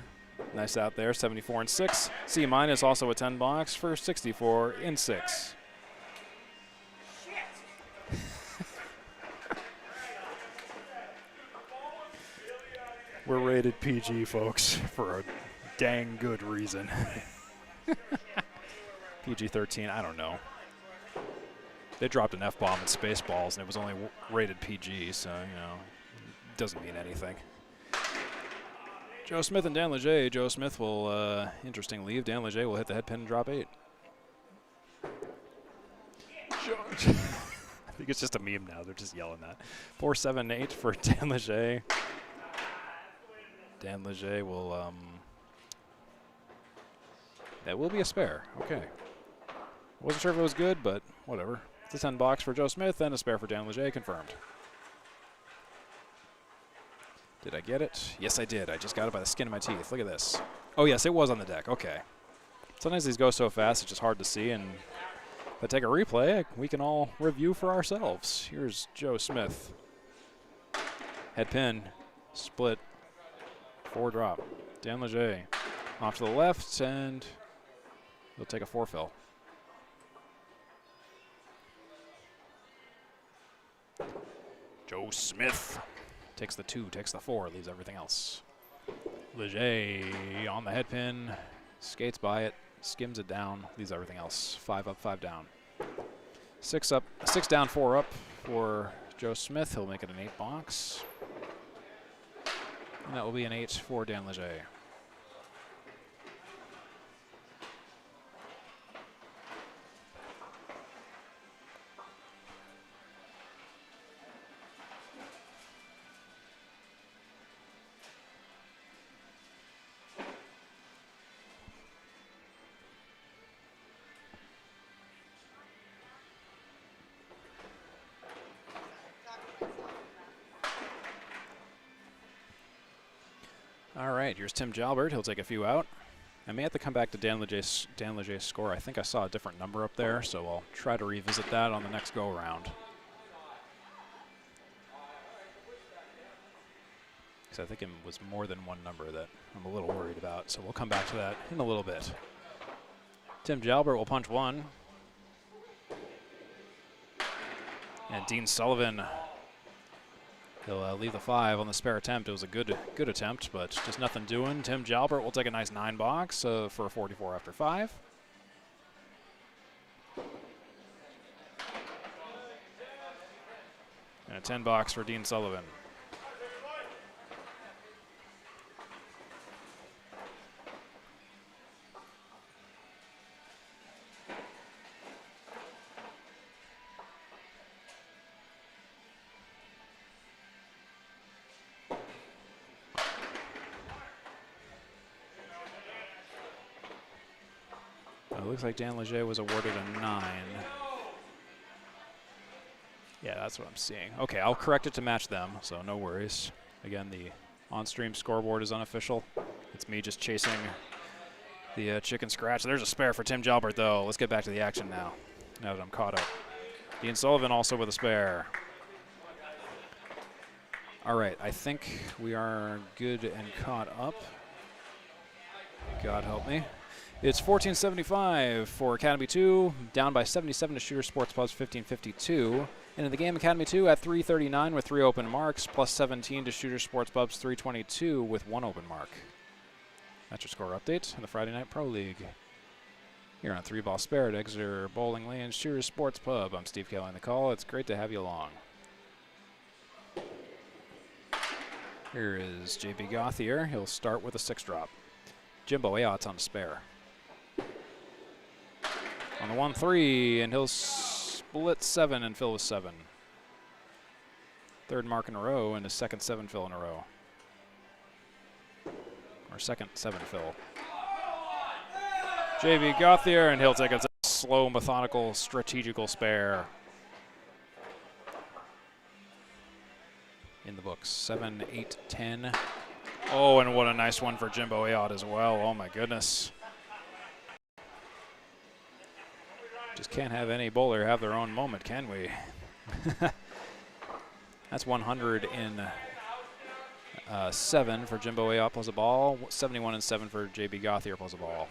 [SPEAKER 1] Nice out there, 74 and 6. C- also a 10 box for 64 in 6. We're rated PG, folks, for a dang good reason. PG-13, I don't know. They dropped an F-bomb in Spaceballs, and it was only rated PG, so, you know, it doesn't mean anything. Joe Smith and Dan Leger. Joe Smith will, interesting leave. Dan Leger will hit the head pin and drop 8. I think it's just a meme now. They're just yelling that. 4-7-8 for Dan Leger. Dan Leger will that will be a spare. Okay. Wasn't sure if it was good, but whatever. It's a 10 box for Joe Smith and a spare for Dan Leger, confirmed. Did I get it? Yes, I did. I just got it by the skin of my teeth. Look at this. Oh, yes, it was on the deck. Okay. Sometimes these go so fast, it's just hard to see. And if I take a replay, we can all review for ourselves. Here's Joe Smith. Head pin, split, 4 drop. Dan Leger off to the left, and he'll take a 4 fill. Joe Smith takes the 2, takes the 4, leaves everything else. Leger on the head pin, skates by it, skims it down, leaves everything else. 5 up, 5 down. 6 up, 6 down, 4 up for Joe Smith. He'll make it an 8 box. And that will be an 8 for Dan Leger. All right, here's Tim Jalbert. He'll take a few out. I may have to come back to Dan Leger's score. I think I saw a different number up there, so I'll try to revisit that on the next go-around. Because I think it was more than one number that I'm a little worried about, so we'll come back to that in a little bit. Tim Jalbert will punch 1. And Dean Sullivan, he'll leave the 5 on the spare attempt. It was a good attempt, but just nothing doing. Tim Jalbert will take a nice 9 box for a 44 after 5. And a 10 box for Dean Sullivan. It looks like Dan Leger was awarded a 9. Yeah, that's what I'm seeing. Okay, I'll correct it to match them, so no worries. Again, the on-stream scoreboard is unofficial. It's me just chasing the chicken scratch. There's a spare for Tim Jalbert, though. Let's get back to the action now that I'm caught up. Dean Sullivan also with a spare. All right, I think we are good and caught up. God help me. It's 1475 for Academy 2, down by 77 to Shooter Sports Pubs 1552. And in the game, Academy 2 at 339 with 3 open marks, plus 17 to Shooter Sports Pubs 322 with 1 open mark. That's your score update in the Friday Night Pro League. Here on 3 Ball Spare at Exeter Bowling Lane Shooter Sports Pub. I'm Steve Kelly on the call. It's great to have you along. Here is JB Gauthier. He'll start with a 6 drop. Jimbo Ayott's on a spare. On the 1-3, and he'll split 7 and fill with 7. 3rd mark in a row and his 2nd 7 fill in a row. Or 2nd 7 fill. JB Gauthier, and he'll take a slow, methodical, strategical spare. In the books, 7, 8, 10. Oh, and what a nice one for Jimbo Ayotte as well. Oh my goodness. Just can't have any bowler have their own moment, can we? That's 107 for Jimbo Ayotte plus a ball. 71 and 7 for JB Gauthier plus a ball.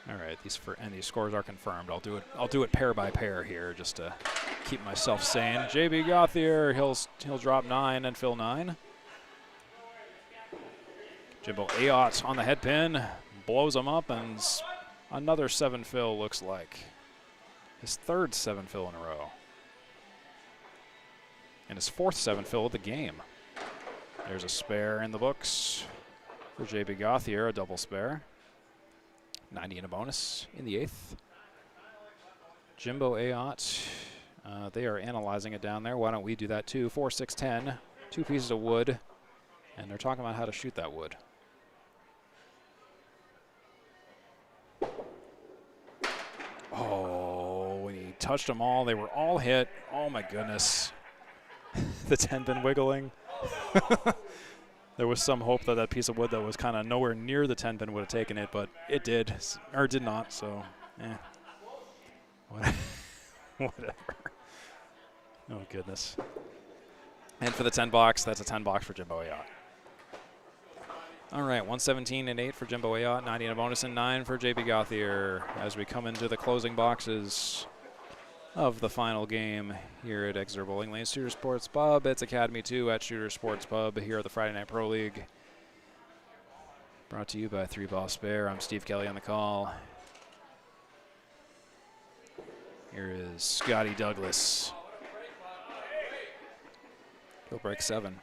[SPEAKER 1] All right, these scores are confirmed. I'll do it pair by pair here just to keep myself sane. JB Gauthier, he'll drop 9 and fill 9. Jimbo Ayotte on the head pin, blows him up, and another 7 fill looks like. His 3rd 7 fill in a row. And his 4th 7 fill of the game. There's a spare in the books for JB Gauthier, a double spare. 90 and a bonus in the 8th. Jimbo Ayotte, they are analyzing it down there. Why don't we do that too? 4, 6, 10. 2 pieces of wood. And they're talking about how to shoot that wood. Oh, when he touched them all, they were all hit. Oh my goodness. The 10 pin wiggling. There was some hope that that piece of wood that was kind of nowhere near the 10 pin would have taken it, but it did, or did not, so whatever. Oh goodness. And for the 10 box, that's a 10 box for Jimbo Ayotte. All right, 117 and 8 for Jimbo Ayotte, 90 and a bonus and 9 for JB Gauthier as we come into the closing boxes of the final game here at Exeter Bowling Lane Shooter Sports Pub. It's Academy 2 at Shooter Sports Pub here at the Friday Night Pro League. Brought to you by 3 Ball Spare. I'm Steve Kelly on the call. Here is Scotty Douglas. He'll break 7.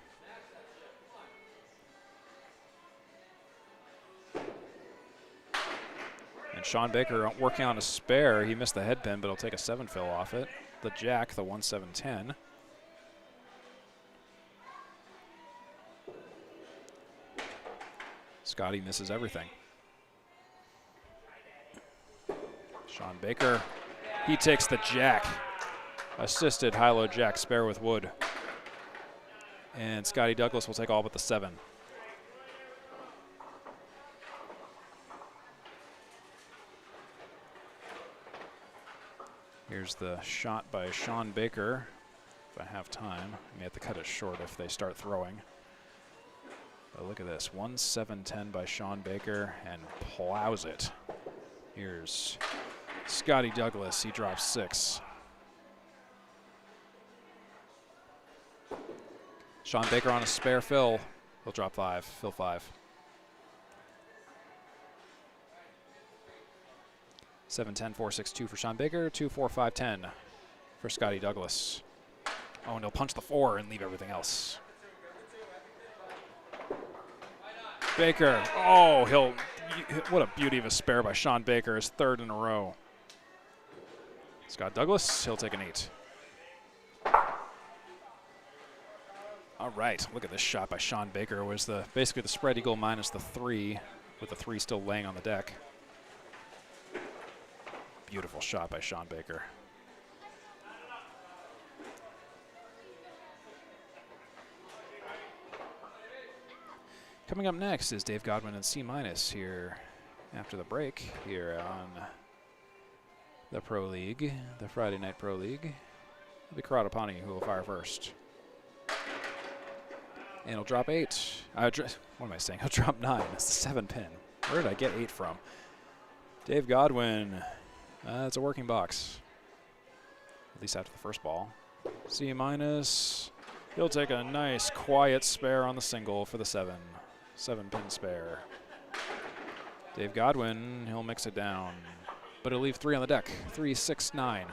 [SPEAKER 1] And Sean Baker working on a spare. He missed the head pin, but he'll take a 7 fill off it. The Jack, the 1-7-10. Scotty misses everything. Sean Baker, he takes the Jack. Assisted high-low Jack spare with wood. And Scotty Douglas will take all but the 7. Here's the shot by Sean Baker. If I have time, I may have to cut it short if they start throwing. But look at this, 1-7-10 by Sean Baker and plows it. Here's Scotty Douglas, he drops 6. Sean Baker on a spare fill. He'll drop 5, fill 5. 7-10, 4-6-2 for Sean Baker, 2-4-5-10 for Scotty Douglas. Oh, and he'll punch the 4 and leave everything else. Baker, oh, what a beauty of a spare by Sean Baker, his 3rd in a row. Scott Douglas, he'll take an 8. All right, look at this shot by Sean Baker. It was basically the spread eagle minus the 3, with the 3 still laying on the deck. Beautiful shot by Sean Baker. Coming up next is Dave Godwin and C- here after the break here on the Pro League, the Friday Night Pro League. It'll be Karatapani who will fire first. And he'll drop 8. What am I saying? He'll drop 9. That's the 7 pin. Where did I get 8 from? Dave Godwin. It's a working box, at least after the first ball. C-. He'll take a nice quiet spare on the single for the 7. 7 pin spare. Dave Godwin, he'll mix it down, but he'll leave 3 on the deck. 3, 6, 9.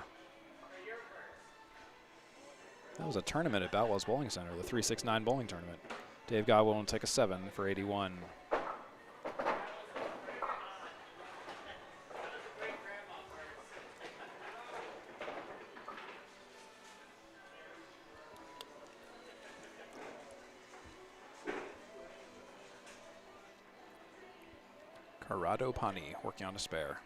[SPEAKER 1] That was a tournament at Boutwell's Bowling Center, the 3-6-9 bowling tournament. Dave Godwin will take a 7 for 81. Karatapani working on a spare.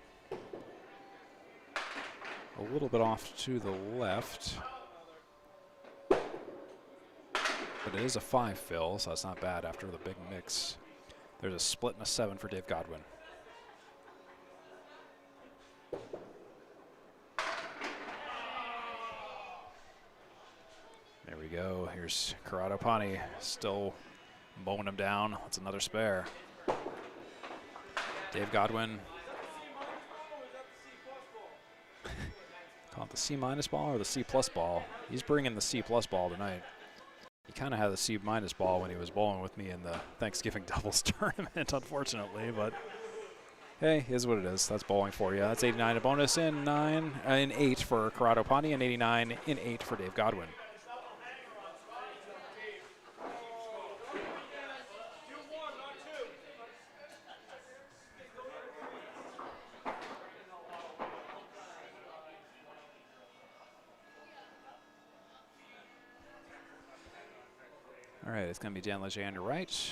[SPEAKER 1] A little bit off to the left. But it is a 5 fill, so that's not bad after the big mix. There's a split and a 7 for Dave Godwin. There we go. Here's Karatapani still mowing him down. That's another spare. Dave Godwin. Call it the C- ball or the C+ ball. He's bringing the C+ ball tonight. He kind of had the C- ball when he was bowling with me in the Thanksgiving doubles tournament, unfortunately. But hey, is what it is. That's bowling for you. That's 89 a bonus in 8 for Karatapani and 89 in 8 for Dave Godwin. All right, it's going to be Dan Leger on your right,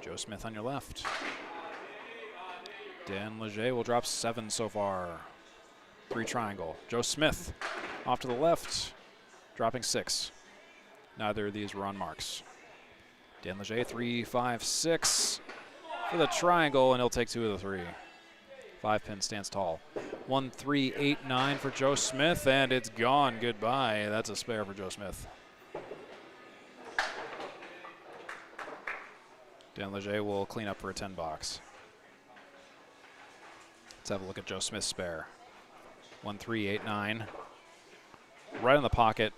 [SPEAKER 1] Joe Smith on your left. Dan Leger will drop 7 so far. 3 triangle. Joe Smith off to the left, dropping 6. Neither of these were on marks. Dan Leger, 3, 5, 6 for the triangle, and he'll take 2 of the 3. 5 pin stands tall. 1, 3, 8, 9 for Joe Smith, and it's gone. Goodbye. That's a spare for Joe Smith. Dan Leger will clean up for a 10 box. Let's have a look at Joe Smith's spare. 1, 3, 8, 9. Right in the pocket.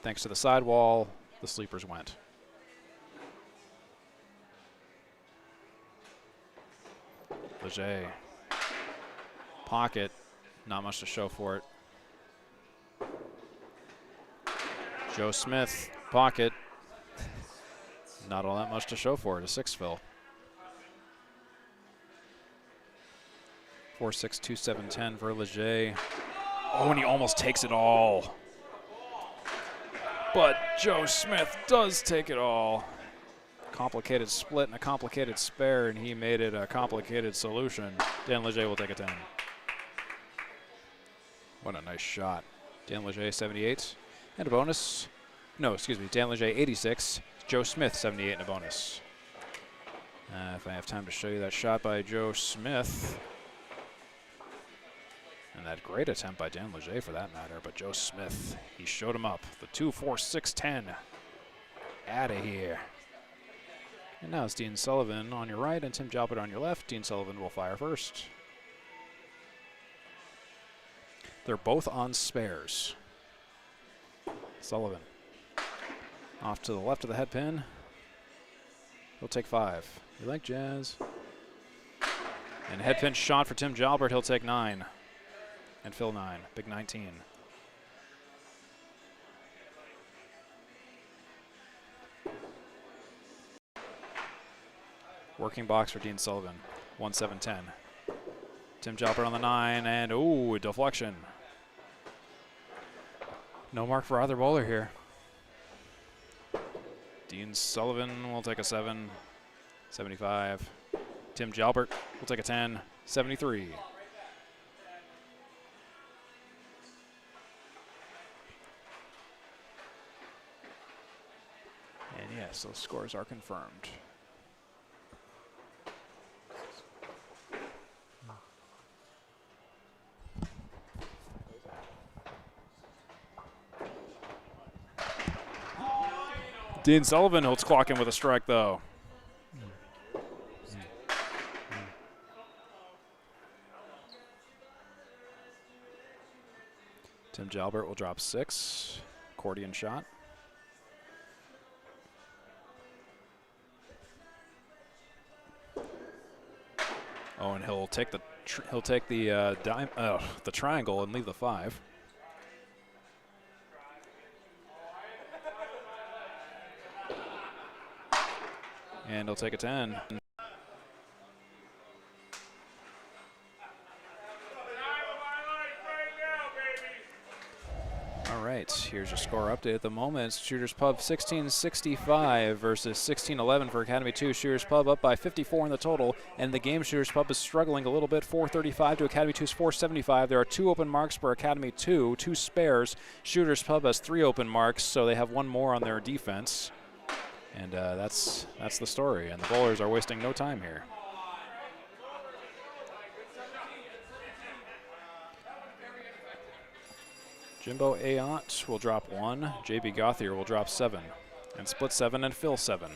[SPEAKER 1] Thanks to the sidewall, the sleepers went. Leger. Pocket. Not much to show for it. Joe Smith. Pocket. Not all that much to show for it. A 6 fill. 4, 6, 2, 7, 10 for Leger. Oh, and he almost takes it all. But Joe Smith does take it all. Complicated split and a complicated spare, and he made it a complicated solution. Dan Leger will take a 10. What a nice shot. Dan Leger, 78, and a bonus. No, excuse me, Dan Leger, 86. Joe Smith, 78, and a bonus. If I have time to show you that shot by Joe Smith. And that great attempt by Dan Leger for that matter, but Joe Smith, he showed him up. The 2, 4, 6, 10. Out of here. And now it's Dean Sullivan on your right and Tim Jalbert on your left. Dean Sullivan will fire first. They're both on spares. Sullivan off to the left of the head pin. He'll take 5. You like jazz? And head pin shot for Tim Jalbert. He'll take 9. And fill 9. Big 19. Working box for Dean Sullivan. 1, 7, 10. Tim Jalbert on the 9, and ooh, deflection. No mark for either bowler here. Dean Sullivan will take a 7, 75. Tim Jalbert will take a 10, 73. And yes, those scores are confirmed. Dean Sullivan holds clock in with a strike, though. Tim Jalbert will drop 6. Accordion shot. Oh, and he'll take the the triangle and leave the 5. And he'll take a 10. All right, here's your score update at the moment. It's Shooters Pub 1665 versus 1611 for Academy 2. Shooters Pub up by 54 in the total, and the game Shooters Pub is struggling a little bit. 435 to Academy 2's 475. There are 2 open marks for Academy 2, 2 spares. Shooters Pub has 3 open marks, so they have 1 more on their defense. And that's the story, and the bowlers are wasting no time here. Jimbo Ayotte will drop 1. J.B. Gauthier will drop 7. And split 7 and fill 7.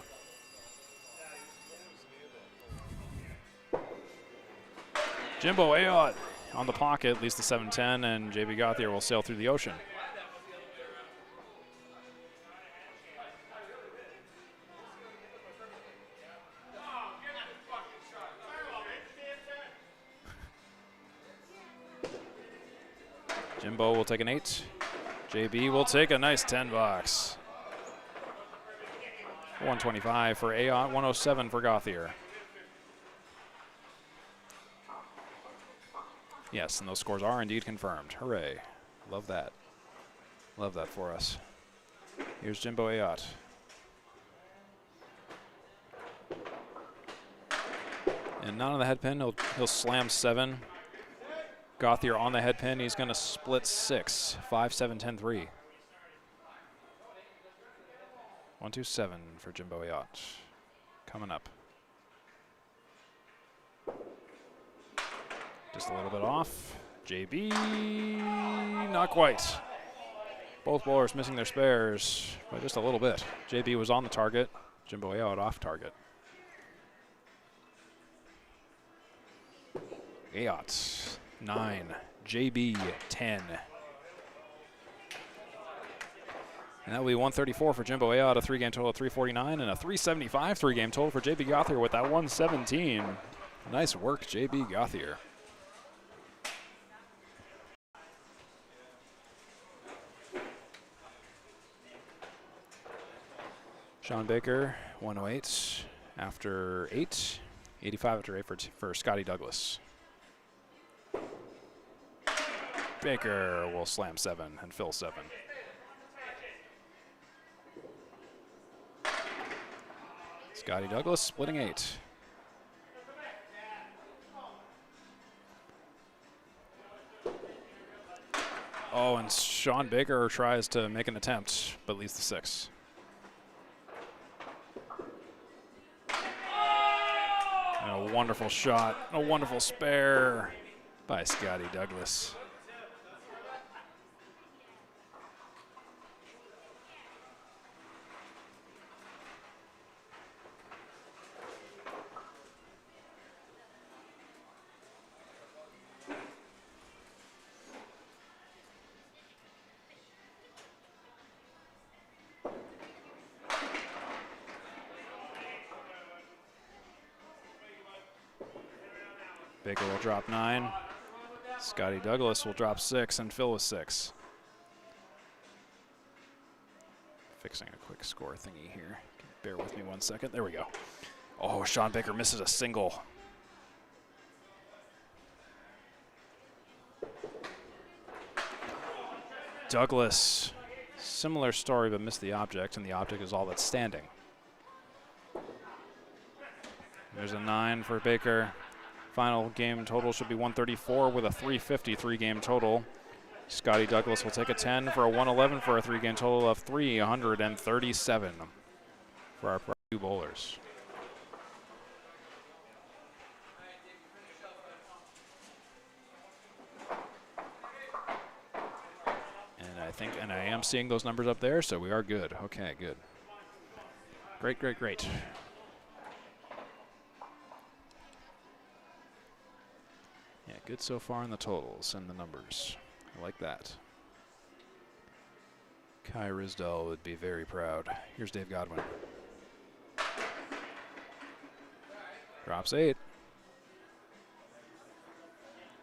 [SPEAKER 1] Jimbo Ayotte on the pocket, leads the 7-10, and J.B. Gauthier will sail through the ocean. Jimbo will take an 8. JB will take a nice 10 box. 125 for Ayotte, 107 for Gauthier. Yes, and those scores are indeed confirmed. Hooray. Love that. Love that for us. Here's Jimbo Ayotte. And not on the head pin. He'll slam 7. Gauthier on the head pin. He's going to split 6. 5-7-10-3. 1-2-7 for Jimbo Ayotte. Coming up. Just a little bit off. JB, not quite. Both bowlers missing their spares by just a little bit. JB was on the target. Jimbo Ayotte off target. Ayotte 9, JB 10. And that will be 134 for Jimbo Ayotte, a 3-game total of 349, and a 375 3-game total for JB Gauthier with that 117. Nice work, JB Gauthier. Sean Baker, 108 after 8. 85 after 8 for Scotty Douglas. Baker will slam 7 and fill 7. Scotty Douglas splitting 8. Oh, and Sean Baker tries to make an attempt, but leaves the 6. And a wonderful shot, a wonderful spare by Scotty Douglas. Baker will drop 9. Scotty Douglas will drop 6 and fill with 6. Fixing a quick score thingy here. Bear with me 1 second. There we go. Oh, Sean Baker misses a single. Douglas, similar story, but missed the object, and the object is all that's standing. There's a 9 for Baker. Final game total should be 134 with a 350 3-game total. Scotty Douglas will take a 10 for a 111 for a 3-game total of 337 for our 2 bowlers. And I am seeing those numbers up there, so we are good. Okay, good. Great, great, great. Yeah, good so far in the totals and the numbers. I like that. Kai Risdell would be very proud. Here's Dave Godwin. Drops 8.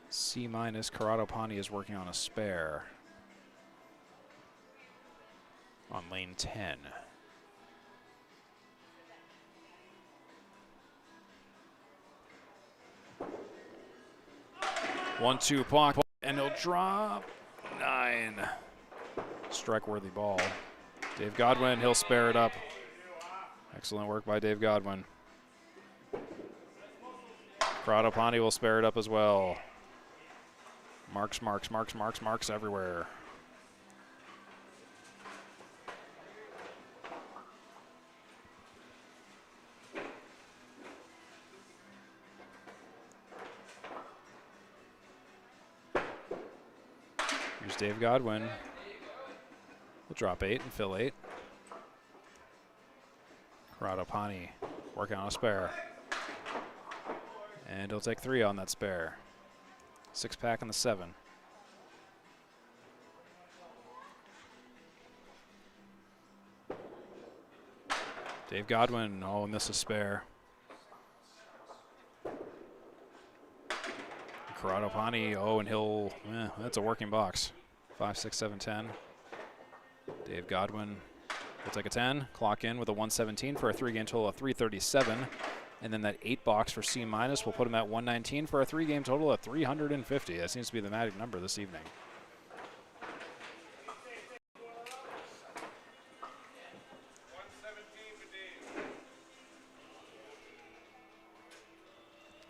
[SPEAKER 1] C-. Corrado Pani is working on a spare on lane 10. 1-2 Pauk, and he'll drop 9. Strike-worthy ball. Dave Godwin, he'll spare it up. Excellent work by Dave Godwin. Corrado Pani will spare it up as well. Marks, marks, marks, marks, marks everywhere. Here's Dave Godwin. We'll drop 8 and fill 8. Corrado Pani working on a spare. And he'll take 3 on that spare. 6-pack in the 7. Dave Godwin, oh, miss a spare. Corrado Pani, oh, and he'll, that's a working box. 5, 6, 7, 10. Dave Godwin will take a 10, clock in with a 117 for a 3-game total of 337. And then that 8 box for C- will put him at 119 for a 3-game total of 350. That seems to be the magic number this evening.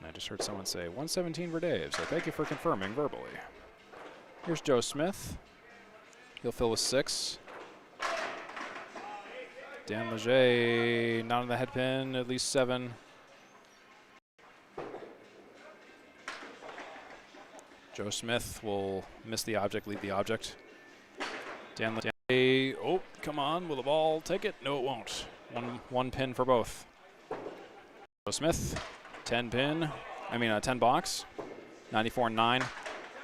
[SPEAKER 1] I just heard someone say 117 for Dave, so thank you for confirming verbally. Here's Joe Smith. He'll fill with 6. Dan Leger, not on the head pin, at least 7. Joe Smith will miss the object, leave the object. Dan Leger, oh, come on, will the ball take it? No, it won't. One pin for both. Joe Smith, 10 box, 94-9.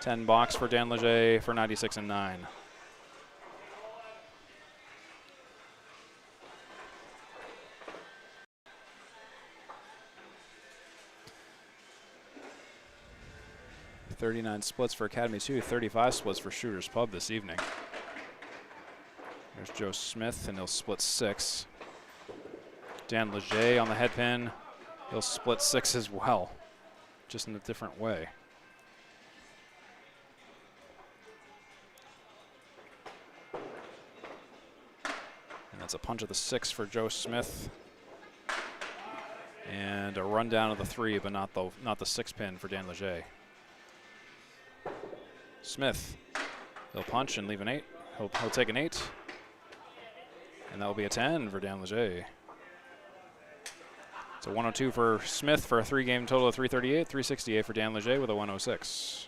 [SPEAKER 1] 10 box for Dan Leger for 96-9. $39 splits for Academy 2, 35 splits for Shooters Pub this evening. There's Joe Smith, and he'll split 6. Dan Leger on the head pin. He'll split 6 as well, just in a different way. And that's a punch of the 6 for Joe Smith. And a rundown of the 3, but not the 6 pin for Dan Leger. Smith, he'll punch and leave an 8. He'll take an 8. And that will be a 10 for Dan Leger. It's a 102 for Smith for a 3-game total of 338, 368 for Dan Leger with a 106.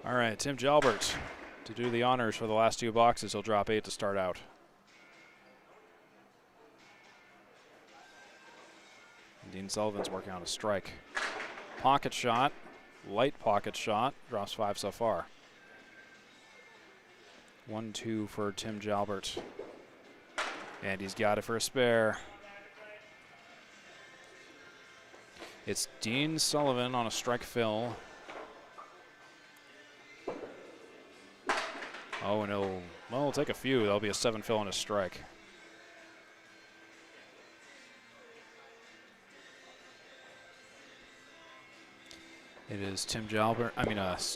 [SPEAKER 1] All right, Tim Jalbert to do the honors for the last 2 boxes. He'll drop 8 to start out. Dean Sullivan's working on a strike. Pocket shot, light pocket shot, drops 5 so far. 1-2 for Tim Jalbert. And he's got it for a spare. It's Dean Sullivan on a strike fill. Oh, and he'll take a few. That'll be a 7 fill on a strike. It is Tim Jalbert,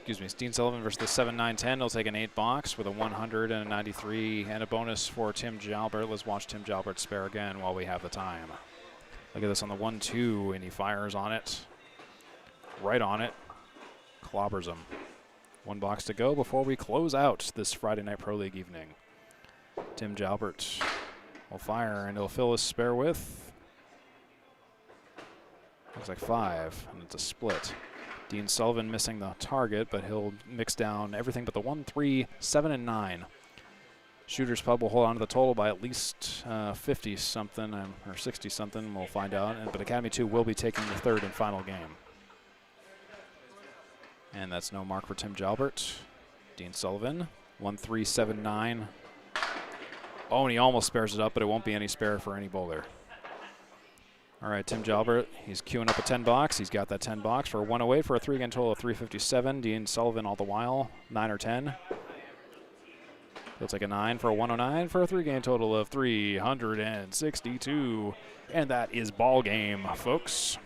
[SPEAKER 1] it's Dean Sullivan versus the 7-9-10. He'll take an 8 box with a 100 and a 93 and a bonus for Tim Jalbert. Let's watch Tim Jalbert spare again while we have the time. Look at this on the 1-2, and he fires on it. Right on it. Clobbers him. 1 box to go before we close out this Friday Night Pro League evening. Tim Jalbert will fire, and he'll fill his spare with, looks like 5, and it's a split. Dean Sullivan missing the target, but he'll mix down everything but the 1, 3, 7, and 9. Shooters Pub will hold on to the total by at least 50-something or 60-something. We'll find out. But Academy 2 will be taking the 3rd and final game. And that's no mark for Tim Jalbert. Dean Sullivan, 1, 3, 7, 9. Oh, and he almost spares it up, but it won't be any spare for any bowler. All right, Tim Jalbert, he's queuing up a 10 box. He's got that 10 box for a 108 for a 3-game total of 357. Dean Sullivan all the while, 9 or 10. He'll take a 9 for a 109 for a 3-game total of 362. And that is ball game, folks.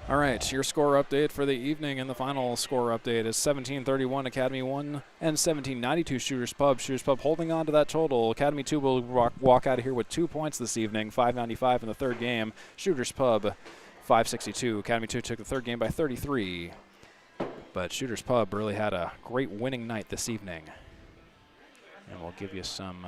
[SPEAKER 1] All right, your score update for the evening, and the final score update is 17-31 Academy 1 and 17-92 Shooters Pub. Shooters Pub holding on to that total. Academy 2 will walk out of here with 2 points this evening, 595 in the 3rd game. Shooters Pub, 562. Academy 2 took the 3rd game by 33. But Shooters Pub really had a great winning night this evening. And we'll give you some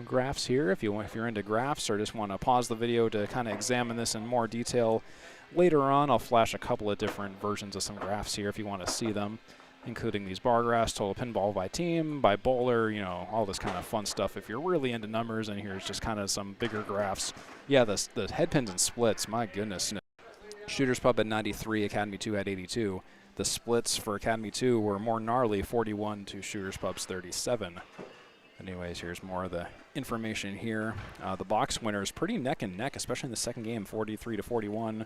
[SPEAKER 1] graphs here if you're into graphs or just want to pause the video to kind of examine this in more detail. Later on, I'll flash a couple of different versions of some graphs here if you want to see them, including these bar graphs, total pinball by team, by bowler, you know, all this kind of fun stuff if you're really into numbers. And here's just kind of some bigger graphs. Yeah, the head pins and splits, my goodness. Shooters Pub at 93, Academy 2 at 82. The splits for Academy 2 were more gnarly, 41 to Shooters Pub's 37. Anyways, here's more of the information here. The box winner is pretty neck and neck, especially in the 2nd game, 43 to 41.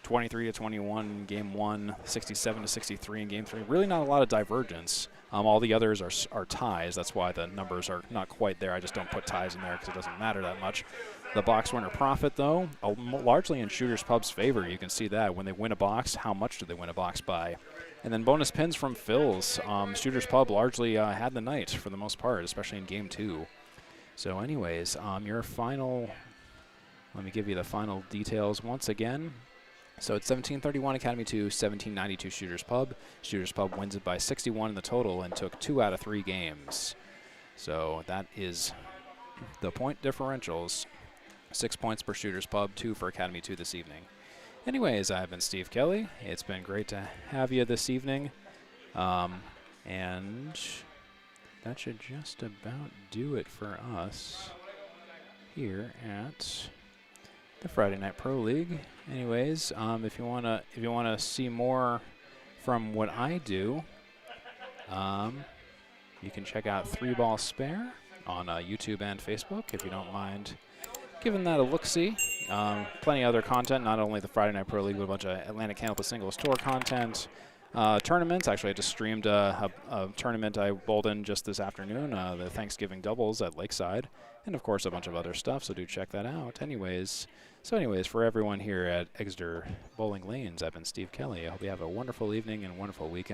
[SPEAKER 1] 23-21 in game 1, 67-63 in game 3. Really not a lot of divergence. All the others are ties. That's why the numbers are not quite there. I just don't put ties in there because it doesn't matter that much. The box winner profit, though, largely in Shooters Pub's favor. You can see that when they win a box, how much do they win a box by? And then bonus pins from Phil's. Shooters Pub largely had the night for the most part, especially in game 2. So anyways, your final, let me give you the final details once again. So it's 1731 Academy 2, 1792 Shooters Pub. Shooters Pub wins it by 61 in the total and took 2 out of 3 games. So that is the point differentials. 6 points per Shooters Pub, 2 for Academy 2 this evening. Anyways, I've been Steve Kelly. It's been great to have you this evening. And that should just about do it for us here at the Friday Night Pro League. Anyways, if you wanna see more from what I do, you can check out 3 Ball Spare on YouTube and Facebook if you don't mind giving that a look-see. Plenty of other content, not only the Friday Night Pro League, but a bunch of Atlantic Cannabis Singles Tour content. Tournaments. Actually, I just streamed a tournament I bowled in just this afternoon, the Thanksgiving doubles at Lakeside, and of course a bunch of other stuff, so do check that out. Anyways, for everyone here at Exeter Bowling Lanes, I've been Steve Kelly. I hope you have a wonderful evening and wonderful weekend.